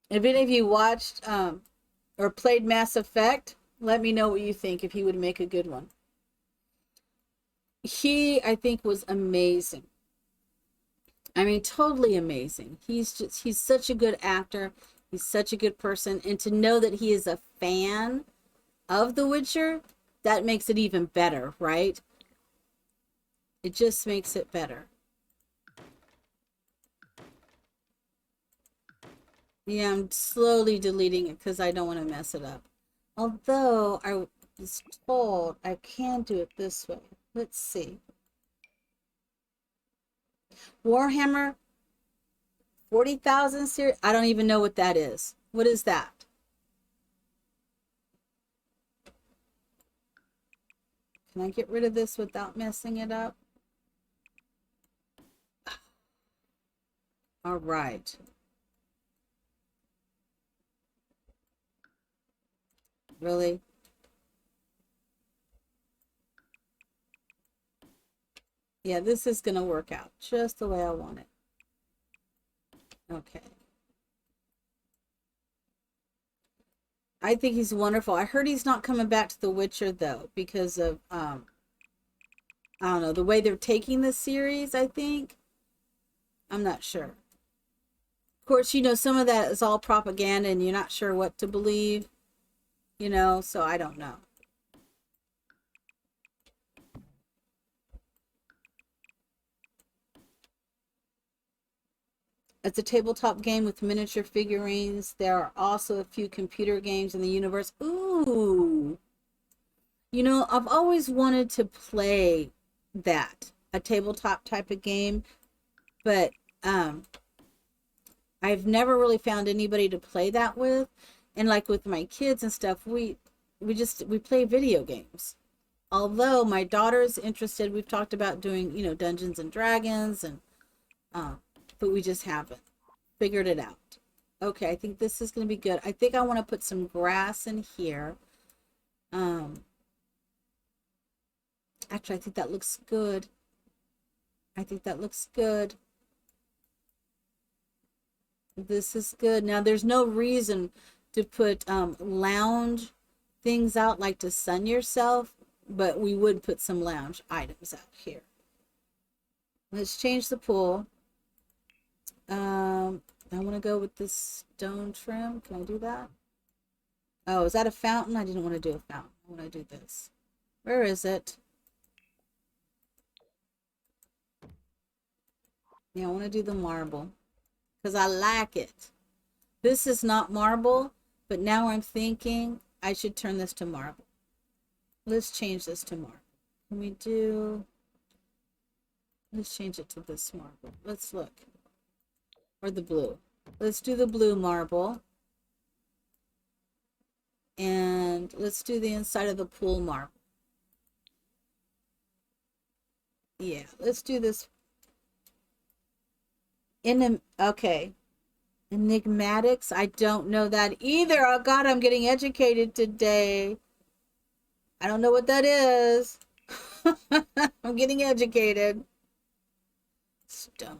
If any of you watched or played Mass Effect, let me know what you think if he would make a good one. He, I think, was amazing. I mean, totally amazing. He's such a good actor. He's such a good person. And to know that he is a fan of The Witcher, that makes it even better, right? It just makes it better. Yeah, I'm slowly deleting it because I don't want to mess it up. Although I was told I can do it this way. Let's see. Warhammer 40,000 series. I don't even know what that is. What is that? Can I get rid of this without messing it up? All right. Really? Yeah, this is going to work out just the way I want it. Okay. I think he's wonderful. I heard he's not coming back to The Witcher though because of I don't know, the way they're taking the series, I think. I'm not sure. Of course, you know, some of that is all propaganda and you're not sure what to believe, you know, so I don't know. It's a tabletop game with miniature figurines. There are also a few computer games in the universe. Ooh. You know, I've always wanted to play that, a tabletop type of game, but I've never really found anybody to play that with. And like with my kids and stuff, we play video games. Although my daughter's interested, we've talked about doing, you know, Dungeons and Dragons and but we just haven't figured it out. Okay, I think this is going to be good. I think I want to put some grass in here. Actually, I think that looks good. I think that looks good. This is good. Now, there's no reason to put lounge things out like to sun yourself, but we would put some lounge items out here. Let's change the pool. I want to go with this stone trim. Can I do that? Oh, is that a fountain? I didn't want to do a fountain. I want to do this. Where is it? Yeah, I want to do the marble because I like it. This is not marble, but now I'm thinking I should turn this to marble. Let's change this to marble. Can we do... Let's change it to this marble. Let's look. Or the blue. Let's do the blue marble. And let's do the inside of the pool marble. Yeah, let's do this. Okay. Enigmatics. I don't know that either. Oh God, I'm getting educated today. I don't know what that is. I'm getting educated. Stone.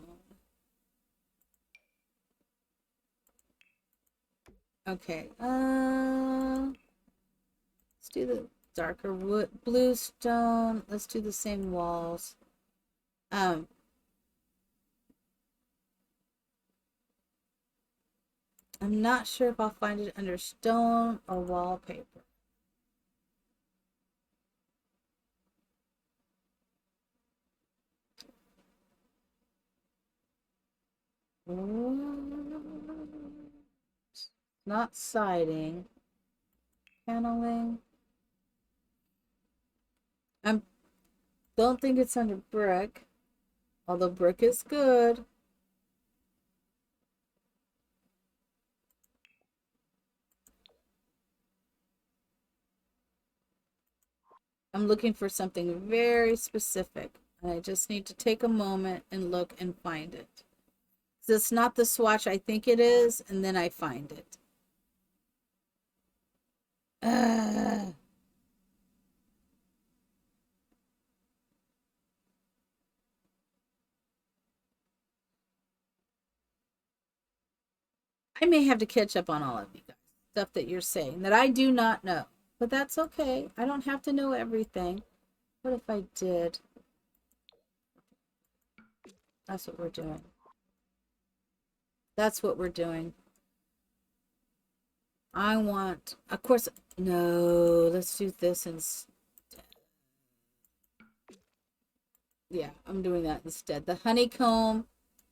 Okay. Let's do the darker wood, blue stone. Let's do the same walls. I'm not sure if I'll find it under stone or wallpaper. Ooh. not siding. Paneling. I don't think it's under brick, although brick is good. I'm looking for something very specific. And I just need to take a moment and look and find it. It's not the swatch I think it is, and then I find it. I may have to catch up on all of you guys. Stuff that you're saying that I do not know. But that's okay. I don't have to know everything. What if I did? That's what we're doing. That's what we're doing. I want, of course, no, let's do this instead. Yeah, I'm doing that instead. The honeycomb,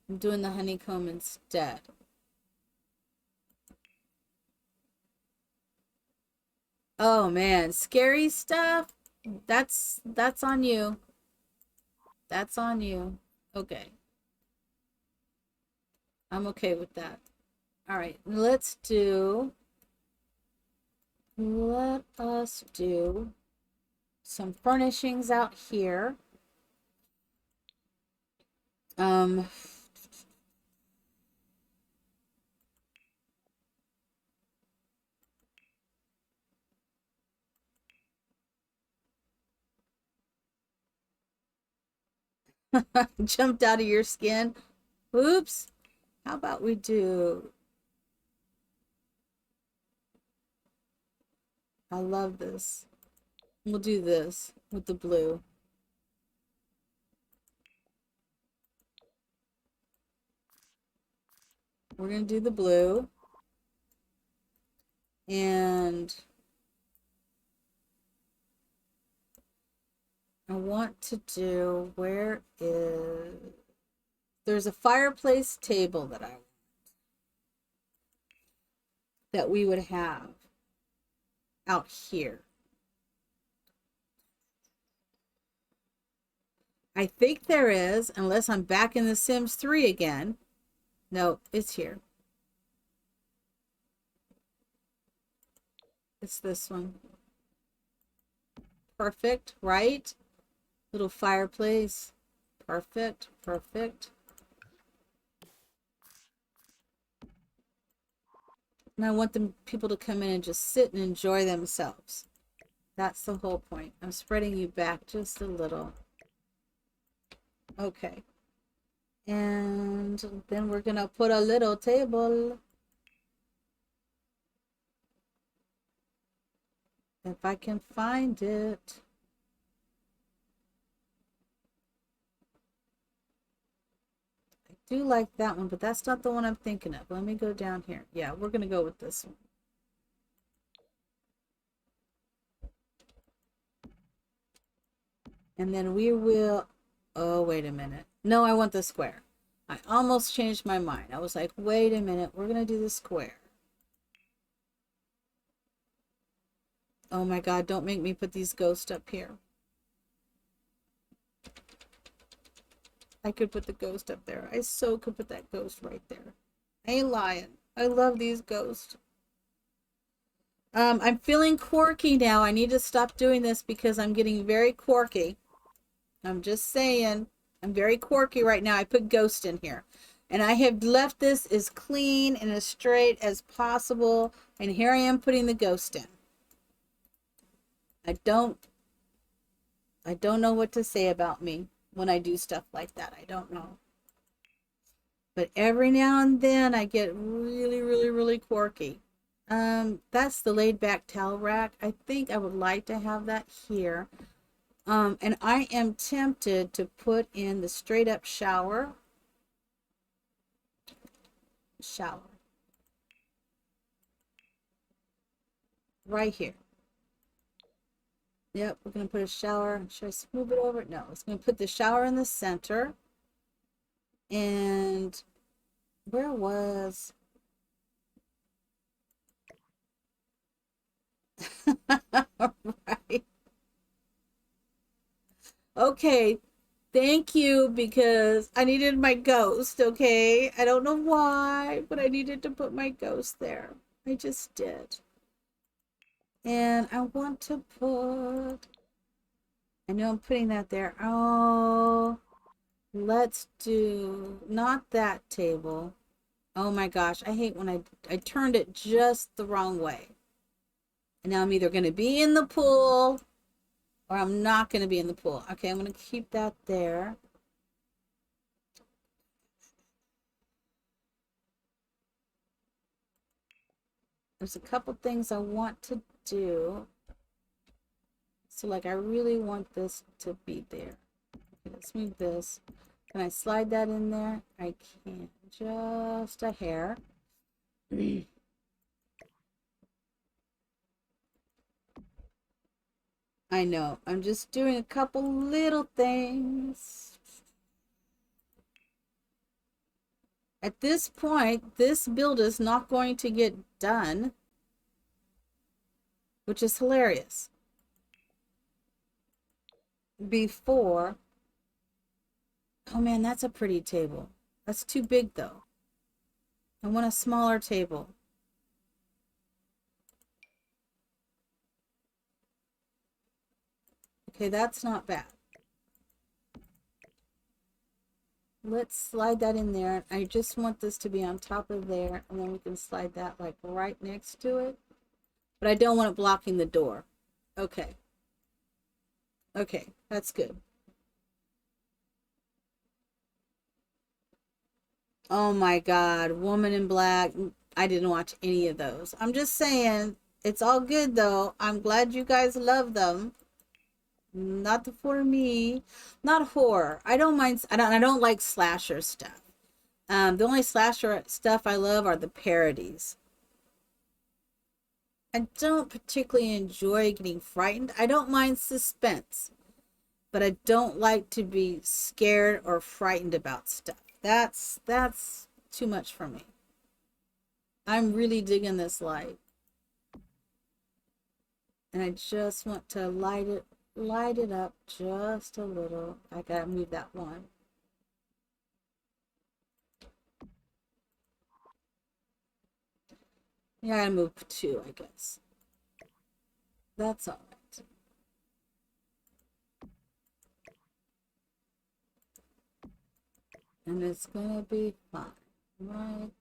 I'm doing the honeycomb instead. Oh man, scary stuff. That's on you. That's on you. Okay. I'm okay with that. All right, let us do some furnishings out here. Um, jumped out of your skin. Oops. How about we do, I love this. We'll do this with the blue. We're going to do the blue. And I want to do, where is, there's a fireplace table that we would have out here. I think there is, unless I'm back in The Sims 3 again. No, it's here. It's this one. Perfect, right? Little fireplace. Perfect, perfect. And I want the people to come in and just sit and enjoy themselves. That's the whole point. I'm spreading you back just a little. Okay. And then we're gonna put a little table. If I can find it. I do like that one, but that's not the one I'm thinking of. Let me go down here. Yeah, we're gonna go with this one. And then we will, oh, wait a minute. No, I want the square. I almost changed my mind. I was like, wait a minute, we're gonna do the square. Oh my God, don't make me put these ghosts up here. I could put the ghost up there. I so could put that ghost right there. I ain't lying. I love these ghosts. I'm feeling quirky now. I need to stop doing this because I'm getting very quirky. I'm just saying. I'm very quirky right now. I put ghost in here. And I have left this as clean and as straight as possible. And here I am putting the ghost in. I don't know what to say about me when I do stuff like that. I don't know. But every now and then I get really, really, really quirky. That's the laid back towel rack. I think I would like to have that here. And I am tempted to put in the straight up shower. Right here. Yep, we're going to put a shower. Should I smooth it over? No, it's going to put the shower in the center. And where was... Right. Okay. Thank you because I needed my ghost, okay? I don't know why, but I needed to put my ghost there. I just did. And I want to put, I know I'm putting that there. Oh, let's do not that table. Oh my gosh, I hate when I turned it just the wrong way. And now I'm either going to be in the pool or I'm not going to be in the pool. Okay, I'm going to keep that there. There's a couple things I want to do. So like I really want this to be there. Okay, let's move this. Can I slide that in there? I can't. Just a hair. I know. I'm just doing a couple little things. At this point, this build is not going to get done, which is hilarious. Before, oh man, that's a pretty table. That's too big though. I want a smaller table. Okay, that's not bad. Let's slide that in there. I just want this to be on top of there, and then we can slide that like right next to it. But I don't want it blocking the door. Okay. Okay, that's good. Oh my God, Woman in Black. I didn't watch any of those. I'm just saying, it's all good though. I'm glad you guys love them. Not for me. Not horror. I don't mind. I don't like slasher stuff. The only slasher stuff I love are the parodies. I don't particularly enjoy getting frightened. I don't mind suspense, but I don't like to be scared or frightened about stuff. That's too much for me. I'm really digging this light. And I just want to light it up just a little. I gotta move that one. Yeah, I gotta move two, I guess. That's all right. And it's gonna be fine, right?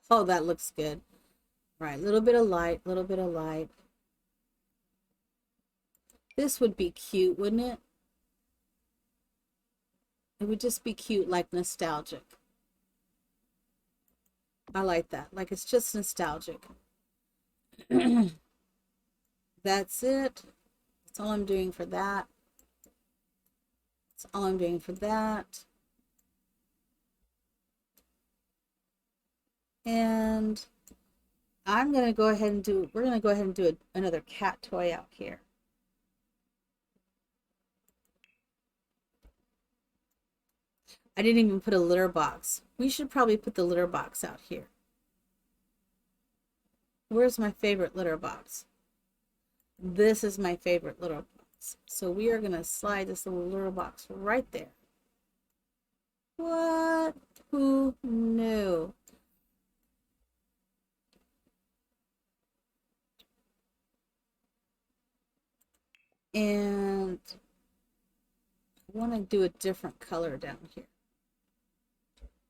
Oh, that looks good. Right, little bit of light, little bit of light. This would be cute, wouldn't it? It would just be cute, like nostalgic. I like that. Like it's just nostalgic. That's it. That's all I'm doing for that. That's all I'm doing for that. And I'm going to go ahead and we're going to go ahead and do another cat toy out here. I didn't even put a litter box. We should probably put the litter box out here. Where's my favorite litter box? This is my favorite litter box. So we are going to slide this little litter box right there. What? Who knew? And I want to do a different color down here.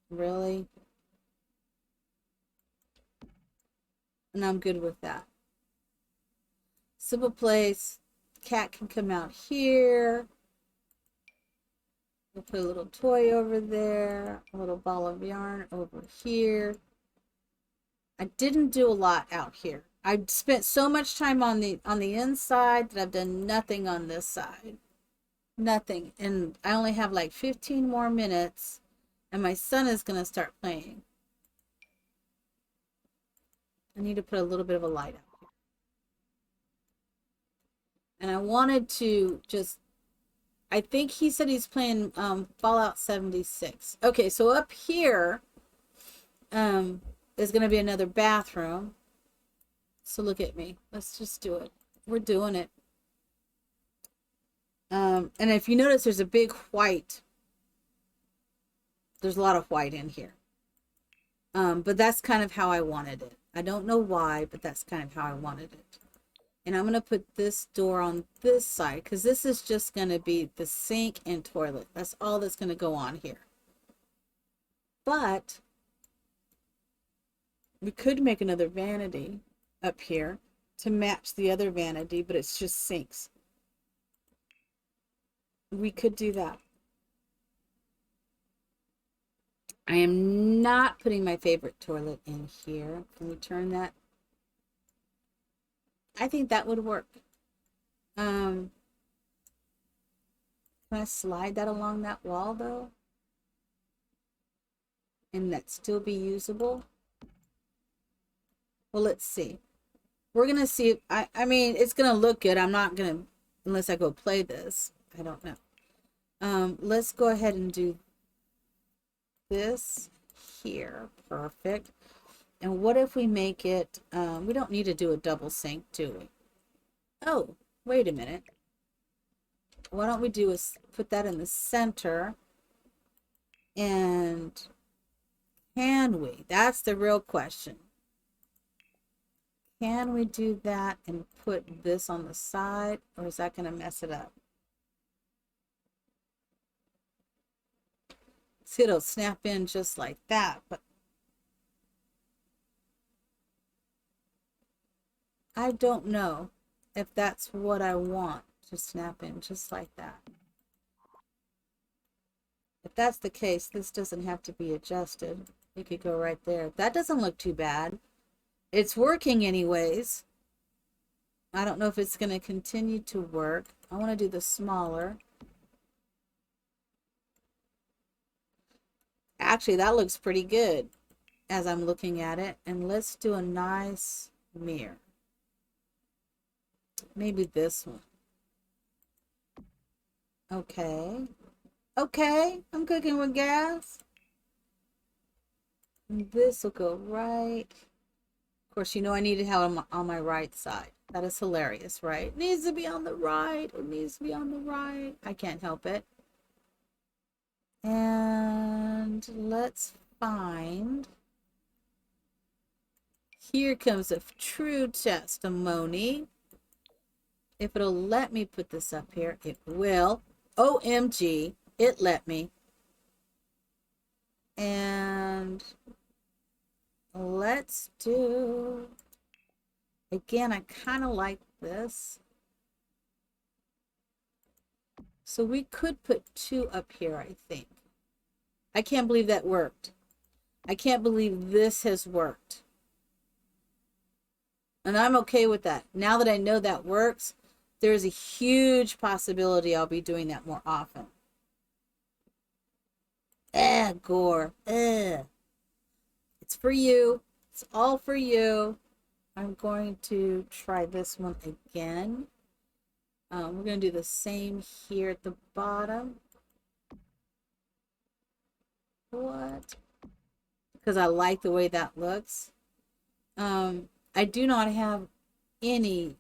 Really? And I'm good with that. Simple place. Cat can come out here. We'll put a little toy over there. A little ball of yarn over here. I didn't do a lot out here. I spent so much time on the inside that I've done nothing on this side. Nothing. And I only have like 15 more minutes and my son is going to start playing. I need to put a little bit of a light out here. And I wanted to just, I think he said he's playing Fallout 76. Okay, so up here, is going to be another bathroom. So look at me. Let's just do it. We're doing it. And if you notice, there's a big white. There's a lot of white in here. But that's kind of how I wanted it. I don't know why, but that's kind of how I wanted it. And I'm going to put this door on this side because this is just going to be the sink and toilet. That's all that's going to go on here. But we could make another vanity up here to match the other vanity, but it's just sinks. We could do that. I am not putting my favorite toilet in here. Can we turn that? I think that would work. Can I slide that along that wall though? And that still be usable? Well, let's see. We're gonna see. I mean, it's gonna look good. I'm not gonna, unless I go play this. I don't know. Let's go ahead and do this here. Perfect. And what if we make it, we don't need to do a double sink, do we? Oh, wait a minute. Why don't we do is put that in the center? And can we? That's the real question. Can we do that and put this on the side, or is that going to mess it up? See, it'll snap in just like that, but I don't know if that's what I want to snap in just like that. If that's the case, this doesn't have to be adjusted. It could go right there. That doesn't look too bad. It's working anyways. I don't know if it's going to continue to work. I want to do the smaller. Actually, that looks pretty good as I'm looking at it. And let's do a nice mirror. Maybe this one. Okay. Okay, I'm cooking with gas. This will go right. Of course, you know I need to have it on my right side. That is hilarious, right? It needs to be on the right. It needs to be on the right. I can't help it. And let's find. Here comes a true testimony. If it'll let me put this up here, it will. OMG, it let me. And let's do, again, I kind of like this. So we could put two up here, I think. I can't believe that worked. I can't believe this has worked. And I'm okay with that. Now that I know that works, there's a huge possibility I'll be doing that more often. Gore. It's for you. It's all for you. I'm going to try this one again. We're going to do the same here at the bottom. What? Because I like the way that looks. I do not have any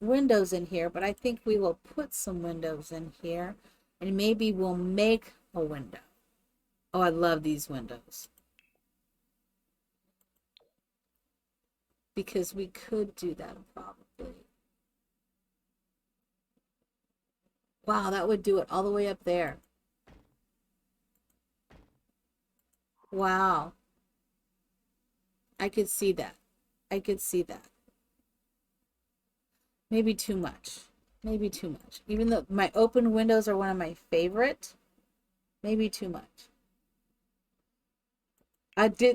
windows in here, but I think we will put some windows in here, and maybe we'll make a window. Oh, I love these windows. Because we could do that probably. Wow, that would do it all the way up there. Wow. I could see that. I could see that. Maybe too much. Maybe too much. Even though my open windows are one of my favorite, maybe too much.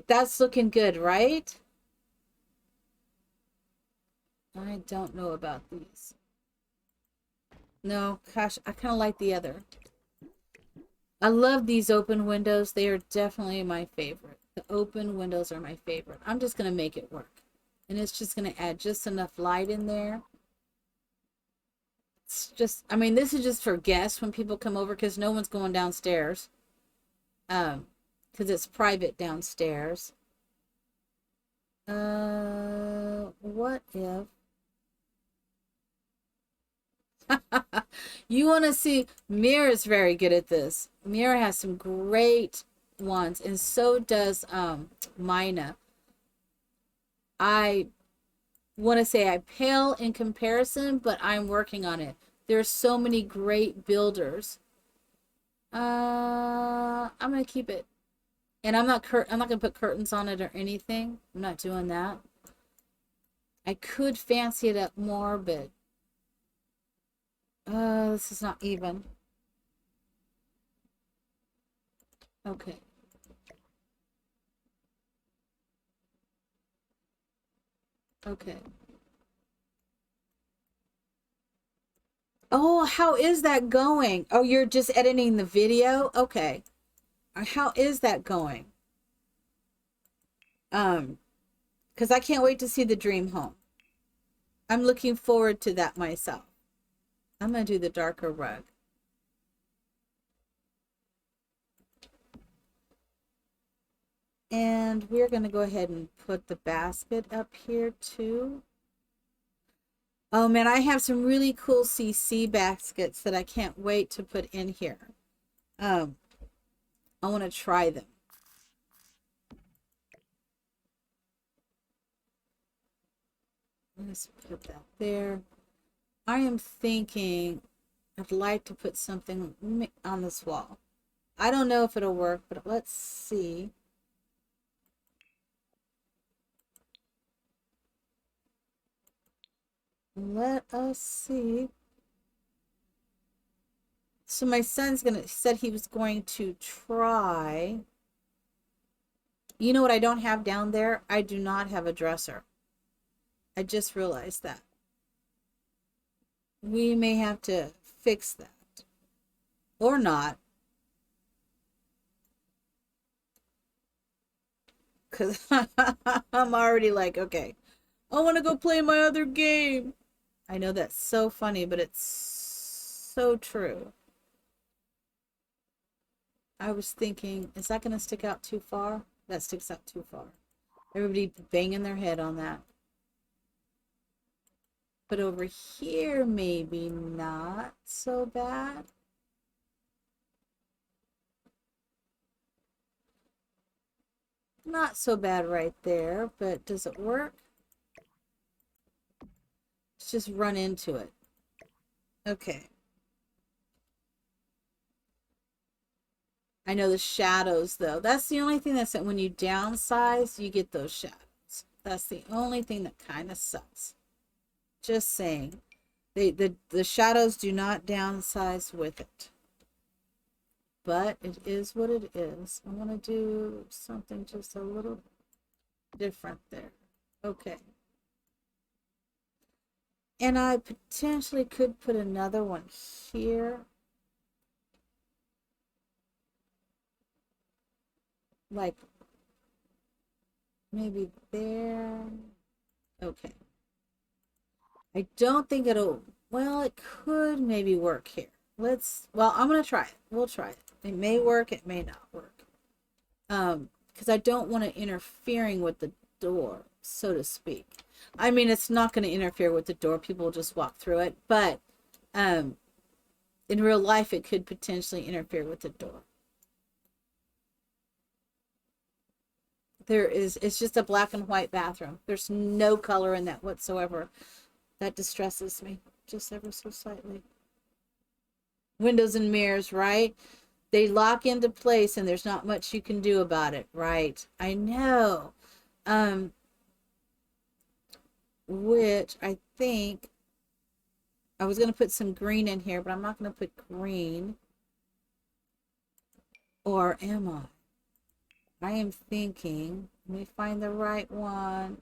That's looking good, right? I don't know about these. No, gosh, I kind of like the other. I love these open windows. They are definitely my favorite. The open windows are my favorite. I'm just going to make it work. And it's just going to add just enough light in there. It's just, I mean, this is just for guests when people come over because no one's going downstairs. because it's private downstairs. What if you want to see? Mirror is very good at this. Mirror has some great ones, and so does Mina. I want to say I pale in comparison, but I'm working on it. There's so many great builders. I'm gonna keep it, and I'm not gonna put curtains on it or anything. I'm not doing that. I could fancy it up more, but this is not even. Okay. Okay. Oh, how is that going? Oh, you're just editing the video? Okay. How is that going? Because I can't wait to see the dream home. I'm looking forward to that myself. I'm gonna do the darker rug. And we're gonna go ahead and put the basket up here too. Oh man, I have some really cool CC baskets that I can't wait to put in here. I want to try them. Let's put that there. I am thinking I'd like to put something on this wall. I don't know if it'll work, but let's see. Let us see. So my son's said he was going to try. You know what I don't have down there? I do not have a dresser. I just realized that. We may have to fix that. Or not. Because I'm already like, okay, I want to go play my other game. I know that's so funny, but it's so true. I was thinking, is that going to stick out too far? That sticks out too far. Everybody banging their head on that. But over here, maybe not so bad. Not so bad right there, but does it work? Let's just run into it. Okay. I know the shadows, though. That's the only thing that's that when you downsize, you get those shadows. That's the only thing that kind of sucks. Just saying. The shadows do not downsize with it. But it is what it is. I want to do something just a little different there. Okay. And I potentially could put another one here. Like maybe there. Okay. I don't think it'll, well, it could maybe work here. Well, I'm going to try it. We'll try it. It may work, it may not work. Because I don't want it interfering with the door, so to speak. I mean, it's not going to interfere with the door. People will just walk through it. But in real life, it could potentially interfere with the door. It's just a black and white bathroom. There's no color in that whatsoever. That distresses me just ever so slightly. Windows and mirrors, right? They lock into place and there's not much you can do about it, right? I know. Which I think I was going to put some green in here, but I'm not going to put green. Or am I? I am thinking, let me find the right one.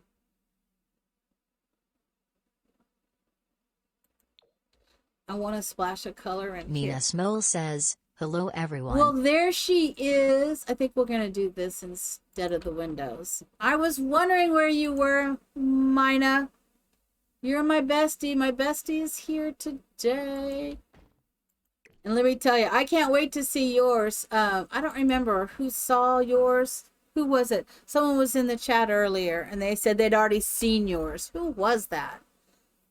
I want to splash a color in Nina here. Smole says, hello everyone. Well, there she is. I think we're going to do this instead of the windows. I was wondering where you were, Mina. You're my bestie. My bestie is here today. And let me tell you, I can't wait to see yours. I don't remember who saw yours. Who was it? Someone was in the chat earlier and they said they'd already seen yours. Who was that?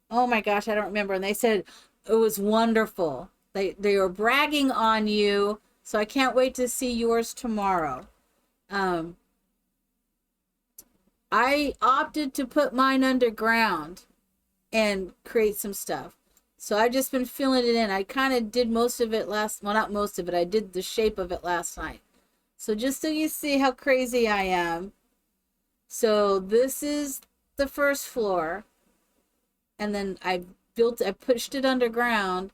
Oh my gosh, I don't remember. And they said it was wonderful. They were bragging on you. So I can't wait to see yours tomorrow. Um, I opted to put mine underground and create some stuff. So I've just been filling it in. I kind of did most of it well, not most of it. I did the shape of it last night. So just so you see how crazy I am. So this is the first floor. And then I pushed it underground.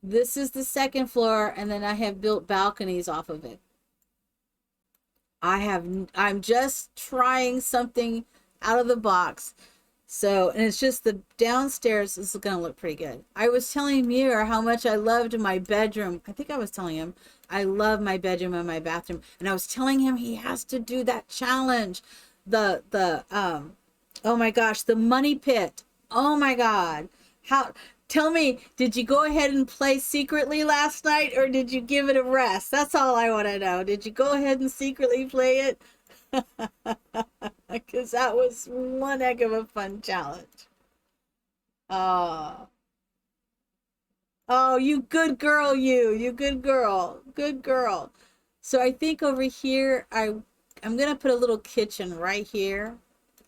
This is the second floor. And then I have built balconies off of it. I'm just trying something out of the box. So, and it's just the downstairs is going to look pretty good. I was telling Muir how much I loved my bedroom. I think I was telling him I love my bedroom and my bathroom. And I was telling him he has to do that challenge. Oh my gosh, the money pit. Oh my God. Tell me, did you go ahead and play secretly last night or did you give it a rest? That's all I want to know. Did you go ahead and secretly play it? Because that was one heck of a fun challenge. Oh, oh, you good girl, you good girl, good girl. So I think over here, I'm gonna put a little kitchen right here,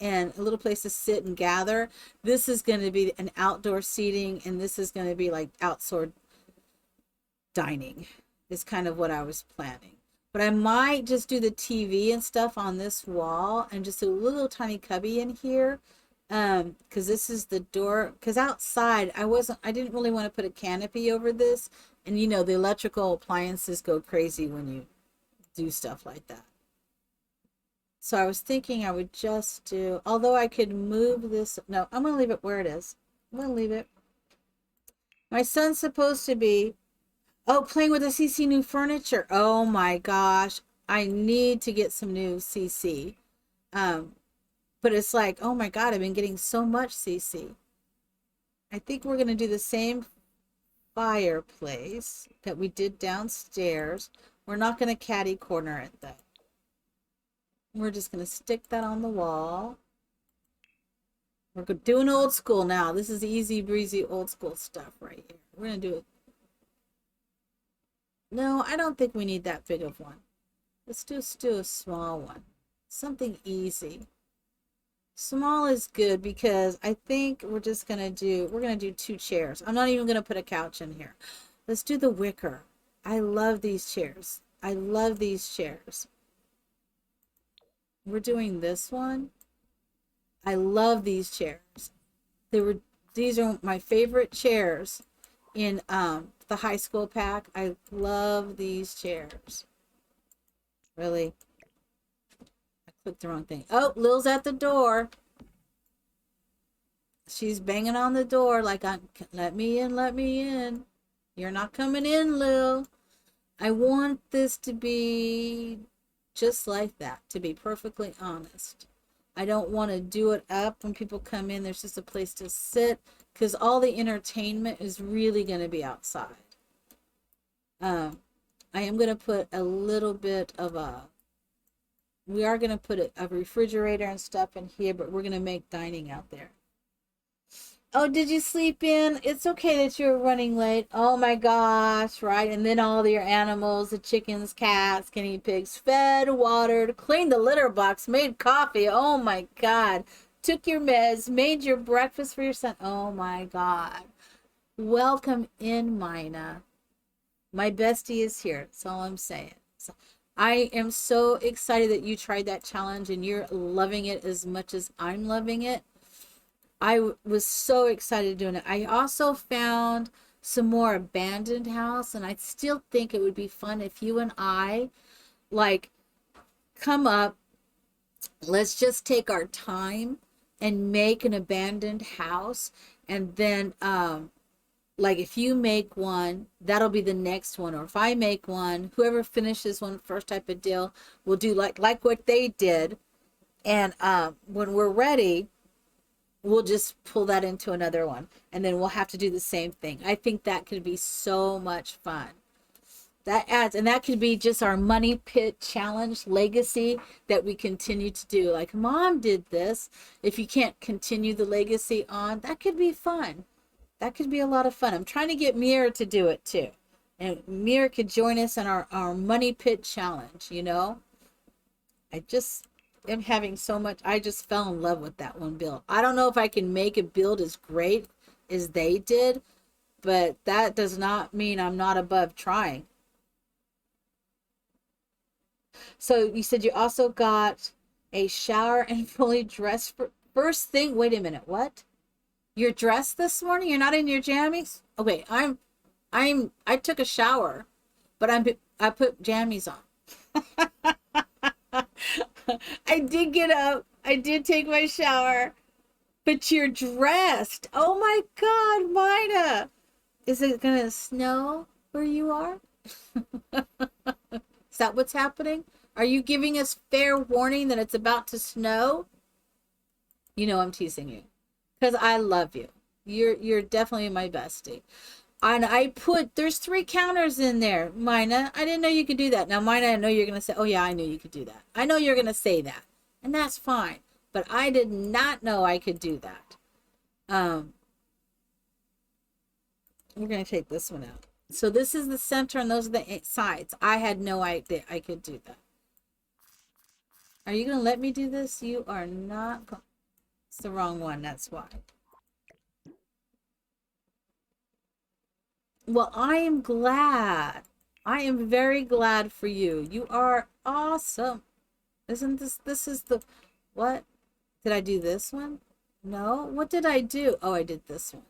and a little place to sit and gather. This is gonna be an outdoor seating, and this is gonna be like outdoor dining. Is kind of what I was planning. But I might just do the TV and stuff on this wall and just a little tiny cubby in here. Because this is the door. Because outside, I didn't really want to put a canopy over this. And you know, the electrical appliances go crazy when you do stuff like that. So I was thinking I would just do, although I could move this. No, I'm going to leave it where it is. I'm going to leave it. My son's supposed to be playing with the CC new furniture. Oh my gosh. I need to get some new CC. But it's like, oh my God, I've been getting so much CC. I think we're going to do the same fireplace that we did downstairs. We're not going to catty corner it though. We're just going to stick that on the wall. We're doing old school now. This is easy breezy old school stuff right here. We're going to do it. No, I don't think we need that big of one. Let's just do a small one. Something easy. Small is good because I think we're gonna do 2 chairs. I'm not even gonna put a couch in here. Let's do the wicker. I love these chairs. I love these chairs. We're doing this one. I love these chairs. These are my favorite chairs in the high school pack. I love these chairs. Really? I clicked the wrong thing. Oh, Lil's at the door. She's banging on the door like, let me in, let me in. You're not coming in, Lil. I want this to be just like that, to be perfectly honest. I don't want to do it up when people come in. There's just a place to sit because all the entertainment is really going to be outside. I am going to put a little bit of we are going to put a refrigerator and stuff in here, but we're going to make dining out there. Oh, did you sleep in? It's okay that you're running late. Oh my gosh, right? And then all your animals, the chickens, cats, guinea pigs, fed, watered, cleaned the litter box, made coffee. Oh my God. Took your meds, made your breakfast for your son. Oh my God. Welcome in, Mina. My bestie is here. That's all I'm saying. So I am so excited that you tried that challenge and you're loving it as much as I'm loving it. I was so excited doing it. I also found some more abandoned house, and I still think it would be fun if you and I like come up. Let's just take our time and make an abandoned house, and then like if you make one, that'll be the next one, or if I make one, whoever finishes one first type of deal, we'll do like what they did. And when we're ready, we'll just pull that into another one, and then we'll have to do the same thing. I think that could be so much fun. That adds, and that could be just our money pit challenge legacy that we continue to do. Like mom did this. If you can't continue the legacy on, that could be fun. That could be a lot of fun. I'm trying to get Mira to do it too. And Mira could join us in our money pit challenge, you know? I just am having so much. I just fell in love with that one build. I don't know if I can make a build as great as they did, but that does not mean I'm not above trying. So you said you also got a shower and fully dressed for first thing. Wait a minute. What? You're dressed this morning? You're not in your jammies? Okay, I took a shower, but I put jammies on. I did get up. I did take my shower, but you're dressed. Oh my God, Mina. Is it gonna snow where you are? Is that what's happening? Are you giving us fair warning that it's about to snow? You know I'm teasing you. Because I love you. You're definitely my bestie. And there's 3 counters in there, Mina. I didn't know you could do that. Now, Mina, I know you're going to say, oh yeah, I knew you could do that. I know you're going to say that. And that's fine. But I did not know I could do that. We're going to take this one out. So this is the center and those are the sides. I had no idea I could do that. Are you going to let me do this? You are not. It's the wrong one. That's why. Well, I am glad. I am very glad for you. You are awesome. Isn't this is the, what? Did I do this one? No. What did I do? Oh, I did this one.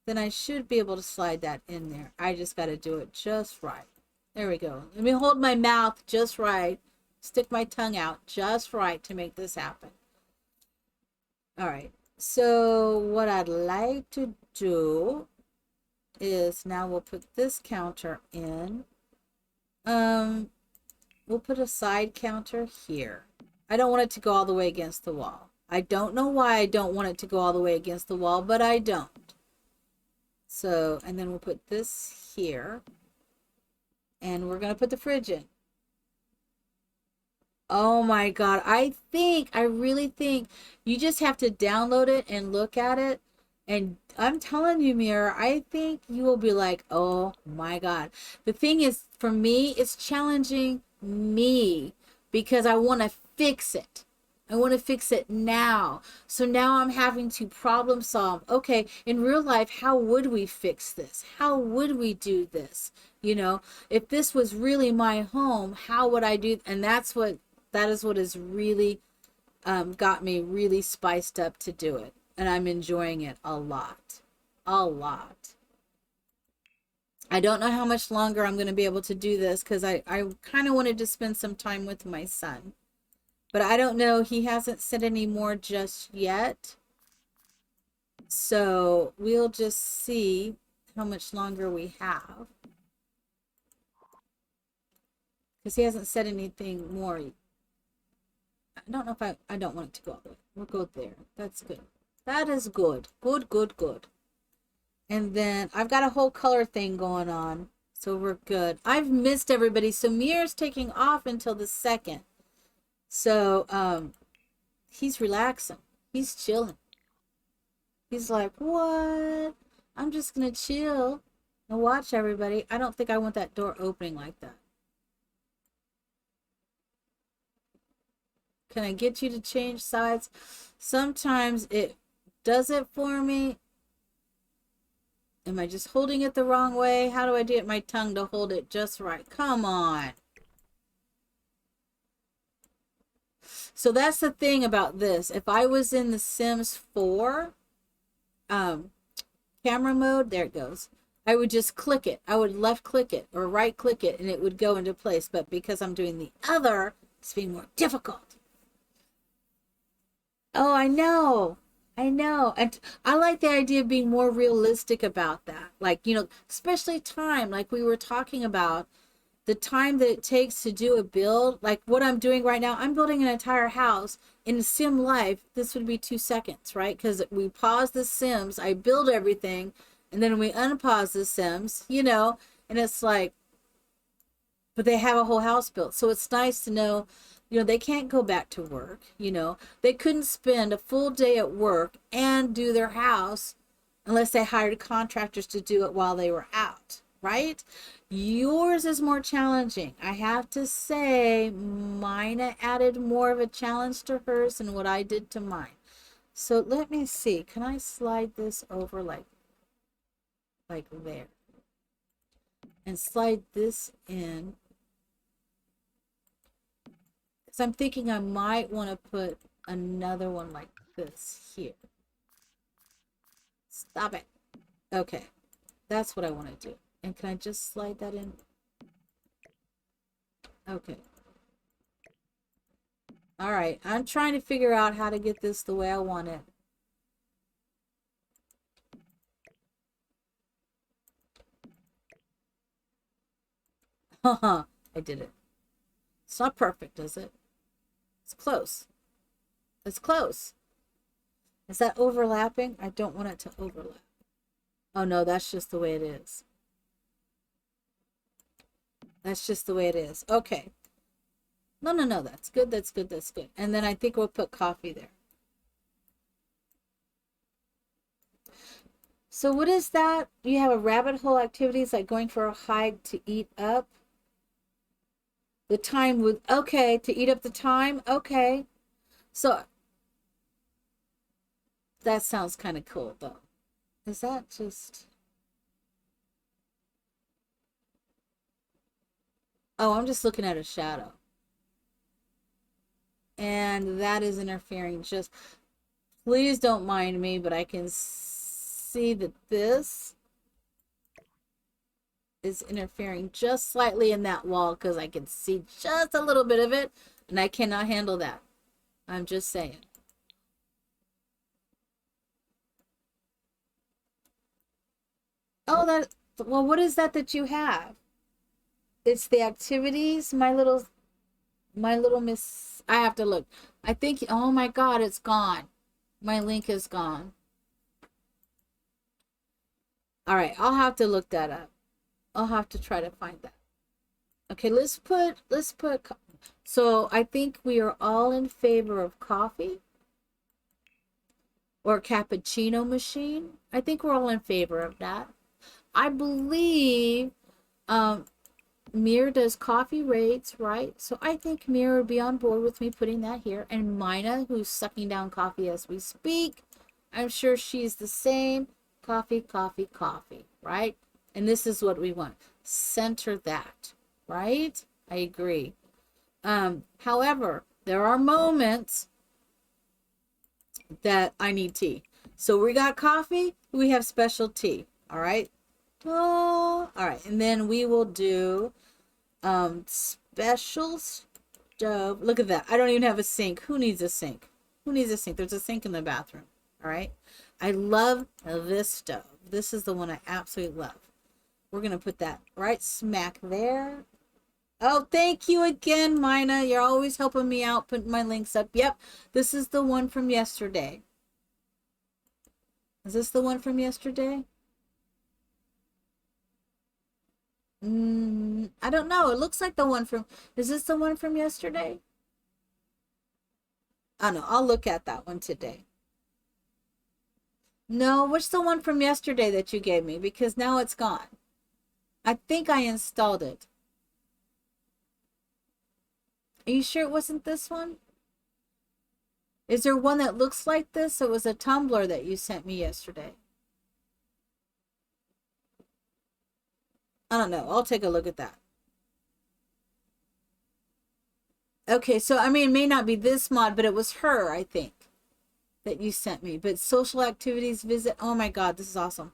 Then I should be able to slide that in there. I just got to do it just right. There we go. Let me hold my mouth just right. Stick my tongue out just right to make this happen. All right. So what I'd like to do is now we'll put this counter in. We'll put a side counter here. I don't want it to go all the way against the wall. I don't know why I don't want it to go all the way against the wall, but I don't. So, and then we'll put this here. And we're going to put the fridge in. Oh my God. I really think you just have to download it and look at it. And I'm telling you, Mira, I think you will be like, oh my God. The thing is, for me, it's challenging me because I want to fix it. I want to fix it now. So now I'm having to problem solve. Okay, in real life, how would we fix this? How would we do this? You know, if this was really my home, how would I do? And that is what has really got me really spiced up to do it. And I'm enjoying it a lot. A lot. I don't know how much longer I'm going to be able to do this because I kind of wanted to spend some time with my son. But I don't know. He hasn't said any more just yet. So we'll just see how much longer we have. Because he hasn't said anything more. I don't know if I don't want it to go all the way. We'll go there. That's good. That is good. Good, good, good. And then I've got a whole color thing going on. So we're good. I've missed everybody. So Mir's taking off until the 2nd. So he's relaxing. He's chilling. He's like, what? I'm just going to chill and watch everybody. I don't think I want that door opening like that. Can I get you to change sides? Sometimes it does it for me. Am I just holding it the wrong way? How do I get my tongue to hold it just right? Come on. So that's the thing about this. If I was in the Sims 4 camera mode, there it goes. I would just click it. I would left click it or right click it and it would go into place. But because I'm doing the other, it's being more difficult. Oh, I know. I know. And I like the idea of being more realistic about that. Like, you know, especially time, like we were talking about. the time that it takes to do a build, like what I'm doing right now, I'm building an entire house. In sim life, this would be 2 seconds, right? Because we pause the sims, I build everything, and then we unpause the sims, and it's like, but they have a whole house built. So it's nice to know, they can't go back to work, they couldn't spend a full day at work and do their house unless they hired contractors to do it while they were out, right? Yours is more challenging. I have to say, mine added more of a challenge to hers than what I did to mine. So let me see. Can I slide this over like there? And slide this in. Because I'm thinking I might want to put another one like this here. Stop it. Okay. That's what I want to do. And can I just slide that in? Okay. All right. I'm trying to figure out how to get this the way I want it. Haha. I did it. It's not perfect, is it? It's close. It's close. Is that overlapping? I don't want it to overlap. Oh no, that's just the way it is. That's just the way it is. Okay. No, that's good, that's good, that's good. And then I think we'll put coffee there. So what is that? You have a rabbit hole activities like going for a hike to eat up. The time with, okay, to eat up the time. Okay. So that sounds kind of cool though. Is that just... Oh, I'm just looking at a shadow. And that is interfering. Just please don't mind me, but I can see that this is interfering just slightly in that wall because I can see just a little bit of it, and I cannot handle that. I'm just saying. Oh, well, what is that you have? It's the activities, my little miss. I have to look. I think, oh my God, it's gone. My link is gone. All right, I'll have to look that up. I'll have to try to find that. Okay, let's put, so I think we are all in favor of coffee or cappuccino machine. I think we're all in favor of that. I believe Mir does coffee rates, right? So I think Mir would be on board with me putting that here. And Mina, who's sucking down coffee as we speak, I'm sure she's the same. Coffee, coffee, coffee, right? And this is what we want. Center that, right? I agree. However, there are moments that I need tea. So we got coffee, we have special tea, all right? Oh, all right, and then we will do special stove. Look at that. I don't even have a sink. Who needs a sink? Who needs a sink? There's a sink in the bathroom. All right. I love this stove. This is the one I absolutely love. We're going to put that right smack there. Oh, thank you again, Mina. You're always helping me out, putting my links up. Yep. This is the one from yesterday. Is this the one from yesterday? I don't know. It looks like the one from... Is this the one from yesterday? I don't know. I'll look at that one today. No, what's the one from yesterday that you gave me? Because now it's gone. I think I installed it. Are you sure it wasn't this one? Is there one that looks like this? It was a tumbler that you sent me yesterday. I don't know. I'll take a look at that. Okay, so I mean, it may not be this mod, but it was her, I think, that you sent me. But social activities visit. Oh my God, this is awesome.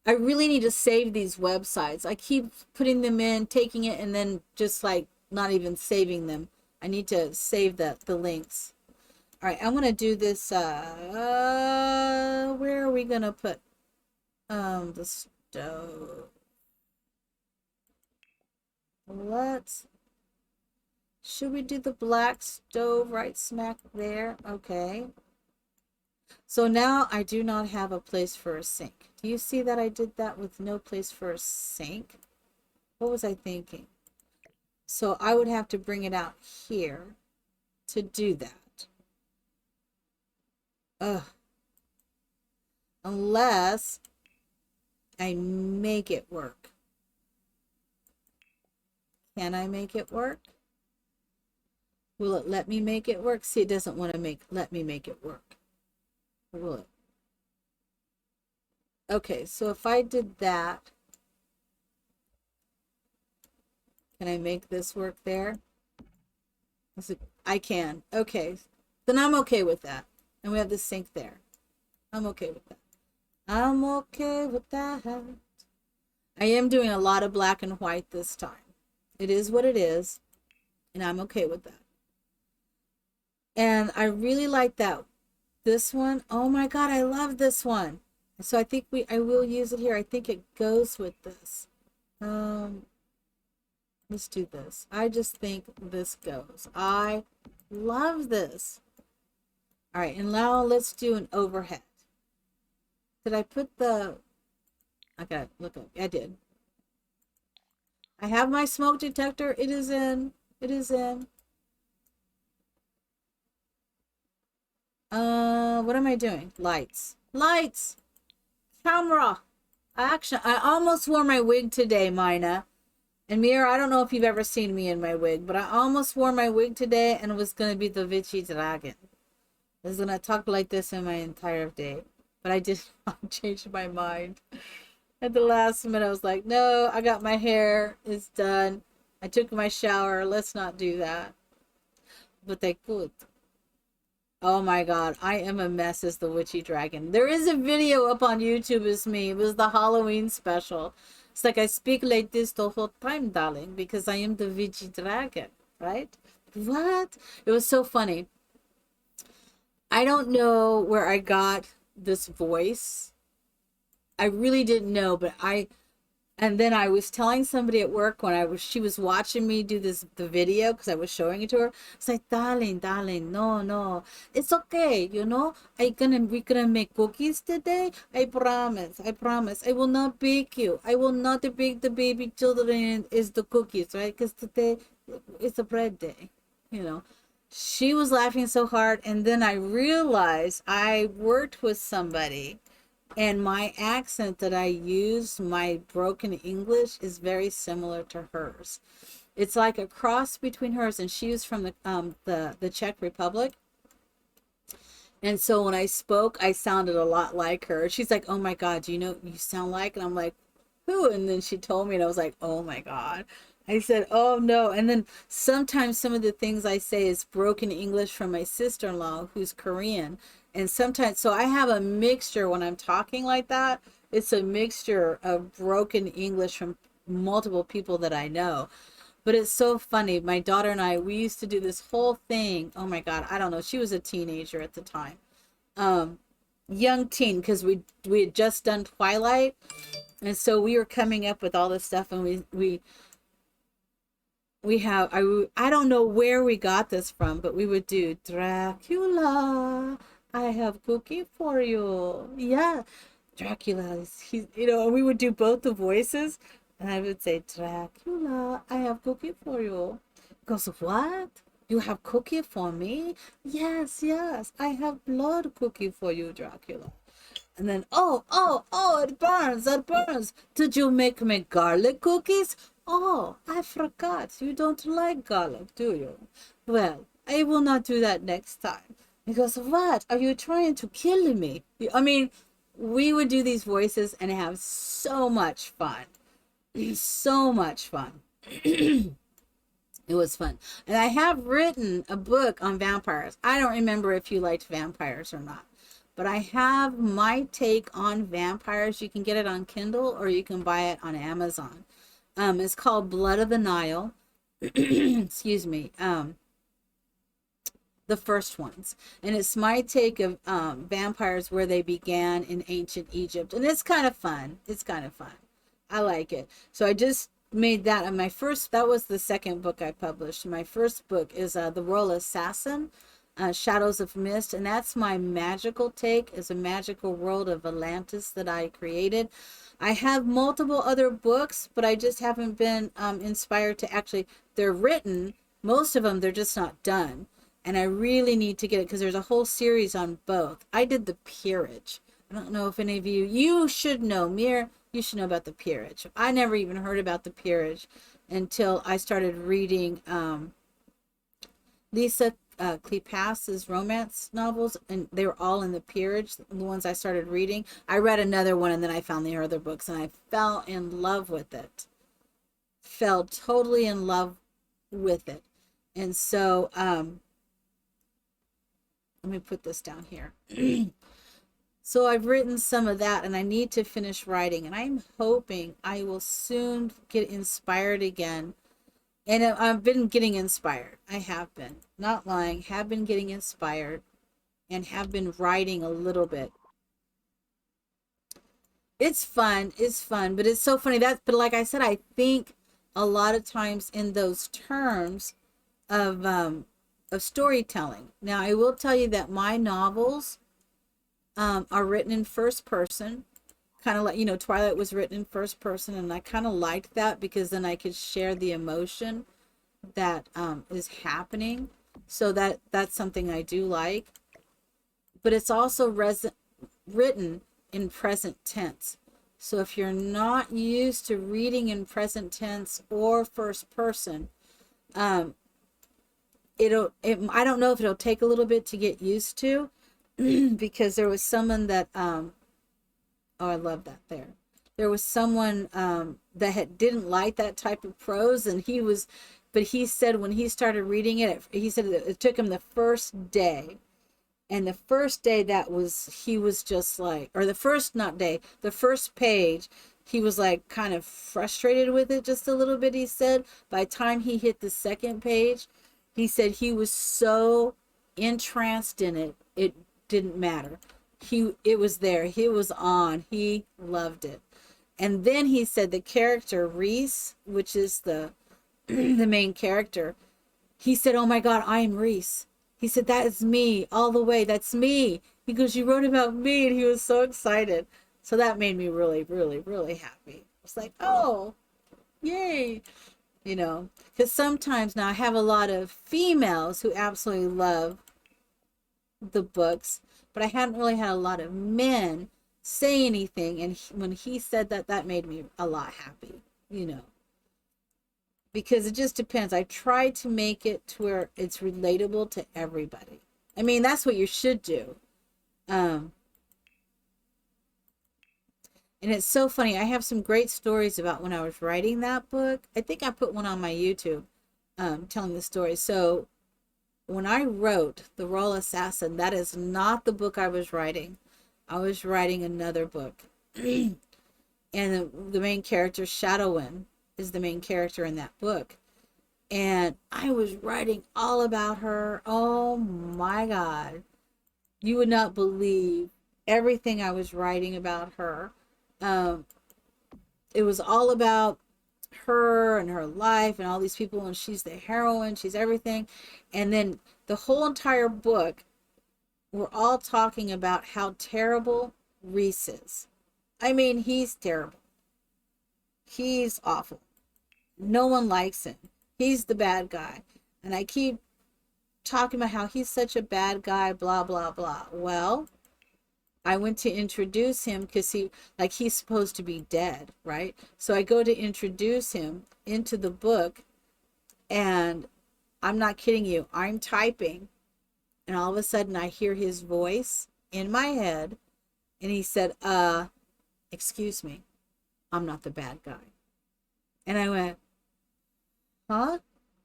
I really need to save these websites. I keep putting them in, taking it, and then just like not even saving them. I need to save the links. All right, I'm gonna do this. Where are we gonna put the stove? Should we do the black stove right smack there? Okay. So now I do not have a place for a sink. Do you see that I did that with no place for a sink? What was I thinking? So I would have to bring it out here to do that. Ugh. Unless I make it work. Can I make it work? Will it let me make it work? See, it doesn't want to let me make it work. Will it? Okay, so if I did that, can I make this work there? I can. Okay, then I'm okay with that. And we have the sink there. I'm okay with that. I'm okay with that. I am doing a lot of black and white this time. It is what it is, and I'm okay with that. And I really like that. This one, oh my God, I love this one. So I think I will use it here. I think it goes with this. Let's do this. I just think this goes. I love this. All right, and now let's do an overhead. Did I put the... I gotta look up. I did. I have my smoke detector. It is in. It is in. What am I doing? Lights. Lights! Camera! Action. I almost wore my wig today, Mina. And Mira, I don't know if you've ever seen me in my wig, but I almost wore my wig today and it was going to be the Witchy Dragon. I was going to talk like this in my entire day. But I did not change my mind. At the last minute, I was like, no, I got my hair. It's done. I took my shower. Let's not do that. But they could. Oh my God, I am a mess as the Witchy Dragon. There is a video up on YouTube as me. It was the Halloween special. It's like I speak like this the whole time, darling, because I am the Witchy Dragon, right? What? It was so funny. I don't know where I got this voice. I really didn't know, but and then I was telling somebody at work when she was watching me do the video because I was showing it to her. It's like, darling, no, it's okay, we're gonna make cookies today. I promise. I will not bake you. I will not bake the baby children is the cookies, right? Because today it's a bread day, She was laughing so hard, and then I realized I worked with somebody. And my accent that I use, my broken English, is very similar to hers. It's like a cross between hers, and she was from the Czech Republic. And so when I spoke, I sounded a lot like her. She's like, oh my God, you sound like, and I'm like, who? And then she told me, and I was like, oh my God. I said, oh no. And then sometimes some of the things I say is broken English from my sister-in-law, who's Korean. And sometimes, so I have a mixture when I'm talking like that. It's a mixture of broken English from multiple people that I know. But it's so funny. My daughter and I, we used to do this whole thing. Oh my God, I don't know. She was a teenager at the time. Young teen, because we had just done Twilight. And so we were coming up with all this stuff, and we have, I don't know where we got this from, but we would do Dracula, I have cookie for you. Yeah, Dracula, we would do both the voices, and I would say, Dracula, I have cookie for you. He goes, what? You have cookie for me? Yes, I have blood cookie for you, Dracula. And then, oh, it burns. Did you make me garlic cookies? Oh, I forgot. You don't like garlic, do you? Well, I will not do that next time. He goes, what? Are you trying to kill me? I mean, we would do these voices and have so much fun. So much fun. It was fun. And I have written a book on vampires. I don't remember if you liked vampires or not. But I have my take on vampires. You can get it on Kindle or you can buy it on Amazon. It's called Blood of the Nile. Excuse me. The first ones. And it's my take of vampires where they began in ancient Egypt. And it's kind of fun. I like it. So I just made that my first, that was the second book I published. My first book is The Royal Assassin, Shadows of Mist, and that's my magical take, is a magical world of Atlantis that I created. I have multiple other books, but I just haven't been inspired to actually, they're written, most of them, they're just not done. And I really need to get it because there's a whole series on both. I did the Peerage. I don't know if any of you should know, Mir, you should know about the Peerage. I never even heard about the Peerage until I started reading Lisa Kleypas's romance novels, and they were all in the Peerage, the ones I started reading. I read another one and then I found the other books and I fell in love with it. Fell totally in love with it. And so, let me put this down here. So I've written some of that and I need to finish writing, and I'm hoping I will soon get inspired again. And I've been getting inspired. I have been, not lying, have been getting inspired and have been writing a little bit. It's fun, but it's so funny that, but like I said, I think a lot of times in those terms of storytelling. Now, I will tell you that my novels are written in first person, kind of like, you know, Twilight was written in first person, and I kind of liked that because then I could share the emotion that is happening. So that's something I do like. But it's also written in present tense. So if you're not used to reading in present tense or first person, I don't know if it'll take a little bit to get used to, because there was someone that oh, I love that there was someone that didn't like that type of prose, and he said when he started reading it, he said it took him the first day, and the first day he was just like, or the first, not day, the first page, he was like kind of frustrated with it just a little bit. He said by the time he hit the second page, he said he was so entranced in it, it didn't matter. It was there. He was on. He loved it. And then he said the character Reese, which is the the main character, he said, "Oh my God, I am Reese." He said, "That is me all the way. That's me." He goes, "You wrote about me," and he was so excited. So that made me really, really, really happy. It's like, oh, yay. You know, because sometimes now I have a lot of females who absolutely love the books, but I hadn't really had a lot of men say anything. And when he said that, that made me a lot happy, you know, because it just depends. I try to make it to where it's relatable to everybody. I mean, that's what you should do. And it's so funny. I have some great stories about when I was writing that book. I think I put one on my YouTube telling the story. So when I wrote The Royal Assassin, that is not the book I was writing. I was writing another book. And the main character, Shadowin, is the main character in that book. And I was writing all about her. Oh my God. You would not believe everything I was writing about her. It was all about her and her life and all these people, and she's the heroine, she's everything. And then the whole entire book, we're all talking about how terrible Reese is. I mean, he's terrible. He's awful. No one likes him. He's the bad guy. And I keep talking about how he's such a bad guy, blah, blah, blah. Well, I went to introduce him because he's supposed to be dead, right? So I go to introduce him into the book, and I'm not kidding you. I'm typing, and all of a sudden I hear his voice in my head, and he said, excuse me, I'm not the bad guy. And I went, huh?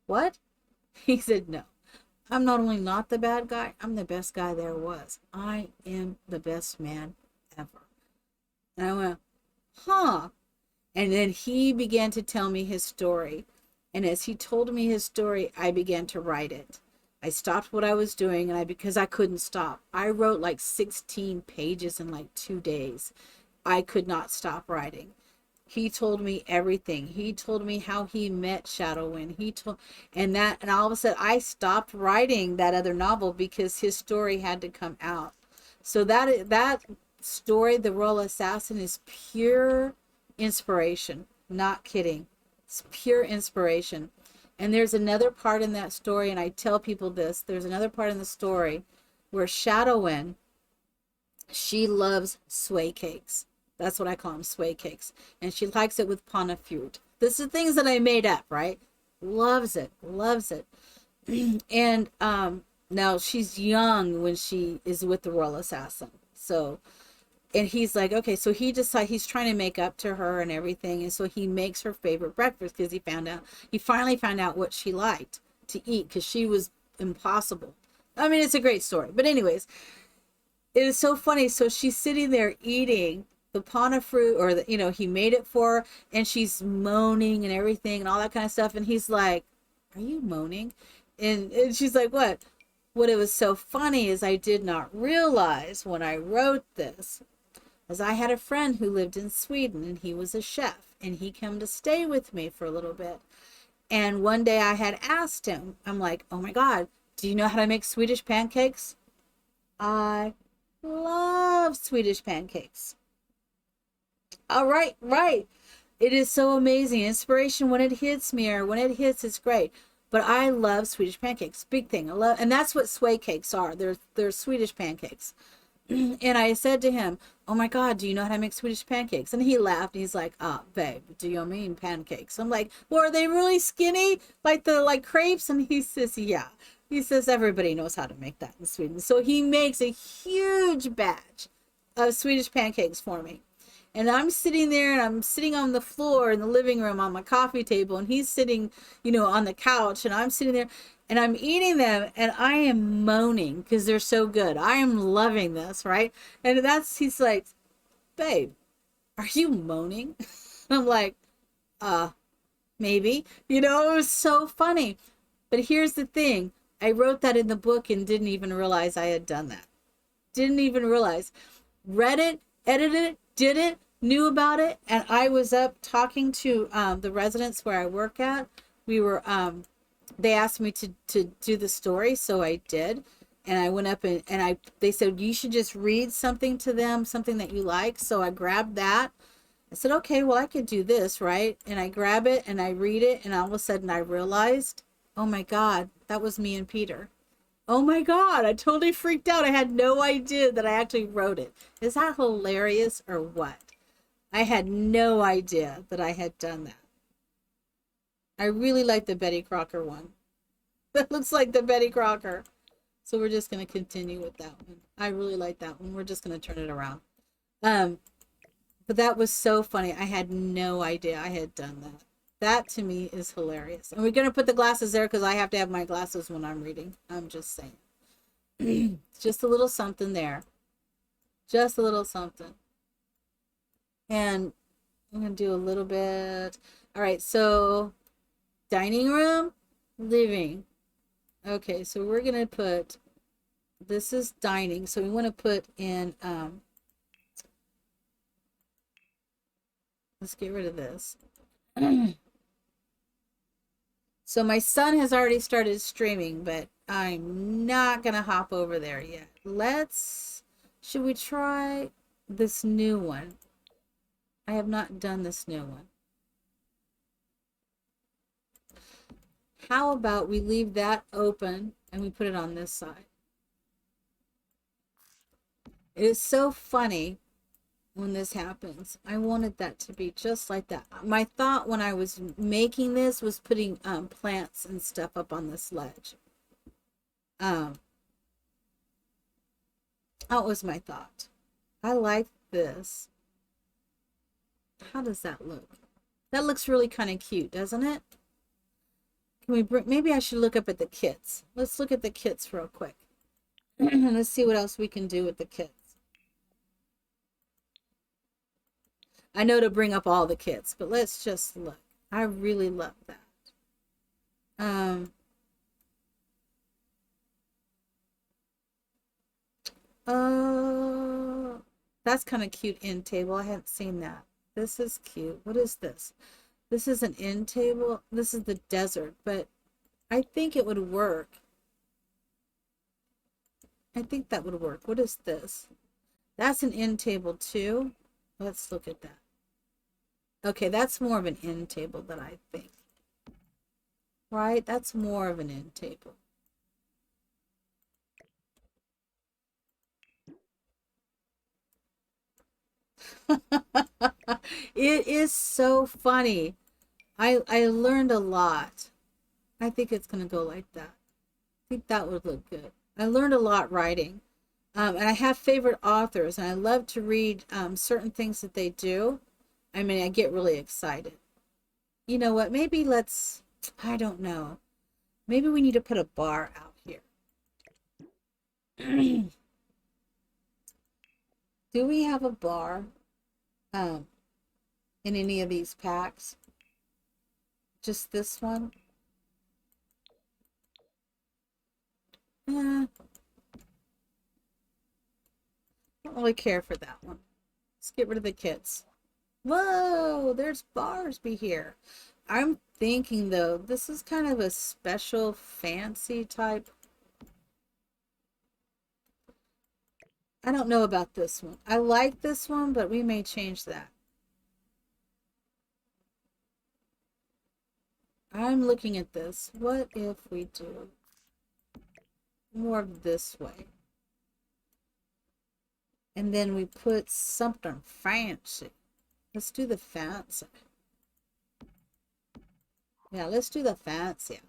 What? He said, no. I'm not only not the bad guy, I'm the best guy there was. I am the best man ever. And I went, huh? And then he began to tell me his story. And as he told me his story, I began to write it. I stopped what I was doing, and because I couldn't stop. I wrote like 16 pages in like 2 days. I could not stop writing. He told me everything. He told me how he met Shadowwind. And all of a sudden I stopped writing that other novel because his story had to come out. So that story, The Royal Assassin, is pure inspiration. Not kidding. It's pure inspiration. And there's another part in that story, and I tell people this, there's another part in the story where Shadowwind, she loves sway cakes. That's what I call them, sway cakes. And she likes it with panna fruit. This is things that I made up, right? Loves it, loves it. And now she's young when she is with the Royal Assassin. So, and he's like, okay, so he's trying to make up to her and everything. And so he makes her favorite breakfast because he finally found out what she liked to eat because she was impossible. I mean, it's a great story. But anyways, it is so funny. So she's sitting there eating the panna fruit, or he made it for her, and she's moaning and everything and all that kind of stuff. And he's like, are you moaning? And she's like, what? What it was so funny is I did not realize when I wrote this, as I had a friend who lived in Sweden and he was a chef and he came to stay with me for a little bit. And one day I had asked him, I'm like, oh my God, do you know how to make Swedish pancakes? I love Swedish pancakes. All right, right. It is so amazing. Inspiration, when it hits me, or when it hits, it's great. But I love Swedish pancakes. Big thing. And that's what sway cakes are. They're Swedish pancakes. And I said to him, oh my God, do you know how to make Swedish pancakes? And he laughed. And he's like, babe, do you mean pancakes? I'm like, well, are they really skinny? Like crepes? And he says, yeah. He says, everybody knows how to make that in Sweden. So he makes a huge batch of Swedish pancakes for me. And I'm sitting there, and I'm sitting on the floor in the living room on my coffee table, and he's sitting, on the couch, and I'm sitting there and I'm eating them, and I am moaning because they're so good. I am loving this, right? And he's like, babe, are you moaning? I'm like, maybe. It was so funny. But here's the thing. I wrote that in the book and didn't even realize I had done that. Didn't even realize. Read it, edited it, did it, knew about it, and I was up talking to the residents where I work at. We were they asked me to do the story, so I did. And I went up and they said, you should just read something to them, something that you like. So I grabbed that. I said, okay, well, I could do this, right? And I grab it and I read it, and all of a sudden I realized, oh my God, that was me and Peter. Oh my God, I totally freaked out. I had no idea that I actually wrote it. Is that hilarious or what? I had no idea that I had done that. I really like the Betty Crocker one. That looks like the Betty Crocker. So we're just going to continue with that one. I really like that one. We're just going to turn it around. But that was so funny. I had no idea I had done that. That to me is hilarious. And we're going to put the glasses there because I have to have my glasses when I'm reading. I'm just saying. Just a little something there. Just a little something. And I'm going to do a little bit. All right, so dining room, living. Okay, so we're going to put, this is dining. So we want to put in, let's get rid of this. So my son has already started streaming, but I'm not going to hop over there yet. Should we try this new one? I have not done this new one. How about we leave that open and we put it on this side? It is so funny when this happens. I wanted that to be just like that. My thought when I was making this was putting plants and stuff up on this ledge. That was my thought. I like this. How does that look? That looks really kind of cute, doesn't it? Can we bring, maybe I should look up at the kits. Let's look at the kits real quick. Let's see what else we can do with the kits. I know to bring up all the kits, but let's just look. I really love that. That's kind of cute end table. I haven't seen that. This is cute. What is this? This is an end table. This is the desert, but I think it would work. I think that would work. What is this? That's an end table too. Let's look at that. Okay, that's more of an end table than I think. Right? That's more of an end table. It is so funny. I learned a lot. I think it's gonna go like that. I think that would look good. I learned a lot writing. And I have favorite authors, and I love to read certain things that they do. I mean, I get really excited. You know what? Maybe let's, I don't know. Maybe we need to put a bar out here. Do we have a bar in any of these packs? Just this one? Don't really care for that one. Let's get rid of the kits. Whoa, there's Barsby here. I'm thinking though, this is kind of a special fancy type. I don't know about this one. I like this one, but we may change that. I'm looking at this. What if we do more of this way? And then we put something fancy. Let's do the fancy. Yeah, let's do the fancy.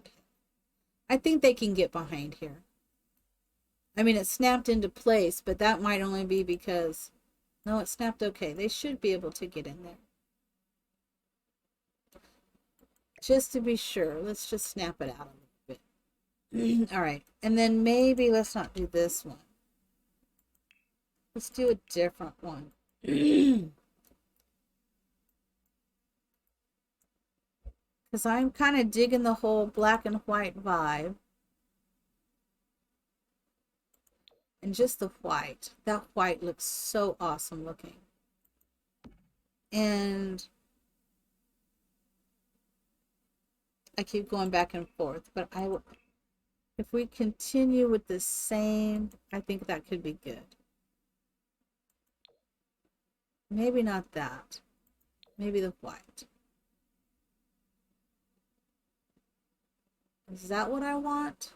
I think they can get behind here. I mean, it snapped into place, but that might only be because... No, it snapped okay. They should be able to get in there. Just to be sure, let's just snap it out a little bit. All right, and then maybe let's not do this one. Let's do a different one. Because I'm kind of digging the whole black and white vibe. And just the white. That white looks so awesome looking. And I keep going back and forth, but if we continue with the same, I think that could be good. Maybe not that. Maybe the white. Is that what I want?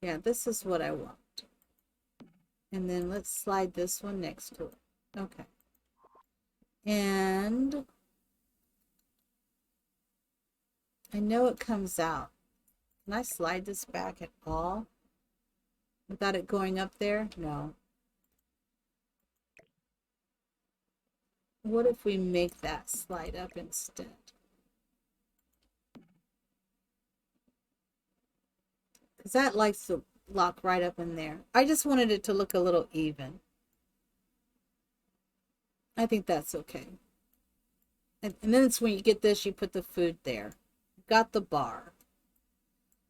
Yeah, this is what I want. And then let's slide this one next to it. Okay. And I know it comes out. Can I slide this back at all? Without it going up there? No. What if we make that slide up instead? Because that likes to lock right up in there. I just wanted it to look a little even. I think that's okay. And then it's when you get this, you put the food there. Got the bar.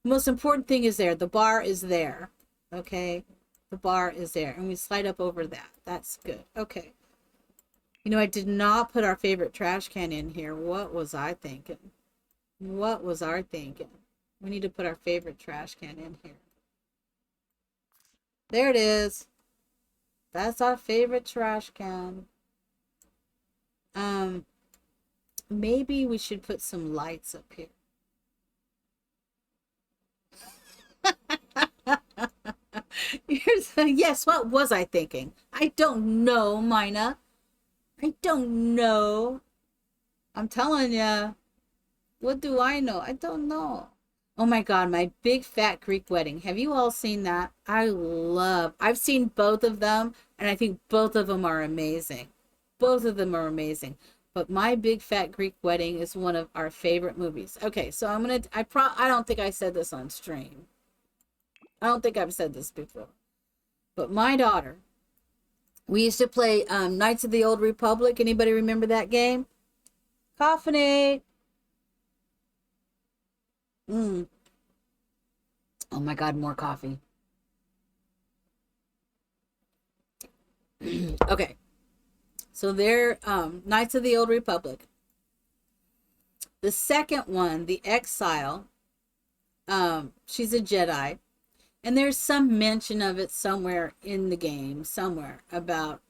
The most important thing is there. The bar is there. Okay? The bar is there. And we slide up over that. That's good. Okay. You know, I did not put our favorite trash can in here. What was I thinking? What was our thinking? We need to put our favorite trash can in here. There it is. That's our favorite trash can. Maybe we should put some lights up here. Yes, what was I thinking? I don't know, Mina. I don't know. I'm telling ya. What do I know? I don't know. Oh my God, My Big Fat Greek Wedding. Have you all seen that? I've seen both of them, and I think both of them are amazing. Both of them are amazing. But My Big Fat Greek Wedding is one of our favorite movies. Okay, so I don't think I said this on stream. I don't think I've said this before. But my daughter, we used to play Knights of the Old Republic. Anybody remember that game? Coffinate. Oh my God, more coffee. Okay. So they're Knights of the Old Republic. The second one, the Exile, she's a Jedi. And there's some mention of it somewhere in the game, somewhere about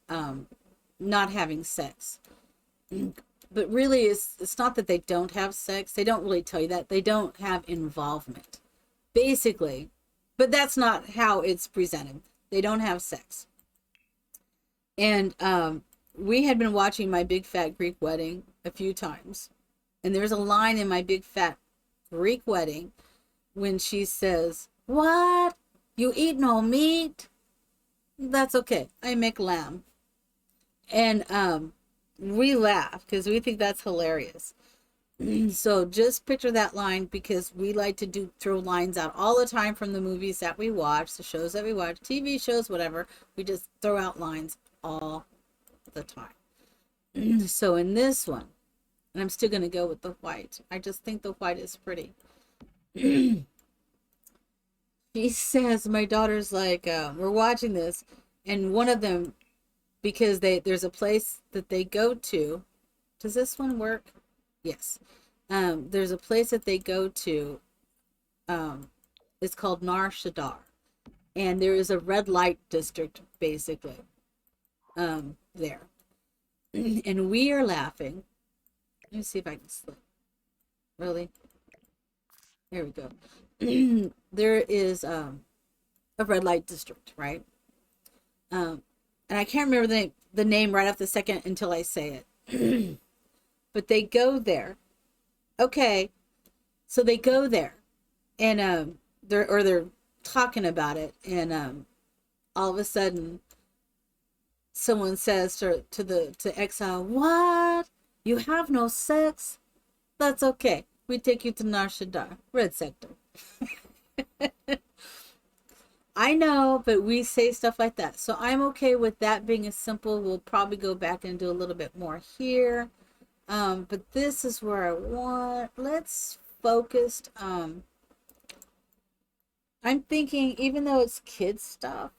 not having sex. But really, it's not that they don't have sex. They don't really tell you that. They don't have involvement, basically. But that's not how it's presented. They don't have sex. And we had been watching My Big Fat Greek Wedding a few times. And there's a line in My Big Fat Greek Wedding when she says, "What? You eat no meat?" That's okay. I make lamb. And we laugh because we think that's hilarious. So just picture that line, because we like to throw lines out all the time from the movies that we watch, the shows that we watch, TV shows, whatever. We just throw out lines all the time. So in this one, and I'm still going to go with the white. I just think the white is pretty. She says, my daughter's like, we're watching this, and one of them, because there's a place that they go to. Does this one work? Yes. There's a place that they go to. It's called Nar Shaddaa, and there is a red light district basically there, and we are laughing. Let me see if I can slip. Really? There we go. There is a red light district, right? And I can't remember the name right off the second until I say it. But they go there. Okay, so they go there, and they're talking about it, and all of a sudden, someone says to Exile, "What? You have no sex? That's okay. We take you to Nar Shaddaa, red sector." I know, but we say stuff like that. So I'm okay with that being a simple. We'll probably go back and do a little bit more here. But this is where I want, let's focus. I'm thinking, even though it's kids stuff,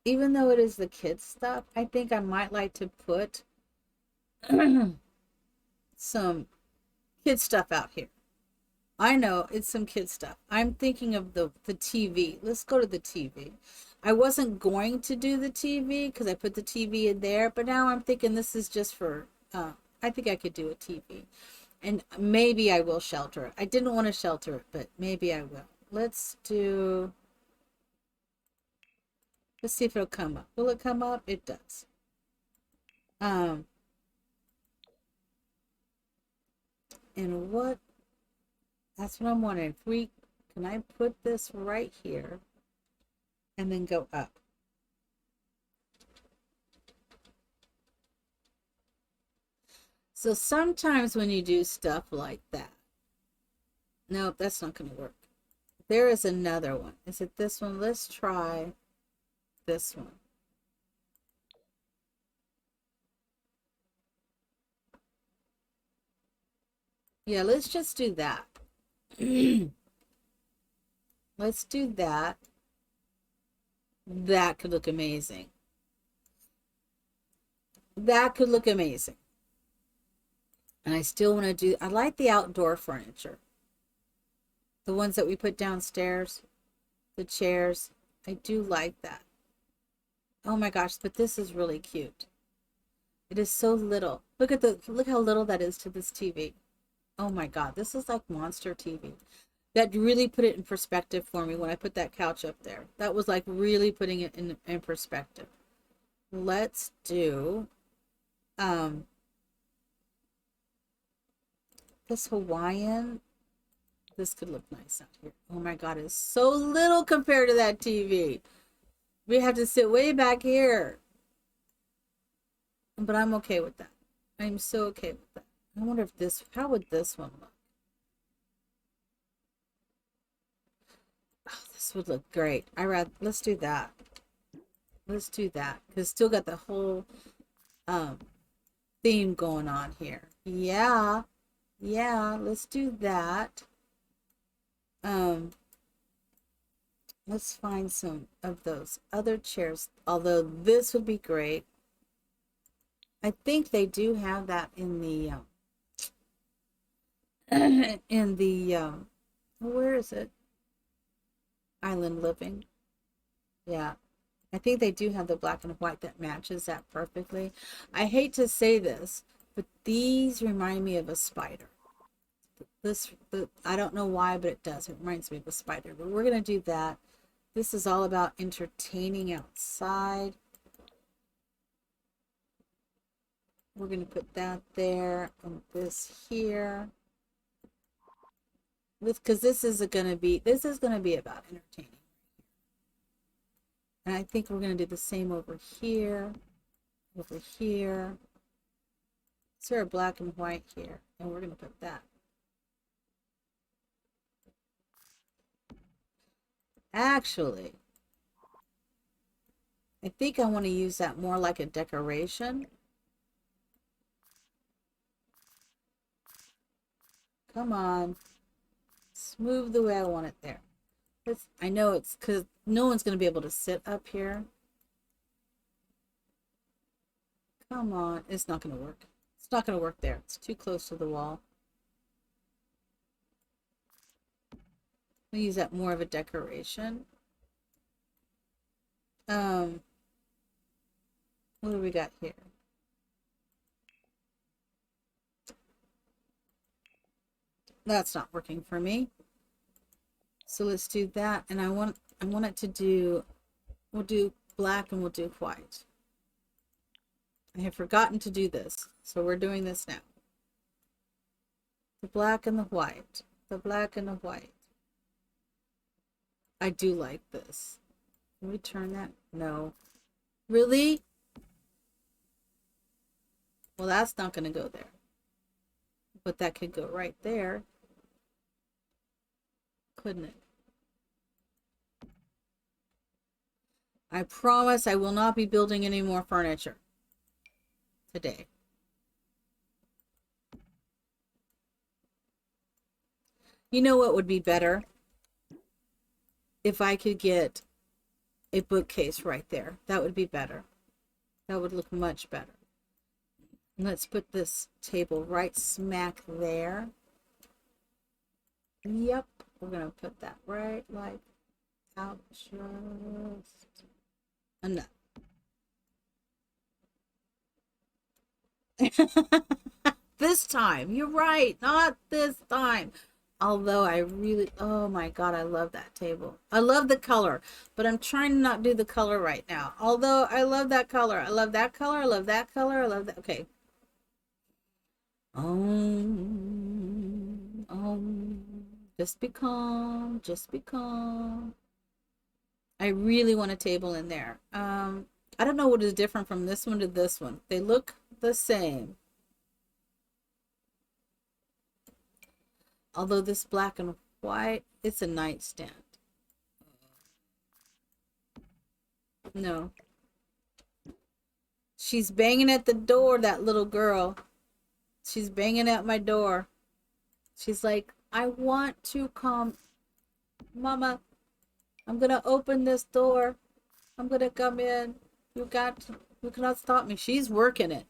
even though it is the kids stuff, I think I might like to put some kid stuff out here. I know it's some kid stuff. I'm thinking of the TV. Let's go to the TV. I wasn't going to do the TV because I put the TV in there, but now I'm thinking this is just for, I think I could do a TV. And maybe I will shelter it. I didn't want to shelter it, but maybe I will. Let's see if it'll come up. Will it come up? It does. And what, that's what I'm wondering. Can I put this right here and then go up? So sometimes when you do stuff like that, no, that's not going to work. There is another one. Is it this one? Let's try this one. Yeah, let's just do that. Let's do that. That could look amazing. That could look amazing. And I still want to do, I like the outdoor furniture. The ones that we put downstairs, the chairs. I do like that. Oh my gosh, but this is really cute. It is so little. Look how little that is to this TV. Oh my God, this is like monster TV. That really put it in perspective for me when I put that couch up there. That was like really putting it in perspective. Let's do this Hawaiian. This could look nice out here. Oh my God, it's so little compared to that TV. We have to sit way back here. But I'm okay with that. I'm so okay with that. I wonder if how would this one look? Oh, this would look great. Let's do that. Let's do that. Because still got the whole theme going on here. Yeah. Yeah, let's do that. Let's find some of those other chairs, although this would be great. I think they do have that in the in the where is it? Island Living. Yeah. I think they do have the black and white that matches that perfectly. I hate to say this, but these remind me of a spider. I don't know why, but it does. It reminds me of a spider. But we're going to do that. This is all about entertaining outside. We're going to put that there and this here. Because this is going to be about entertaining. And I think we're going to do the same over here. Over here. Is there a black and white here? And we're going to put that. Actually, I think I want to use that more like a decoration. Come on. Smooth the way I want it there. I know it's because no one's going to be able to sit up here. Come on. It's not going to work. It's not going to work there. It's too close to the wall. I'll use that more of a decoration. What do we got here? That's not working for me. So let's do that. And I want it to do, we'll do black and we'll do white. I have forgotten to do this. So we're doing this now. The black and the white. The black and the white. I do like this. Can we turn that? No. Really? Well, that's not going to go there. But that could go right there. Couldn't it? I promise I will not be building any more furniture today. You know what would be better? If I could get a bookcase right there. That would be better. That would look much better. Let's put this table right smack there. Yep. We're going to put that right like out just enough. This time. You're right. Not this time. Although I really, oh my God, I love that table. I love the color, but I'm trying to not do the color right now. Although I love that color. I love that color. I love that color. I love that. Okay. Just be calm. Just be calm. I really want a table in there. I don't know what is different from this one to this one. They look the same. Although this black and white, it's a nightstand. No. She's banging at the door, that little girl. She's banging at my door. She's like, I want to come. Mama, I'm going to open this door. I'm going to come in. You cannot stop me. She's working it.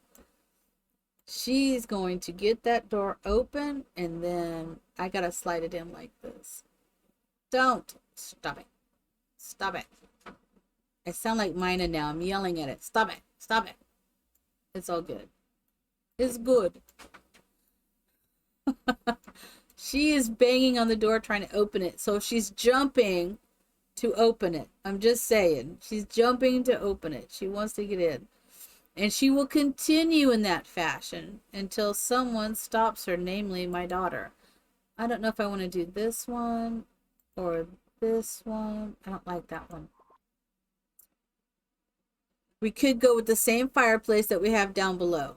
She's going to get that door open, and then I gotta slide it in like this. Don't. Stop it. Stop it. I sound like Mina now. I'm yelling at it. Stop it. Stop it. It's all good. It's good. She is banging on the door trying to open it. So she's jumping to open it. I'm just saying. She's jumping to open it. She wants to get in. And she will continue in that fashion until someone stops her, namely my daughter. I don't know if I want to do this one or this one. I don't like that one. We could go with the same fireplace that we have down below.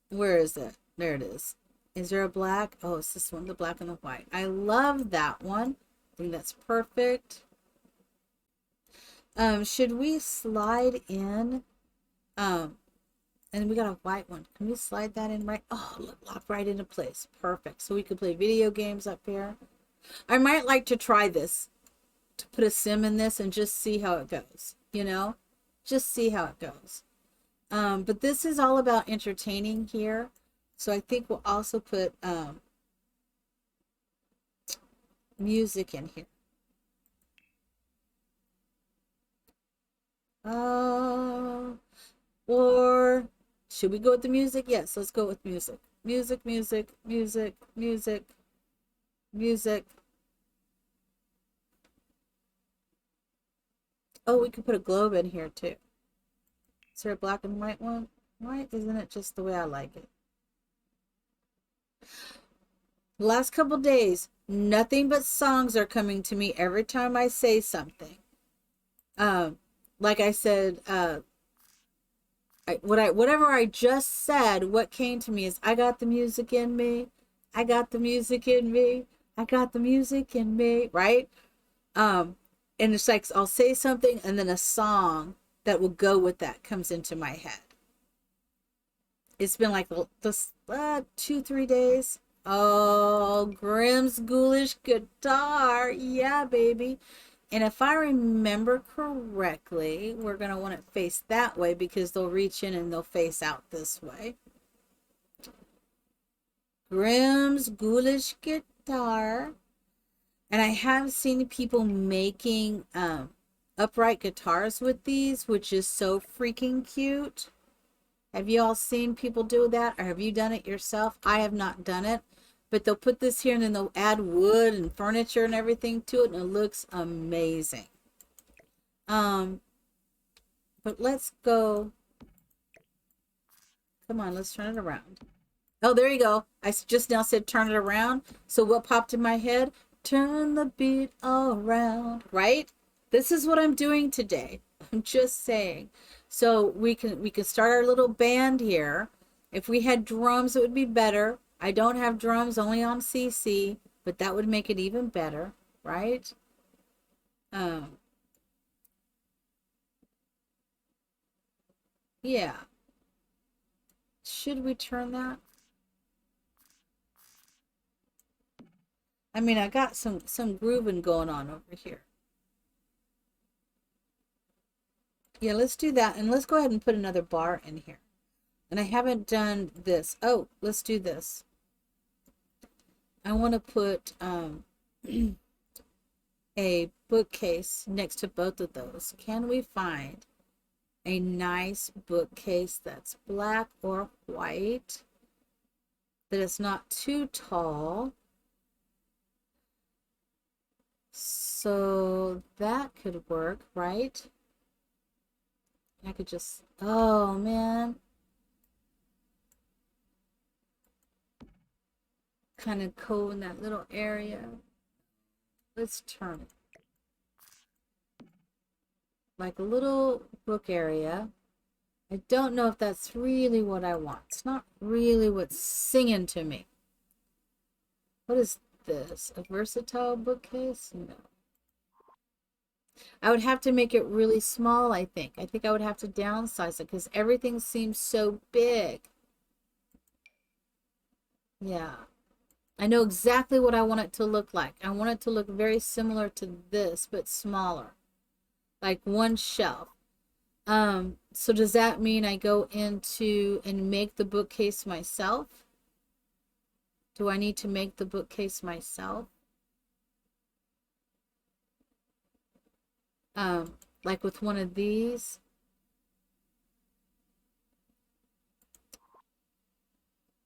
Where is it? There it is. Is there a black? Oh, it's this one, the black and the white. I love that one. I think that's perfect. Should we slide in? And we got a white one. Can we slide that in right? Oh, look, lock right into place. Perfect. So we could play video games up here. I might like to try this. to put a sim in this and just see how it goes, you know? Just see how it goes. But this is all about entertaining here. So I think we'll also put music in here. Or should we go with the music? Yes, let's go with music. Music, music, music, music, music. Oh, we could put a globe in here too. Is there a black and white one? Why isn't it just the way I like it? The last couple days, nothing but songs are coming to me every time I say something. Like I said, whatever I just said, what came to me is I got the music in me. I got the music in me. I got the music in me, right? And it's like I'll say something and then a song that will go with that comes into my head. It's been like this 2-3 days. Oh, Grimm's Ghoulish Guitar. Yeah, baby. And if I remember correctly, we're going to want it face that way because they'll reach in and they'll face out this way. Grimm's Ghoulish Guitar. And I have seen people making upright guitars with these, which is so freaking cute. Have you all seen people do that, or have you done it yourself? I have not done it, but they'll put this here and then they'll add wood and furniture and everything to it, and it looks amazing. But let's go. Come on, let's turn it around. Oh, there you go. I just now said turn it around. So what popped in my head? Turn the beat around, right? This is what I'm doing today. I'm just saying. So we can start our little band here. If we had drums, it would be better. I don't have drums, only on CC, but that would make it even better, right? Yeah. Should we turn that? I mean, I got some grooving going on over here. Yeah, let's do that. And let's go ahead and put another bar in here. And I haven't done this. Oh, let's do this. I want to put a bookcase next to both of those. Can we find a nice bookcase that's black or white, that is not too tall? So that could work, right? I could just, oh man. Kind of cool in that little area. Let's turn it. Like a little book area. I don't know if that's really what I want. It's not really what's singing to me. What is this? A versatile bookcase? No. I would have to make it really small, I think. I think I would have to downsize it because everything seems so big. Yeah. I know exactly what I want it to look like. I want it to look very similar to this, but smaller. Like one shelf. So does that mean I go into and make the bookcase myself? Do I need to make the bookcase myself? Like with one of these.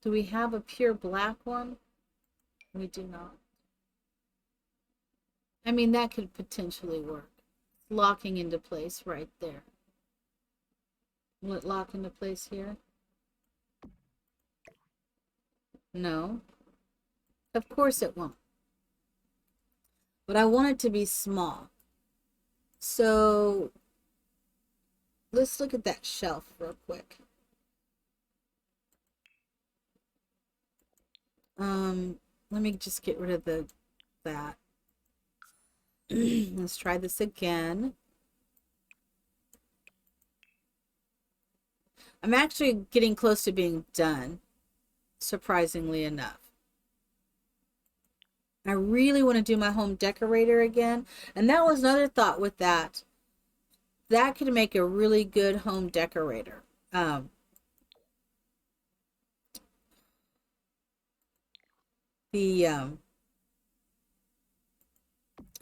Do we have a pure black one? We do not. I mean, that could potentially work. Locking into place right there. Will it lock into place here? No. Of course it won't. But I want it to be small. So let's look at that shelf real quick. Let me just get rid of that. Let's try this again. I'm actually getting close to being done, surprisingly enough. I really want to do my home decorator again. And that was another thought with that. That could make a really good home decorator. The I'm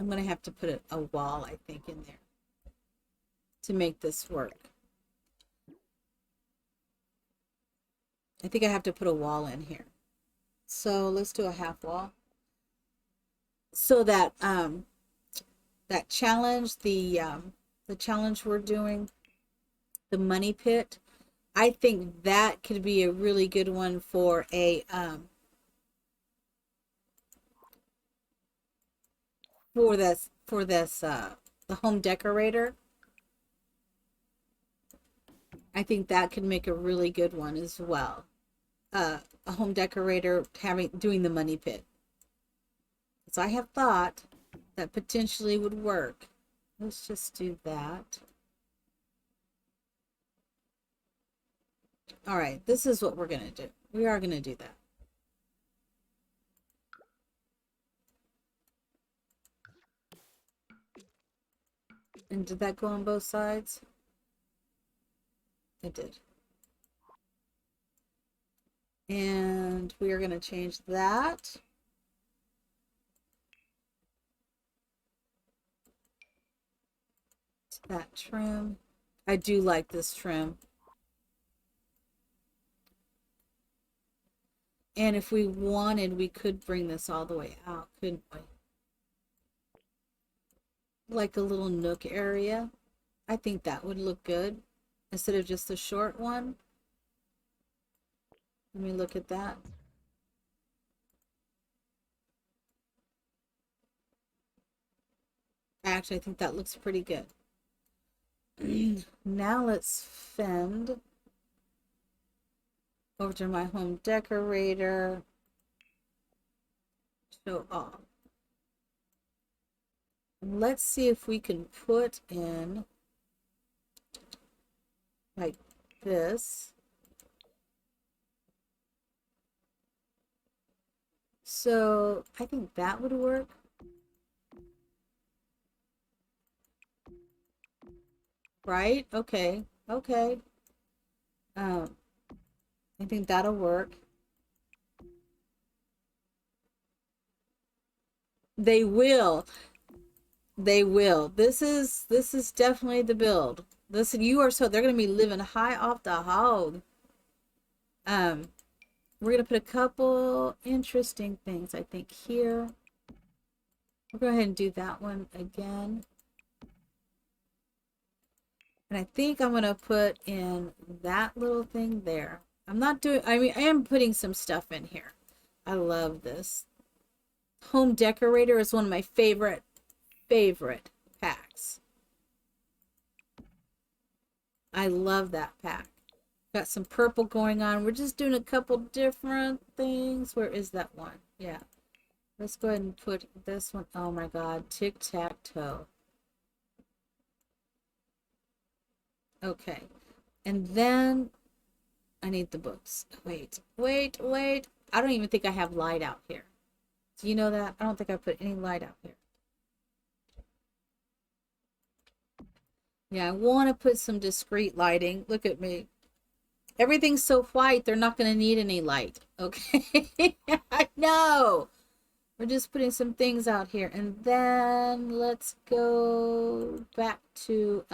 gonna have to put a wall, I think, in there to make this work. I think I have to put a wall in here. So let's do a half wall. So that that challenge, the challenge we're doing, the money pit, I think that could be a really good one for a for this the home decorator. I think that could make a really good one as well. A home decorator doing the money pit. So I have thought that potentially would work. Let's just do that. All right, this is what we're gonna do. We are gonna do that. And did that go on both sides? It did. And we are going to change that to that trim. I do like this trim. And if we wanted, we could bring this all the way out, couldn't we? Like a little nook area. I think that would look good instead of just the short one. Let me look at that. Actually, I think that looks pretty good. Now let's fend over to my home decorator. Show off. Let's see if we can put in like this. So I think that would work. Right? Okay. Okay. I think that'll work. They will. They will. This is definitely the build. Listen, they're gonna be living high off the hog. We're gonna put a couple interesting things, I think, here. We'll go ahead and do that one again. And I think I'm gonna put in that little thing there. I am putting some stuff in here. I love this. Home Decorator is one of my favorite packs. I love that pack. Got some purple going on. We're just doing a couple different things. Where is that one? Yeah. Let's go ahead and put this one. Oh my God. Tic-tac-toe. Okay. And then I need the books. Wait. I don't even think I have light out here. Do you know that? I don't think I put any light out here. Yeah, I want to put some discreet lighting. Look at me. Everything's so white, they're not going to need any light. Okay? I know. We're just putting some things out here. And then let's go back to,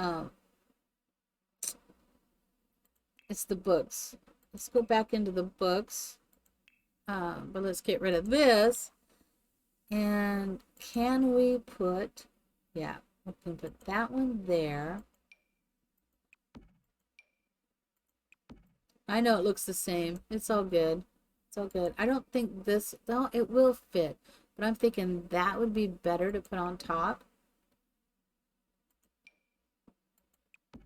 it's the books. Let's go back into the books. But let's get rid of this. And can we put, yeah, we can put that one there. I know it looks the same. It's all good. It's all good. I don't think this, no, it will fit. But I'm thinking that would be better to put on top.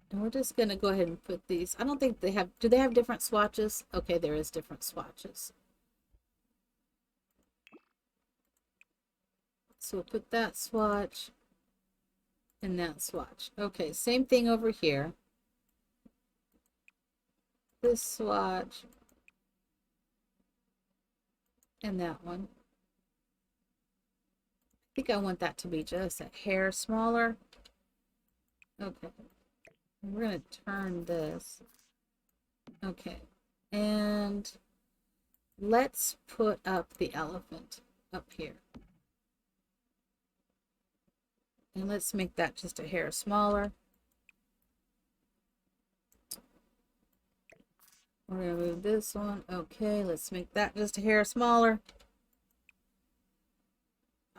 And we're just going to go ahead and put these. I don't think they have, do they have different swatches? Okay, there is different swatches. So we'll put that swatch and that swatch. Okay, same thing over here. This swatch and that one. think I want that to be just a hair smaller. Okay. We're going to turn this. Okay. And let's put up the elephant up here. And let's make that just a hair smaller. We're going to move this one. Okay, let's make that just a hair smaller.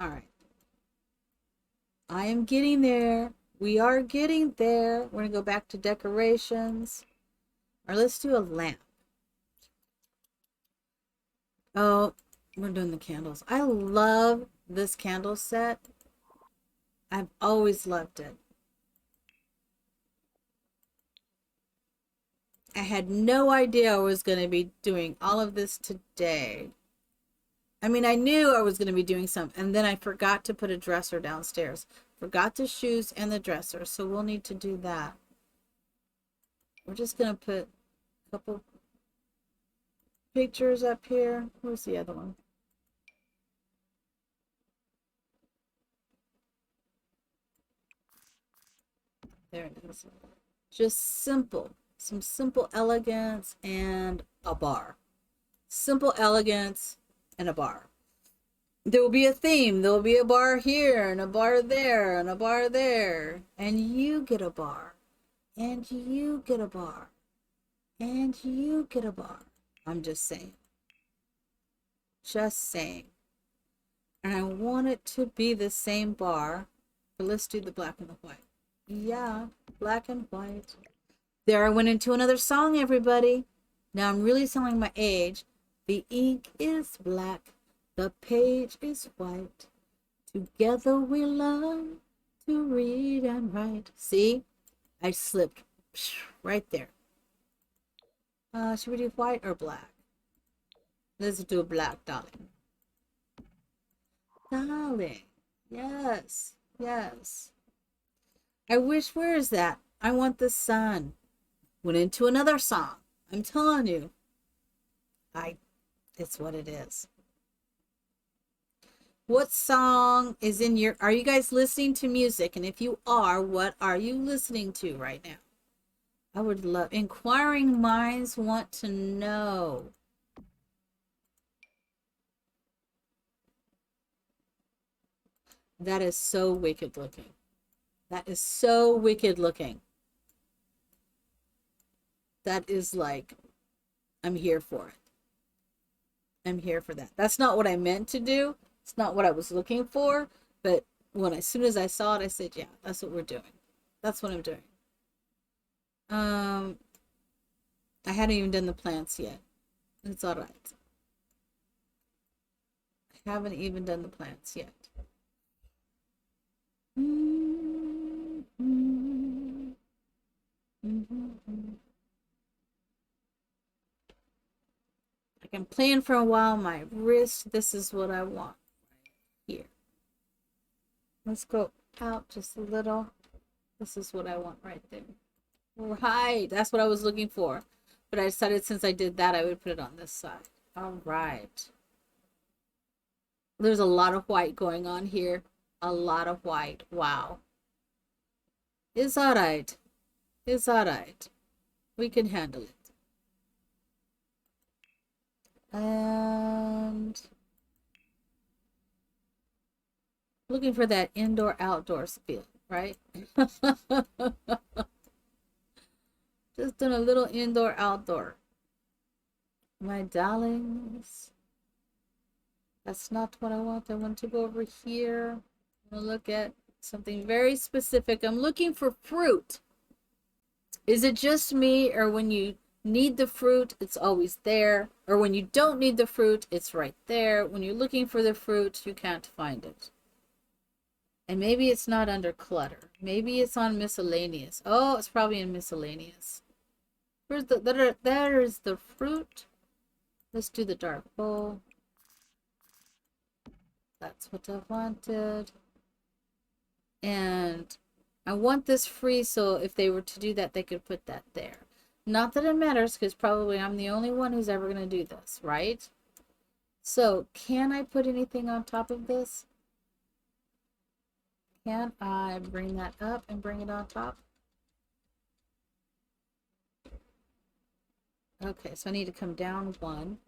All right. I am getting there. We are getting there. We're going to go back to decorations. Or let's do a lamp. Oh, we're doing the candles. I love this candle set. I've always loved it. I had no idea I was going to be doing all of this today. I mean, I knew I was going to be doing some, and then I forgot to put a dresser downstairs. Forgot the shoes and the dresser, so we'll need to do that. We're just going to put a couple pictures up here. Where's the other one? There it is. Just simple. Some simple elegance and a bar. Simple elegance and a bar. There will be a theme. There will be a bar here and a bar there and a bar there. And you get a bar. And you get a bar. And you get a bar. I'm just saying. Just saying. And I want it to be the same bar. But let's do the black and the white. Yeah, black and white. There I went into another song, everybody. Now I'm really selling my age. The ink is black. The page is white. Together we learn to read and write. See? I slipped right there. Should we do white or black? Let's do black, darling. Darling. Yes. Yes. I wish, where is that? I want the sun. Went into another song. I'm telling you. It's what it is. What song is in your, are you guys listening to music? And if you are, what are you listening to right now? I would love, inquiring minds want to know. That is so wicked looking. That is so wicked looking. That is like, I'm here for it. I'm here for that. That's not what I meant to do. It's not what I was looking for. But as soon as I saw it, I said, yeah, that's what we're doing. That's what I'm doing. I hadn't even done the plants yet. It's all right. I haven't even done the plants yet. Like I'm playing for a while, my wrist, this is what I want right here. Let's go out just a little. This is what I want right there. Right, that's what I was looking for. But I decided since I did that, I would put it on this side. All right. There's a lot of white going on here. A lot of white. Wow. It's all right. It's all right. We can handle it. And looking for that indoor-outdoor feel, right? Just doing a little indoor-outdoor. My darlings. That's not what I want. I want to go over here. I'm gonna look at something very specific. I'm looking for fruit. Is it just me, or when you need the fruit, it's always there? Or when you don't need the fruit, it's right there. When you're looking for the fruit, you can't find it. And maybe it's not under clutter. Maybe it's on miscellaneous. Oh, it's probably in miscellaneous. Where's there is the fruit. Let's do the dark bowl. That's what I wanted. And I want this free, so if they were to do that, they could put that there. Not that it matters, because probably I'm the only one who's ever going to do this, right? So, can I put anything on top of this? Can I bring that up and bring it on top? Okay, so I need to come down one.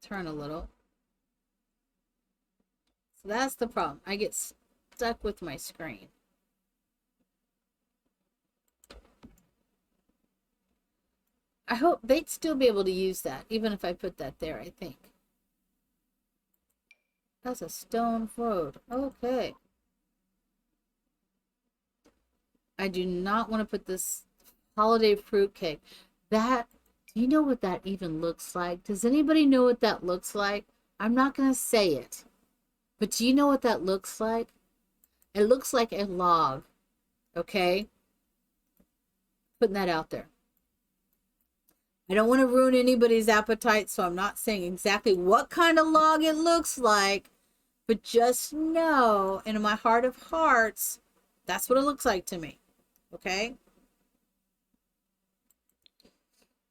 Turn a little. So that's the problem. I get stuck with my screen. I hope they'd still be able to use that, even if I put that there, I think. That's a stone road. Okay. I do not want to put this holiday fruitcake. That, do you know what that even looks like? Does anybody know what that looks like? I'm not going to say it. But do you know what that looks like? It looks like a log. Okay? Putting that out there. I don't want to ruin anybody's appetite, so I'm not saying exactly what kind of log it looks like. But just know, in my heart of hearts, that's what it looks like to me. Okay?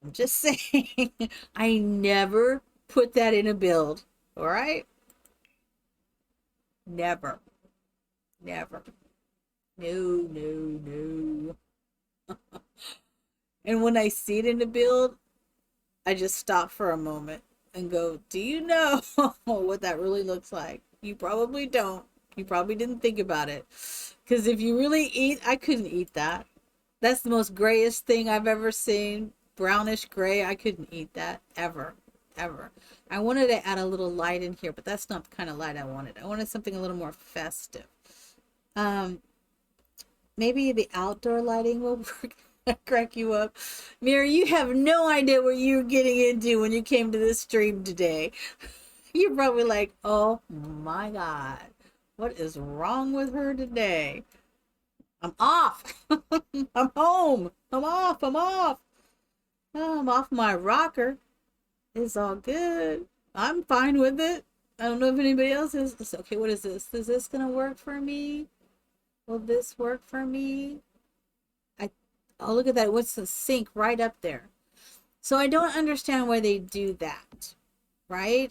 I'm just saying, I never put that in a build. All right? Never. Never. No, no, no. And when I see it in the build, I just stop for a moment and go, do you know what that really looks like? You probably don't. You probably didn't think about it. Because if you really eat, I couldn't eat that. That's the most grayest thing I've ever seen. Brownish gray. I couldn't eat that ever. Ever. I wanted to add a little light in here, but that's not the kind of light I wanted. I wanted something a little more festive. Maybe the outdoor lighting will work. Crack you up. Mary, you have no idea what you're getting into when you came to this stream today. You're probably like, oh my God, what is wrong with her today? I'm off. I'm home. I'm off. I'm off. Oh, I'm off my rocker. It's all good. I'm fine with it. I don't know if anybody else is. It's okay, what is this? Is this going to work for me? Will this work for me? Oh, look at that. What's the sink right up there? So I don't understand why they do that, right?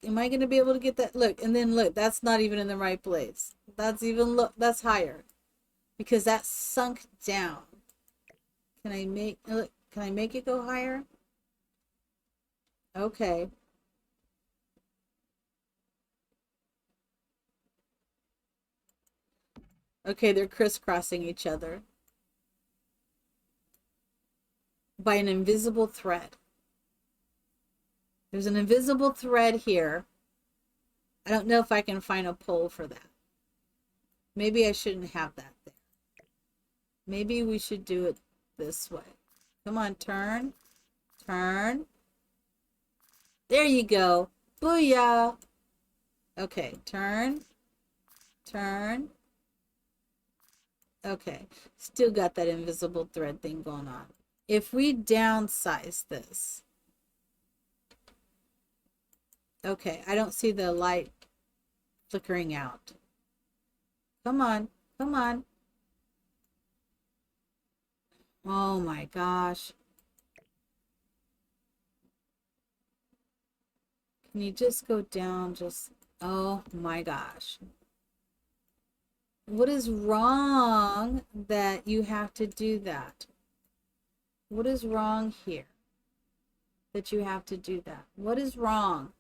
Am I going to be able to get that? Look, and then look, that's not even in the right place. That's even, look, that's higher because that's sunk down. Can I make it go higher? Okay. Okay, they're crisscrossing each other by an invisible thread. There's an invisible thread here. I don't know if I can find a pole for that. Maybe I shouldn't have that there. Maybe we should do it this way. Come on, turn. Turn. There you go. Booyah. Okay, turn. Turn. Okay, still got that invisible thread thing going on. If we downsize this. Okay, I don't see the light flickering out. Come on, come on. Oh my gosh. Can you just go down just, oh my gosh. What is wrong that you have to do that? What is wrong here that you have to do that? What is wrong?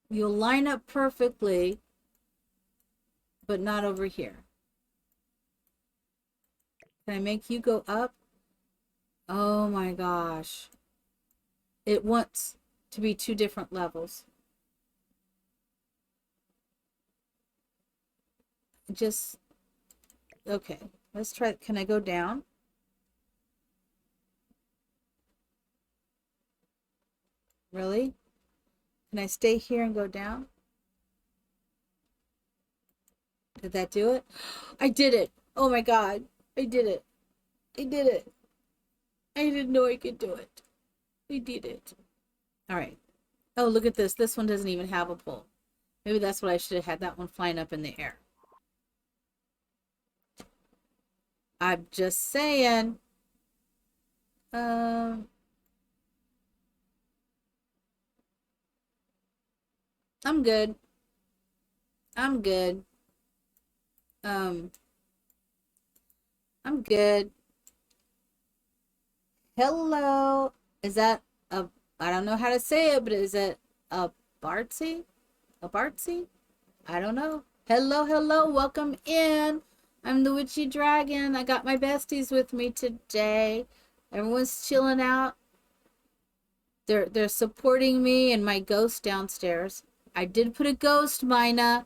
You'll line up perfectly, but not over here. Can I make you go up? Oh my gosh. It wants to be two different levels. Just, okay, let's try. Can I go down? Really? Can I stay here and go down? Did that do it? I did it. Oh my God. I did it. I did it. I didn't know I could do it. I did it. All right. Oh, look at this. This one doesn't even have a pole. Maybe that's what I should have had, that one flying up in the air. I'm just saying. I'm good. I'm good. Um, I'm good. Hello. Is that a, I don't know how to say it, but is it a Bartsy? A Bartsy? I don't know. Hello, hello. Welcome in. I'm the Witchy Dragon. I got my besties with me today. Everyone's chilling out. They're supporting me and my ghost downstairs. I did put a ghost, Mina.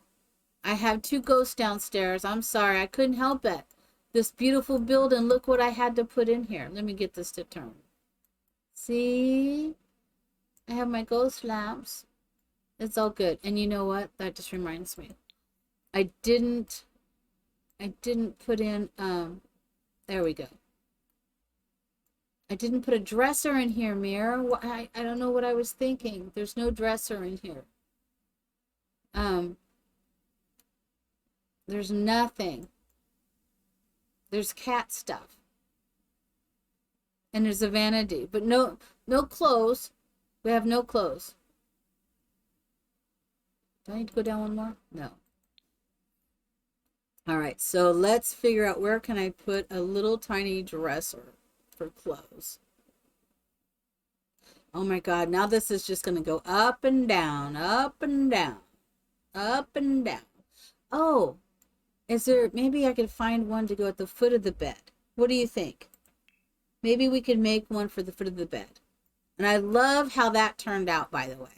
I have two ghosts downstairs. I'm sorry. I couldn't help it. This beautiful building, look what I had to put in here. Let me get this to turn. See? I have my ghost lamps. It's all good. And you know what? That just reminds me. I didn't put in, there we go. I didn't put a dresser in here, Mirror. I don't know what I was thinking. There's no dresser in here. There's nothing. There's cat stuff. And there's a vanity, but no clothes. We have no clothes. Do I need to go down one more? No. All right, so let's figure out where can I put a little tiny dresser for clothes. Oh my God, now this is just going to go up and down, up and down, up and down. Oh, is there, maybe I could find one to go at the foot of the bed. What do you think? Maybe we could make one for the foot of the bed. And I love how that turned out, by the way.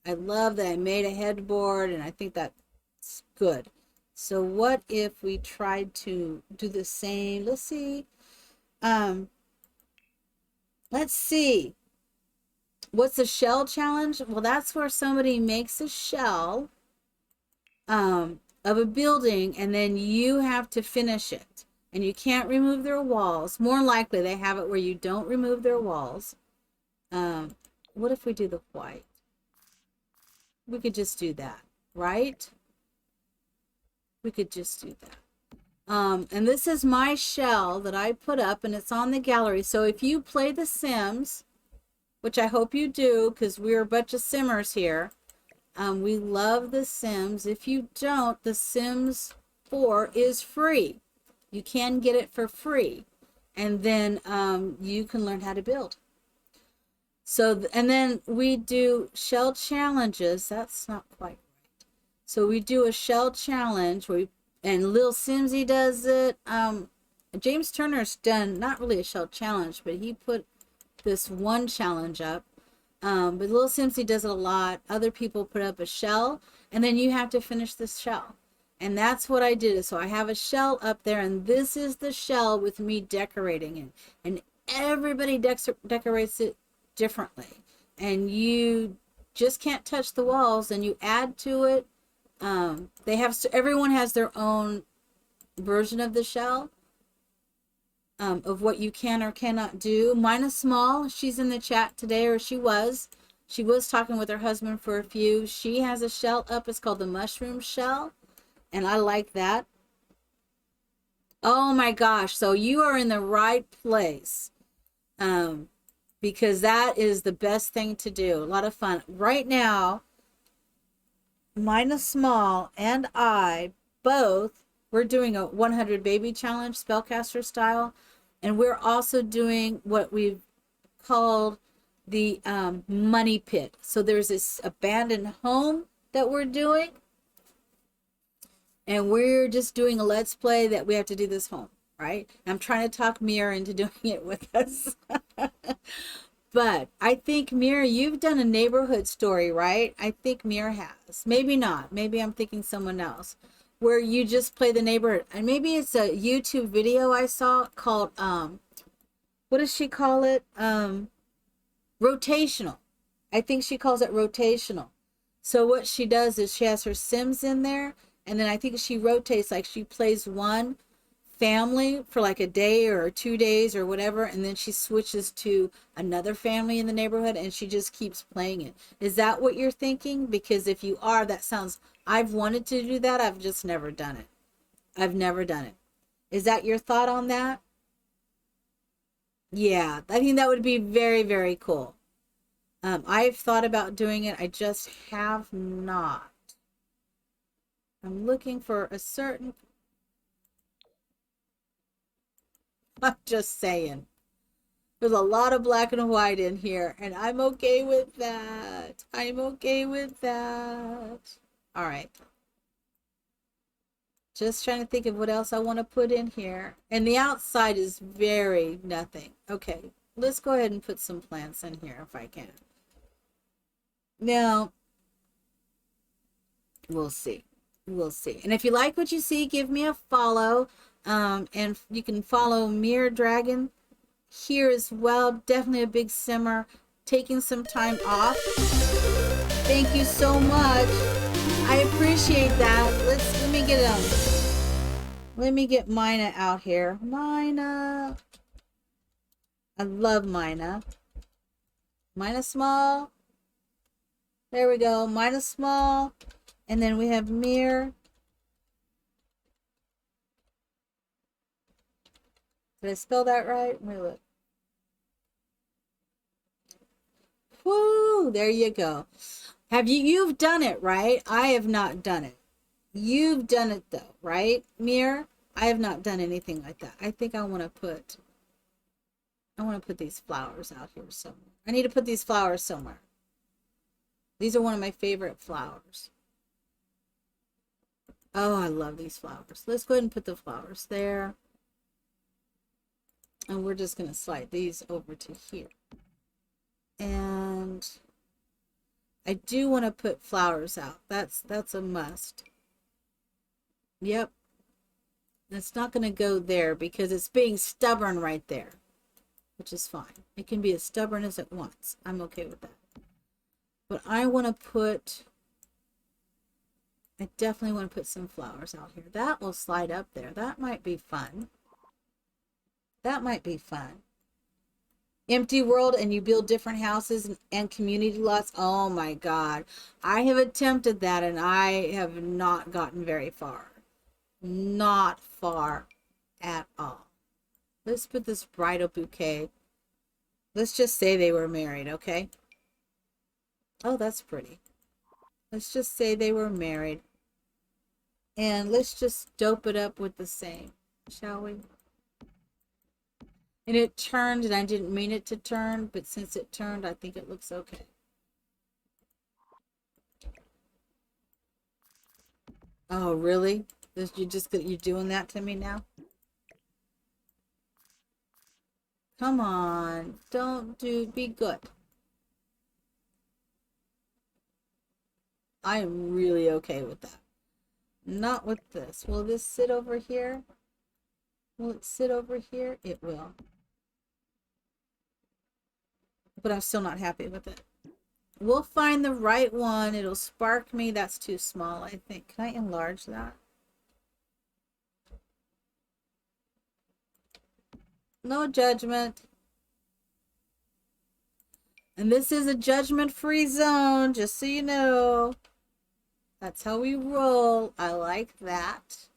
I love that I made a headboard, and I think that's good. So what if we tried to do the same? Let's see. Let's see. What's a shell challenge? Well, that's where somebody makes a shell of a building, and then you have to finish it. And you can't remove their walls. More likely, they have it where you don't remove their walls. What if we do the white? We could just do that, right? We could just do that. And this is my shell that I put up, and it's on the gallery. So if you play The Sims, which I hope you do, because we're a bunch of Simmers here, we love The Sims. If you don't, The Sims 4 is free. You can get it for free, and then you can learn how to build. So, and then we do shell challenges. That's not quite right. So we do a shell challenge where and Lil Simsy does it. James Turner's done not really a shell challenge, but he put this one challenge up. But Lil Simsy does it a lot. Other people put up a shell, and then you have to finish this shell. And that's what I did. So I have a shell up there, and this is the shell with me decorating it. And everybody decorates it differently. And you just can't touch the walls, and you add to it. Everyone has their own version of the shell, of what you can or cannot do. Mine is small. She's in the chat today, or she was talking with her husband for a few. She has a shell up. It's called the mushroom shell, and I like that. Oh my gosh. So you are in the right place, because that is the best thing to do. A lot of fun right now. Mine is small, and we're doing a 100 baby challenge, spellcaster style, and we're also doing what we've called the money pit. So there's this abandoned home that we're doing, and we're just doing a let's play that we have to do this home, right? I'm trying to talk Mira into doing it with us. But I think, Mira, you've done a neighborhood story, right? I think Mira has. Maybe not. Maybe I'm thinking someone else. Where you just play the neighborhood. And maybe it's a YouTube video I saw called, what does she call it? Rotational. I think she calls it rotational. So what she does is she has her Sims in there. And then I think she rotates, like she plays one family for like a day or 2 days or whatever, and then she switches to another family in the neighborhood, and she just keeps playing it. Is that what you're thinking? Because if you are, that sounds, I've wanted to do that. I've just never done it. I've never done it. Is that your thought on that? Yeah, I think that would be very, very cool. I've thought about doing it. I just have not. I'm looking for a certain, I'm just saying. There's a lot of black and white in here, and I'm okay with that. I'm okay with that. All right. Just trying to think of what else I want to put in here. And the outside is very nothing. Okay, let's go ahead and put some plants in here if I can. Now, we'll see. We'll see. And if you like what you see, give me a follow. And you can follow Mirror Dragon here as well. Definitely a big simmer. Taking some time off. Thank you so much. I appreciate that. Let me get let me get Mina out here. Mina. I love Mina. Mina small. There we go. Mina small. And then we have Mirror. Did I spell that right? Let me look. Woo! There you go. You've done it, right? I have not done it. You've done it though, right, Mirror? I have not done anything like that. I think I want to put these flowers out here somewhere. I need to put these flowers somewhere. These are one of my favorite flowers. Oh, I love these flowers. Let's go ahead and put the flowers there. And we're just going to slide these over to here. And I do want to put flowers out. That's a must. Yep. It's not going to go there because it's being stubborn right there, which is fine. It can be as stubborn as it wants. I'm okay with that. But I want to I definitely want to put some flowers out here. That will slide up there. That might be fun. That might be fun. Empty world and you build different houses and community lots. Oh my God. I have attempted that and I have not gotten very far. Not far at all. Let's put this bridal bouquet. Let's just say they were married, okay? Oh, that's pretty. Let's just say they were married. And let's just dope it up with the same, shall we? And it turned, and I didn't mean it to turn, but since it turned, I think it looks okay. Oh, really? You're doing that to me now? Come on, be good. I am really okay with that. Not with this. Will this sit over here? Will it sit over here? It will. But I'm still not happy with it. We'll find the right one. It'll spark me. That's too small, I think. Can I enlarge that? No judgment. And this is a judgment-free zone, just so you know. That's how we roll. I like that.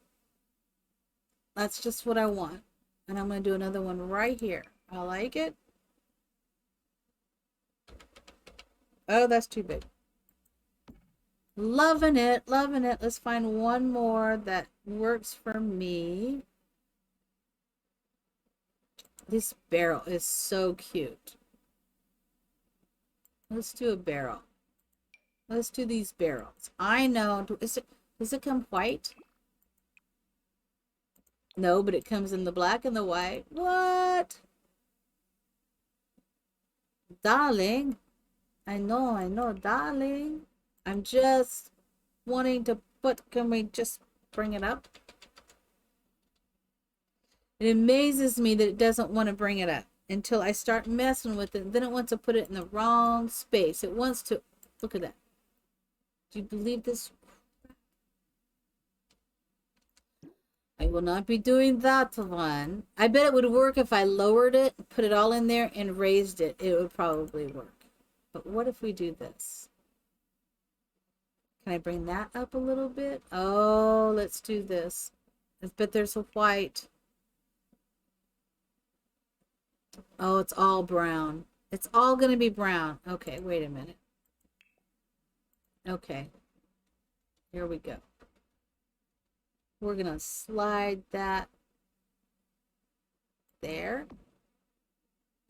That's just what I want. And I'm going to do another one right here. I like it. Oh, that's too big. Loving it, loving it. Let's find one more that works for me. This barrel is so cute. Let's do a barrel. Let's do these barrels. I know. Does it come white? No, but it comes in the black and the white. What? Darling. I know, darling. I'm just wanting to can we just bring it up? It amazes me that it doesn't want to bring it up until I start messing with it. Then it wants to put it in the wrong space. It wants to, look at that. Do you believe this? I will not be doing that one. I bet it would work if I lowered it, put it all in there, and raised it. It would probably work. But what if we do this? Can I bring that up a little bit? Oh, let's do this. I bet there's a white. Oh, it's all brown. It's all going to be brown. Okay, wait a minute. Okay, here we go. We're going to slide that there.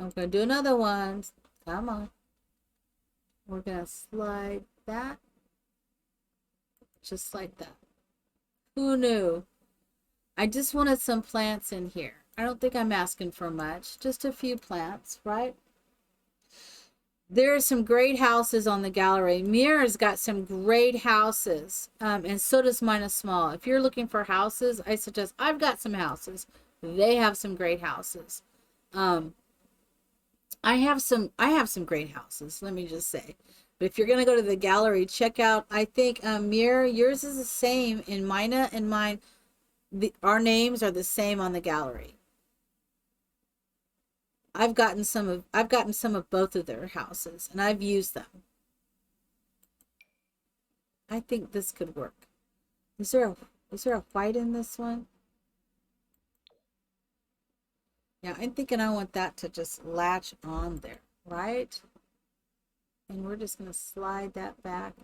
I'm going to do another one. Come on. We're going to slide that just like that. Who knew? I just wanted some plants in here. I don't think I'm asking for much. Just a few plants, right? There are some great houses on the gallery. Mira's got some great houses, and so does Mina Small. If you're looking for houses, I suggest, I've got some houses. They have some great houses. I have some great houses, let me just say. But if you're going to go to the gallery, check out, I think, Mira, yours is the same in Mina and mine. Our names are the same on the gallery. I've gotten some of both of their houses, and I've used them. I think this could work. Is there a white in this one? Yeah, I'm thinking I want that to just latch on there, right? And we're just going to slide that back.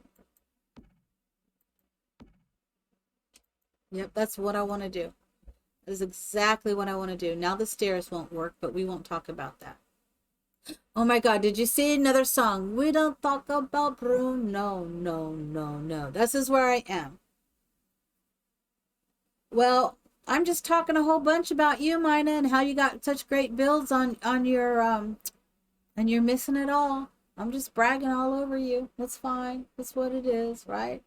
Yep, that's what I want to do. That is exactly what I want to do. Now the stairs won't work, but we won't talk about that. Oh my God, did you see another song? We don't talk about Bruno. No, no, no. This is where I am. Well, I'm just talking a whole bunch about you, Mina, and how you got such great builds on your and you're missing it all. I'm just bragging all over you. That's fine. That's what it is, right?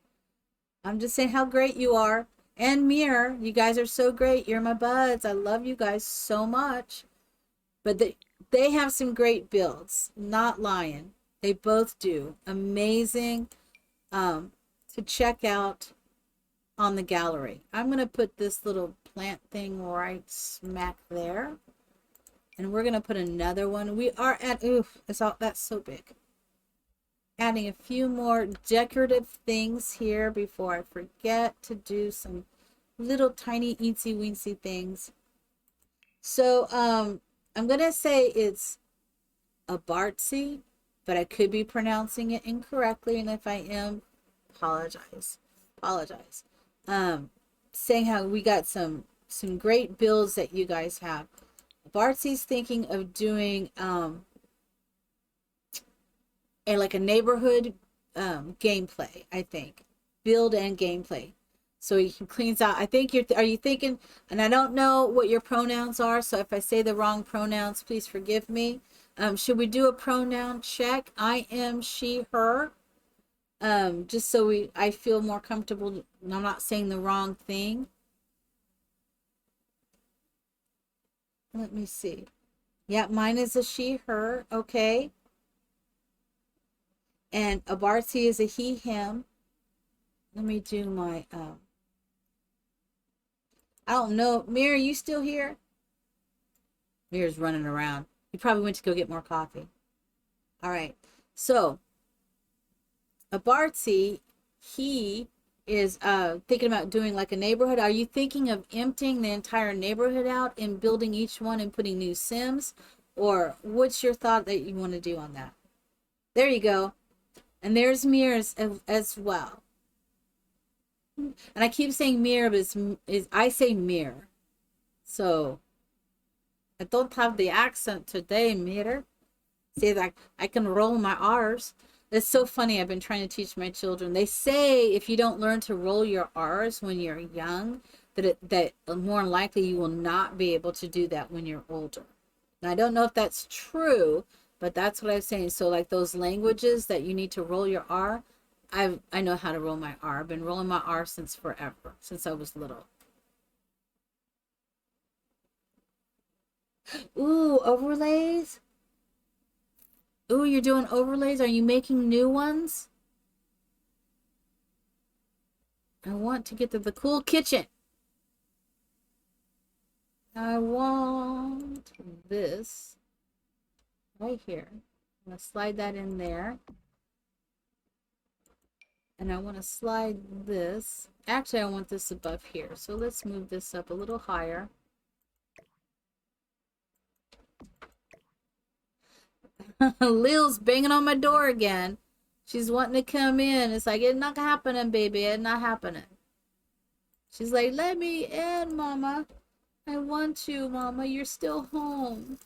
I'm just saying how great you are. And Mir, you guys are so great. You're my buds. I love you guys so much. But they have some great builds. Not lying. They both do. Amazing to check out on the gallery. I'm going to put this little plant thing right smack there. And we're going to put another one. We are at, oof, that's so big. Adding a few more decorative things here before I forget to do some little tiny eensy weensy things. So I'm going to say it's a Bartzy, but I could be pronouncing it incorrectly. And if I am, apologize. Saying how we got some great builds that you guys have. Bartzy's thinking of doing a neighborhood gameplay, I think. Build and gameplay. So he cleans out. I think are you thinking, and I don't know what your pronouns are, so if I say the wrong pronouns, please forgive me. Should we do a pronoun check? I am, she, her. Just so I feel more comfortable. I'm not saying the wrong thing. Let me see. Yeah, mine is a she, her. Okay. And a Bartzy is a he, him. Let me do my, I don't know. Mir, are you still here? Mir's running around. He probably went to go get more coffee. All right. So, a Bartzy, he is thinking about doing like a neighborhood. Are you thinking of emptying the entire neighborhood out and building each one and putting new Sims? Or what's your thought that you want to do on that? There you go. And there's Mir as well. And I keep saying Mir, but I say Mir. So I don't have the accent today, Mir. See, that I can roll my R's. It's so funny. I've been trying to teach my children. They say if you don't learn to roll your R's when you're young, that more likely you will not be able to do that when you're older. Now, I don't know if that's true, but that's what I'm saying. So like those languages that you need to roll your R, I know how to roll my R. I've been rolling my R since forever, since I was little. Ooh, overlays. Ooh, you're doing overlays? Are you making new ones? I want to get to the cool kitchen. I want this right here. I'm going to slide that in there. And I want to slide this. Actually, I want this above here. So let's move this up a little higher. Lil's banging on my door again. She's wanting to come in. It's like, it's not happening, baby. It's not happening. She's like, let me in, mama. I want to, mama. You're still home.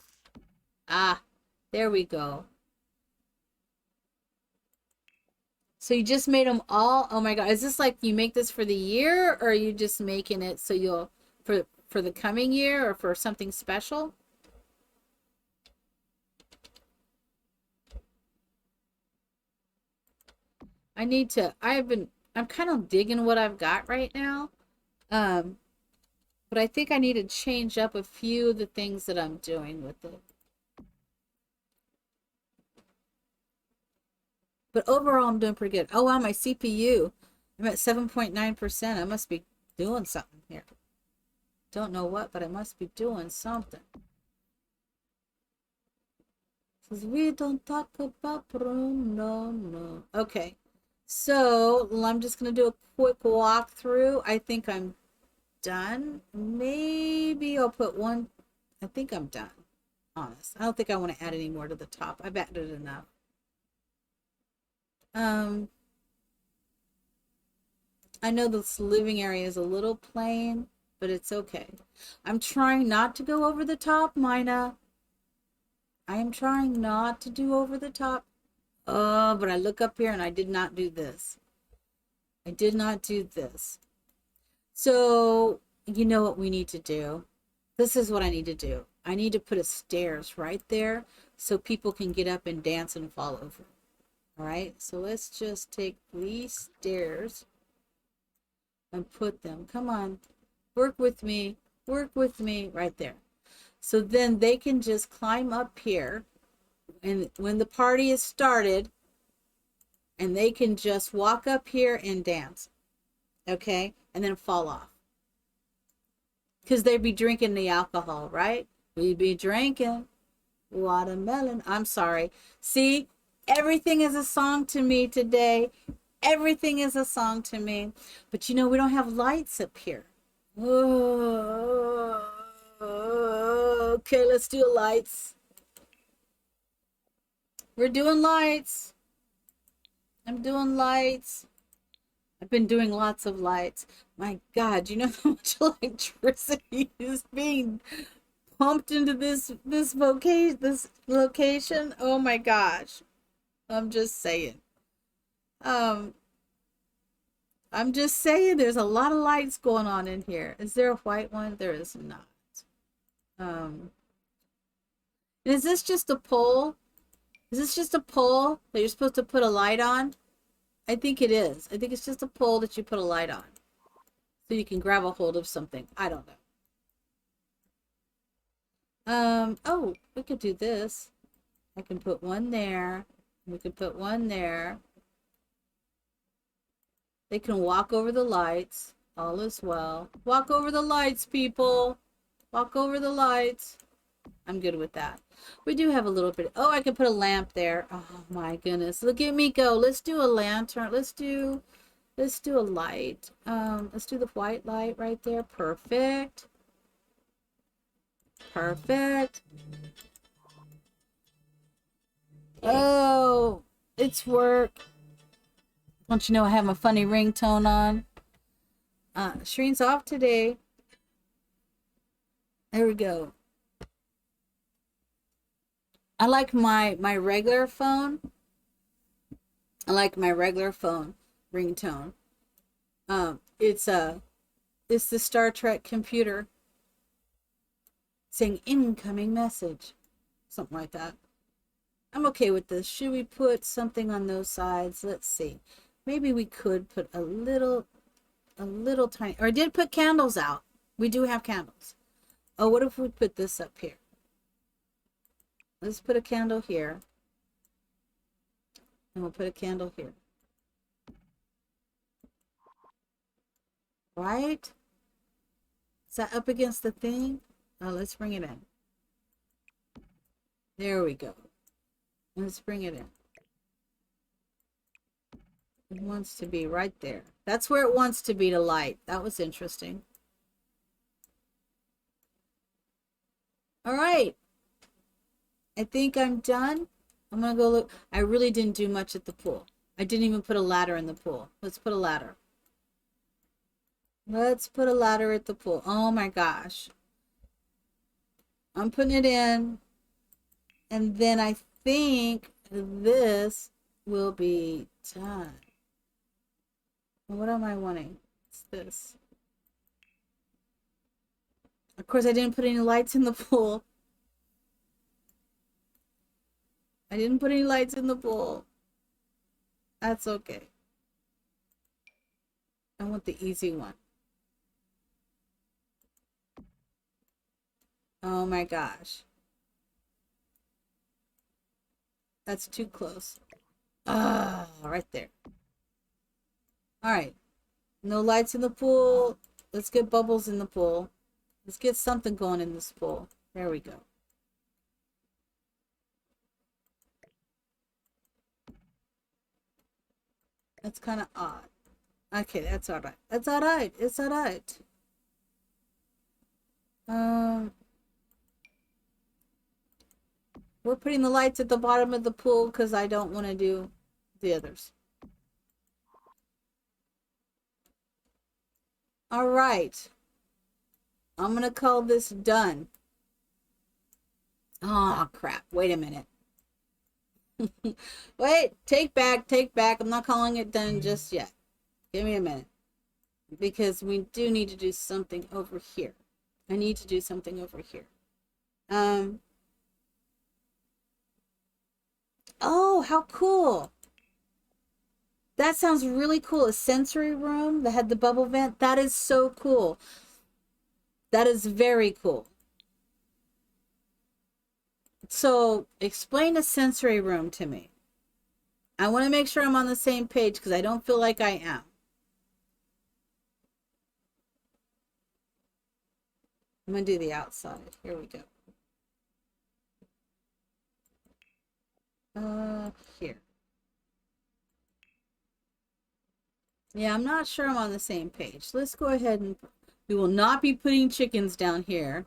Ah, there we go. So you just made them all. Oh my God. Is this like you make this for the year, or are you just making it so you'll for the coming year or for something special? I'm kind of digging what I've got right now. But I think I need to change up a few of the things that I'm doing with it. But overall, I'm doing pretty good. Oh, wow, my CPU. I'm at 7.9%. I must be doing something here. Don't know what, but I must be doing something. Says we don't talk about Bruno, no. Okay. So I'm just going to do a quick walkthrough. I think I'm done. Maybe I'll put one. I think I'm done. Honest. I don't think I want to add any more to the top. I've added enough. I know this living area is a little plain, but it's okay. I'm trying not to go over the top, Mina. I am trying not to do over the top. Oh, but I look up here and I did not do this. I did not do this. So, you know what we need to do? This is what I need to do. I need to put a stairs right there so people can get up and dance and fall over. All right, so let's just take these stairs and put them. Come on, work with me right there. So then they can just climb up here, and when the party is started, and they can just walk up here and dance, okay, and then fall off. Because they'd be drinking the alcohol, right? We'd be drinking watermelon. I'm sorry. See, everything is a song to me today. Everything is a song to me. But you know, we don't have lights up here. Oh, okay, let's do lights. We're doing lights. I'm doing lights. I've been doing lots of lights. My God, you know how much electricity is being pumped into this location? Oh my gosh. I'm just saying. I'm just saying there's a lot of lights going on in here. Is there a white one? There is not. Is this just a pole? Is this just a pole that you're supposed to put a light on? I think it is. I think it's just a pole that you put a light on. So you can grab a hold of something. I don't know. Oh, we could do this. I can put one there. We could put one there. They can walk over the lights. All is well. Walk over the lights, people. Walk over the lights. I'm good with that. We do have a little bit. Oh, I can put a lamp there. Oh my goodness. Look at me go. Let's do a lantern. Let's do a light. Let's do the white light right there. Perfect. Perfect. Oh, it's work. Don't you know I have my funny ringtone on? Shreen's off today. There we go. I like my regular phone. I like my regular phone ringtone. It's the Star Trek computer saying incoming message. Something like that. I'm okay with this. Should we put something on those sides? Let's see. Maybe we could put a little tiny, or I did put candles out. We do have candles. Oh, what if we put this up here? Let's put a candle here. And we'll put a candle here. Right? Is that up against the thing? Oh, let's bring it in. There we go. Let's bring it in. It wants to be right there. That's where it wants to be to light. That was interesting. All right. I think I'm done. I'm gonna go look. I really didn't do much at the pool. I didn't even put a ladder in the pool. Let's put a ladder. Let's put a ladder at the pool. Oh my gosh. I'm putting it in. And then I think this will be done. What am I wanting? It's this. Of course, I didn't put any lights in the pool. I didn't put any lights in the pool. That's okay. I want the easy one. Oh my gosh. That's too close. Ah, right there. All right. No lights in the pool. Let's get bubbles in the pool. Let's get something going in this pool. There we go. That's kind of odd. Okay, that's all right. That's all right. It's all right. We're putting the lights at the bottom of the pool because I don't want to do the others. All right. I'm going to call this done. Oh, crap. Wait a minute. Wait, take back. I'm not calling it done just yet. Give me a minute. Because we do need to do something over here. I need to do something over here. Oh, how cool. That sounds really cool. A sensory room that had the bubble vent. That is so cool. That is very cool. So explain a sensory room to me. I want to make sure I'm on the same page because I don't feel like I am. I'm going to do the outside. Here we go. Here. Yeah, I'm not sure I'm on the same page. Let's go ahead and we will not be putting chickens down here.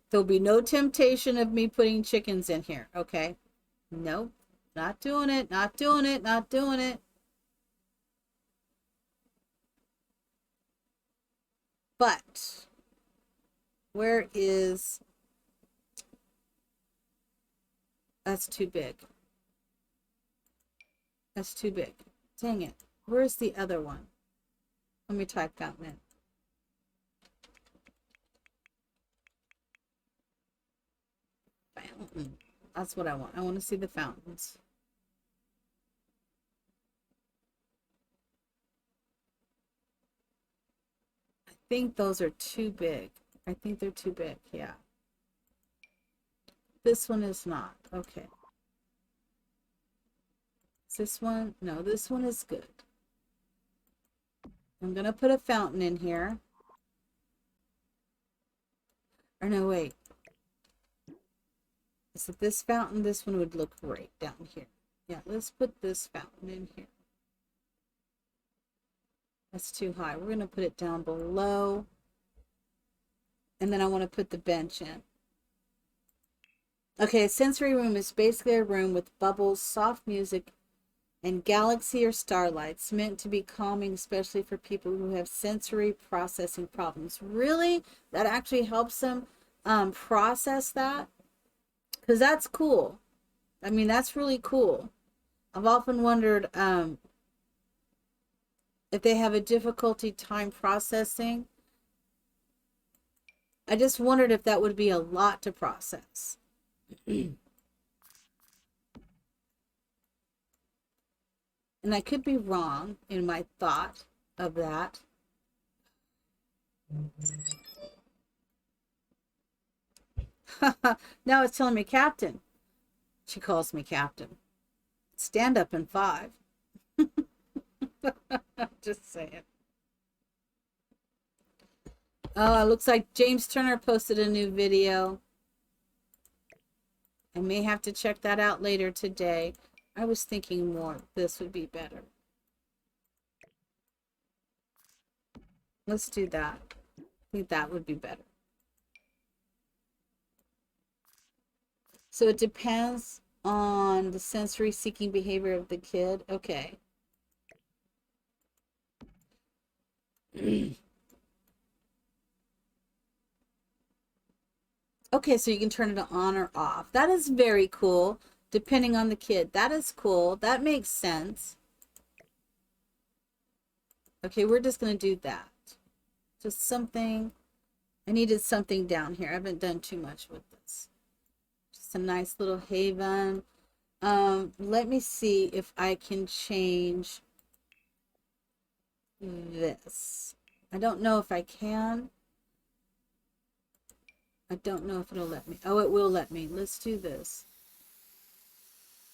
There'll be no temptation of me putting chickens in here, okay? Nope, not doing it, not doing it, not doing it. But where is... That's too big. That's too big. Dang it. Where's the other one? Let me type fountain in. Fountain. That's what I want. I want to see the fountains. I think those are too big. I think they're too big. Yeah. This one is not. Okay. Is this one? No, this one is good. I'm going to put a fountain in here. Or no, wait. Is it this fountain? This one would look great down here. Yeah, let's put this fountain in here. That's too high. We're going to put it down below. And then I want to put the bench in. Okay, a sensory room is basically a room with bubbles, soft music, and galaxy or starlights meant to be calming, especially for people who have sensory processing problems. Really? That actually helps them process that? Because that's cool. I mean, that's really cool. I've often wondered if they have a difficulty time processing. I just wondered if that would be a lot to process. And I could be wrong in my thought of that. Now it's telling me Captain. She calls me Captain. Stand up in 5. Just saying. Oh, it looks like James Turner posted a new video. I may have to check that out later today. I was thinking more this would be better. Let's do that. I think that would be better. So it depends on the sensory seeking behavior of the kid. Okay. Okay, so you can turn it on or off. That is very cool, depending on the kid. That is cool. That makes sense. Okay, we're just going to do that. Just something. I needed something down here. I haven't done too much with this. Just a nice little haven. Let me see if I can change this. I don't know if I can. I don't know if it'll let me. Oh, it will let me. Let's do this.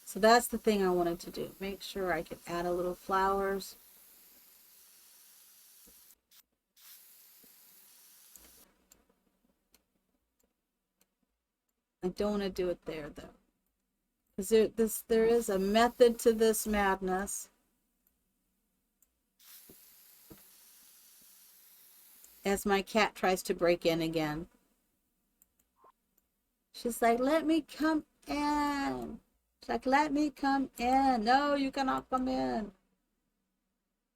So that's the thing I wanted to do. Make sure I could add a little flowers. I don't want to do it there though. Because there is a method to this madness. As my cat tries to break in again. She's like, let me come in. She's like, let me come in. No, you cannot come in.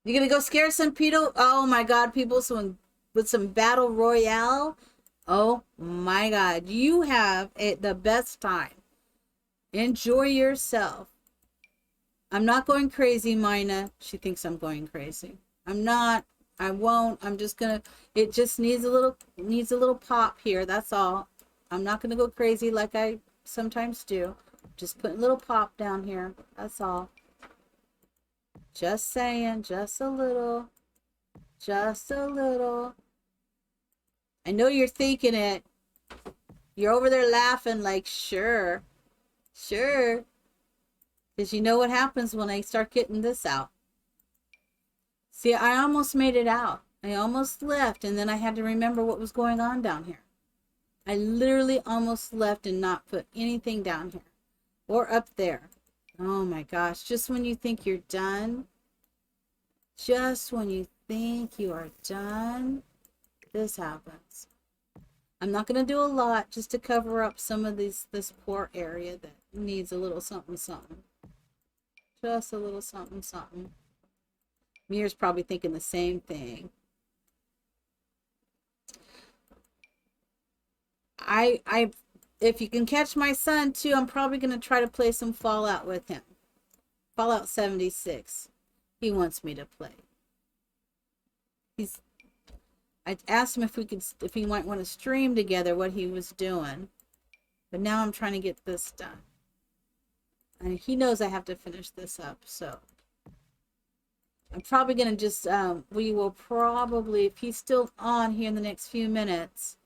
You gonna go scare some people? Oh my God, people, with some battle royale. Oh my God, you have the best time. Enjoy yourself. I'm not going crazy, Mina. She thinks I'm going crazy. I'm not. I won't. I'm just gonna. It just needs a little pop here. That's all. I'm not gonna go crazy like I sometimes do. Just putting a little pop down here. That's all. Just saying. Just a little. Just a little. I know you're thinking it. You're over there laughing like, sure. Sure. Because you know what happens when I start getting this out. See, I almost made it out. I almost left, and then I had to remember what was going on down here. I literally almost left and not put anything down here. Or up there. Oh my gosh. Just when you think you're done. Just when you think you are done. This happens. I'm not going to do a lot just to cover up some of this poor area that needs a little something something. Just a little something something. Mir's probably thinking the same thing. If you can catch my son too, I'm probably going to try to play some Fallout with him. Fallout 76. He wants me to play. I asked him if he might want to stream together what he was doing. But now I'm trying to get this done. And he knows I have to finish this up, so I'm probably going to just, we will probably, if he's still on here in the next few minutes,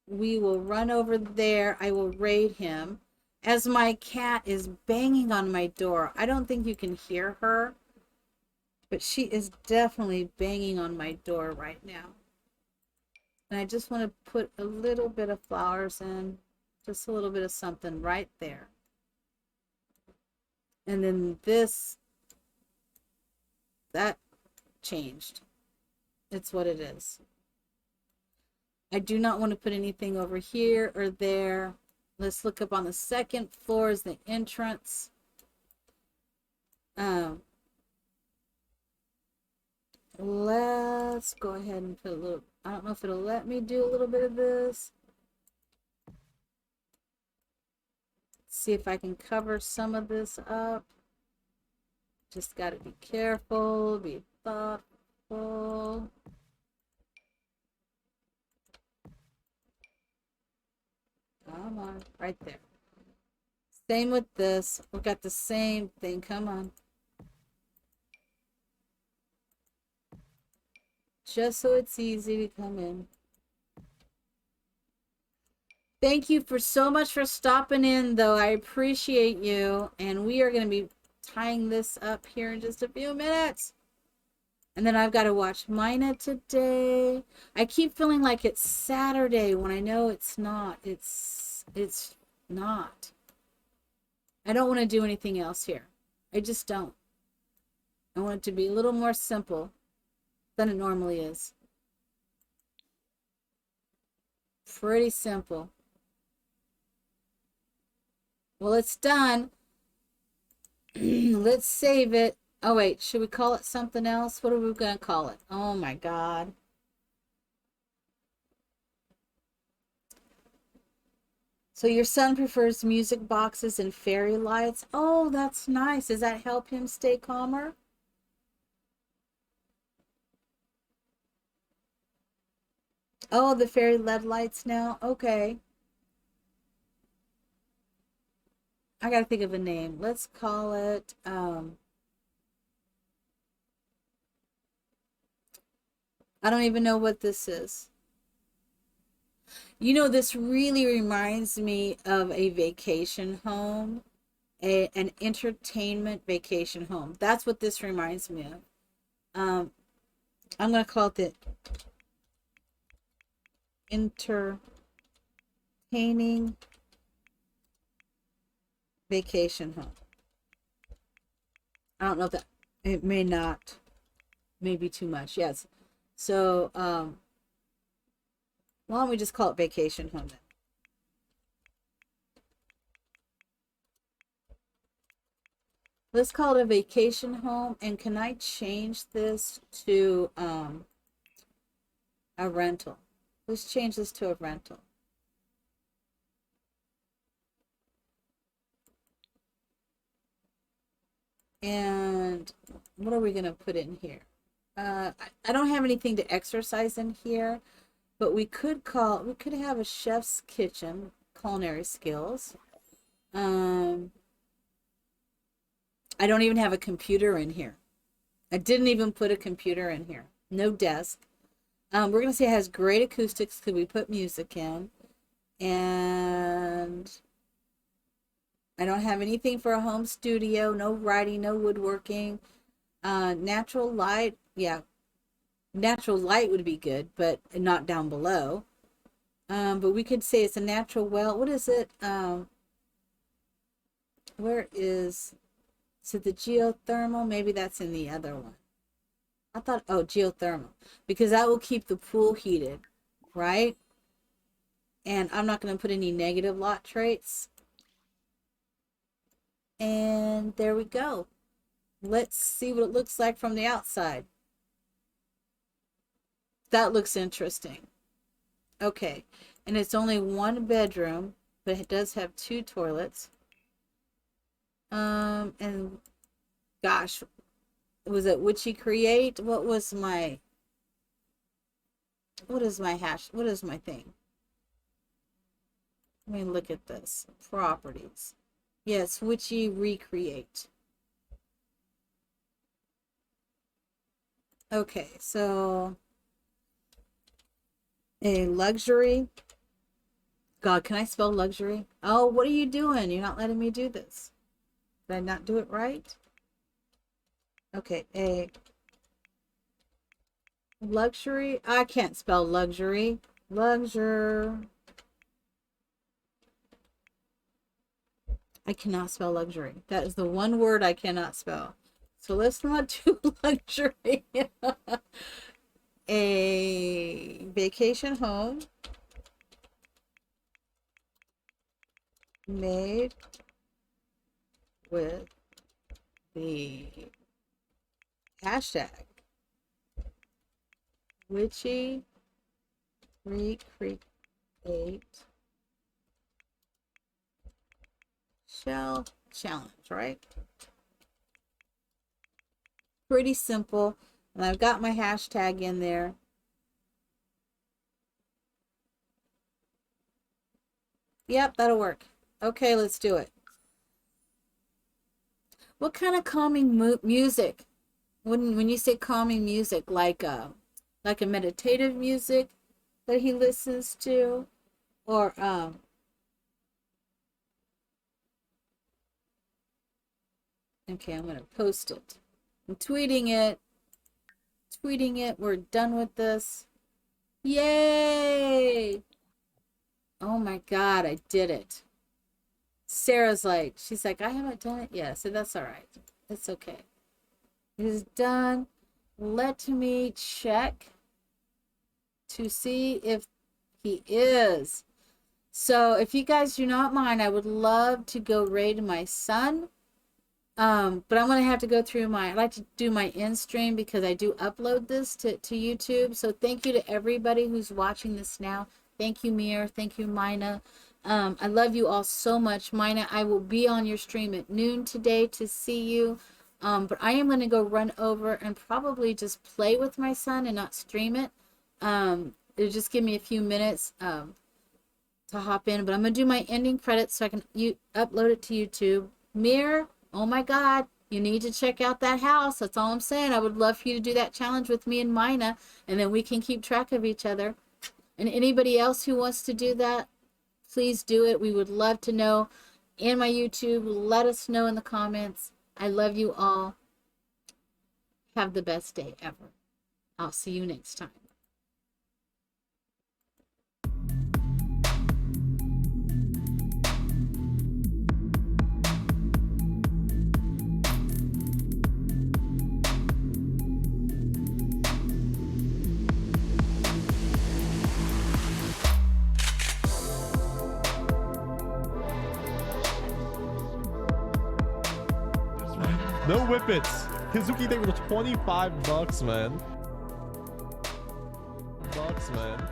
we will run over there. I will raid him. As my cat is banging on my door. I don't think you can hear her, but she is definitely banging on my door right now. And I just want to put a little bit of flowers in, just a little bit of something right there. And then that changed. It's what it is. I do not want to put anything over here or there. Let's look up on the second floor is the entrance. Let's go ahead and put a little, I don't know if it'll let me do a little bit of this. See if I can cover some of this up. Just got to be careful, be thoughtful. Come on, right there. Same with this. We've got the same thing. Come on. Just so it's easy to come in. Thank you so much for stopping in, though. I appreciate you. And we are going to be tying this up here in just a few minutes. And then I've got to watch Mina today. I keep feeling like it's Saturday when I know it's not. It's not. I don't want to do anything else here. I just don't. I want it to be a little more simple than it normally is. Pretty simple. Well, it's done. Let's save it. Oh, wait. Should we call it something else? What are we going to call it? Oh, my God. So your son prefers music boxes and fairy lights. Oh, that's nice. Does that help him stay calmer? Oh, the fairy LED lights now. Okay. I gotta think of a name. Let's call it, I don't even know what this is. You know, this really reminds me of a vacation home, an entertainment vacation home. That's what this reminds me of. I'm gonna call it the entertaining vacation home. I don't know if that, it may not, maybe too much. Yes. So, why don't we just call it vacation home then? Let's call it a vacation home. And can I change this to a rental? Let's change this to a rental. And what are we going to put in here? I don't have anything to exercise in here, but we could have a chef's kitchen, culinary skills. I don't even have a computer in here. I didn't even put a computer in here. No desk. We're going to say it has great acoustics because we put music in. And I don't have anything for a home studio. No writing, no woodworking. Natural light. Yeah. Natural light would be good, but not down below. But we could say it's a natural well. What is it? Where is it the geothermal? Maybe that's in the other one. I thought, oh, geothermal. Because that will keep the pool heated, right? And I'm not going to put any negative lot traits. And there we go. Let's see what it looks like from the outside. That looks interesting. Okay. And it's only one bedroom, but it does have 2 toilets. And gosh, was it Witchy Create? What is my hash? What is my thing? Let me look at this. Properties. Yes, Witchy Recreate. Okay, so a luxury. God, can I spell luxury? Oh, what are you doing? You're not letting me do this. Did I not do it right? Okay, a luxury. I can't spell luxury. Luxury. I cannot spell luxury. That is the one word I cannot spell. So let's not do luxury. A vacation home made with the hashtag Witchy Recreate Shell Challenge, right? Pretty simple. And I've got my hashtag in there. Yep, that'll work. Okay, let's do it. What kind of calming music? When you say calming music, like a meditative music that he listens to, or okay, I'm gonna post it. I'm tweeting it. We're done with this. Yay! Oh my God, I did it. Sarah's like, she's like, I haven't done it yet. So that's all right. It's okay. It is done. Let me check to see if he is. So if you guys do not mind, I would love to go raid my son. But I'm gonna have to go through I like to do my end stream because I do upload this to YouTube. So thank you to everybody who's watching this now. Thank you, Mir. Thank you, Mina. I love you all so much. Mina, I will be on your stream at noon today to see you. But I am gonna go run over and probably just play with my son and not stream it. It'll just give me a few minutes to hop in, but I'm gonna do my ending credits so I can upload it to YouTube. Mir, oh my God, you need to check out that house. That's all I'm saying. I would love for you to do that challenge with me and Mina, and then we can keep track of each other. And anybody else who wants to do that, please do it. We would love to know in my YouTube. Let us know in the comments. I love you all. Have the best day ever. I'll see you next time. No whippets. Kizuki Day with $25, man. Bucks, man.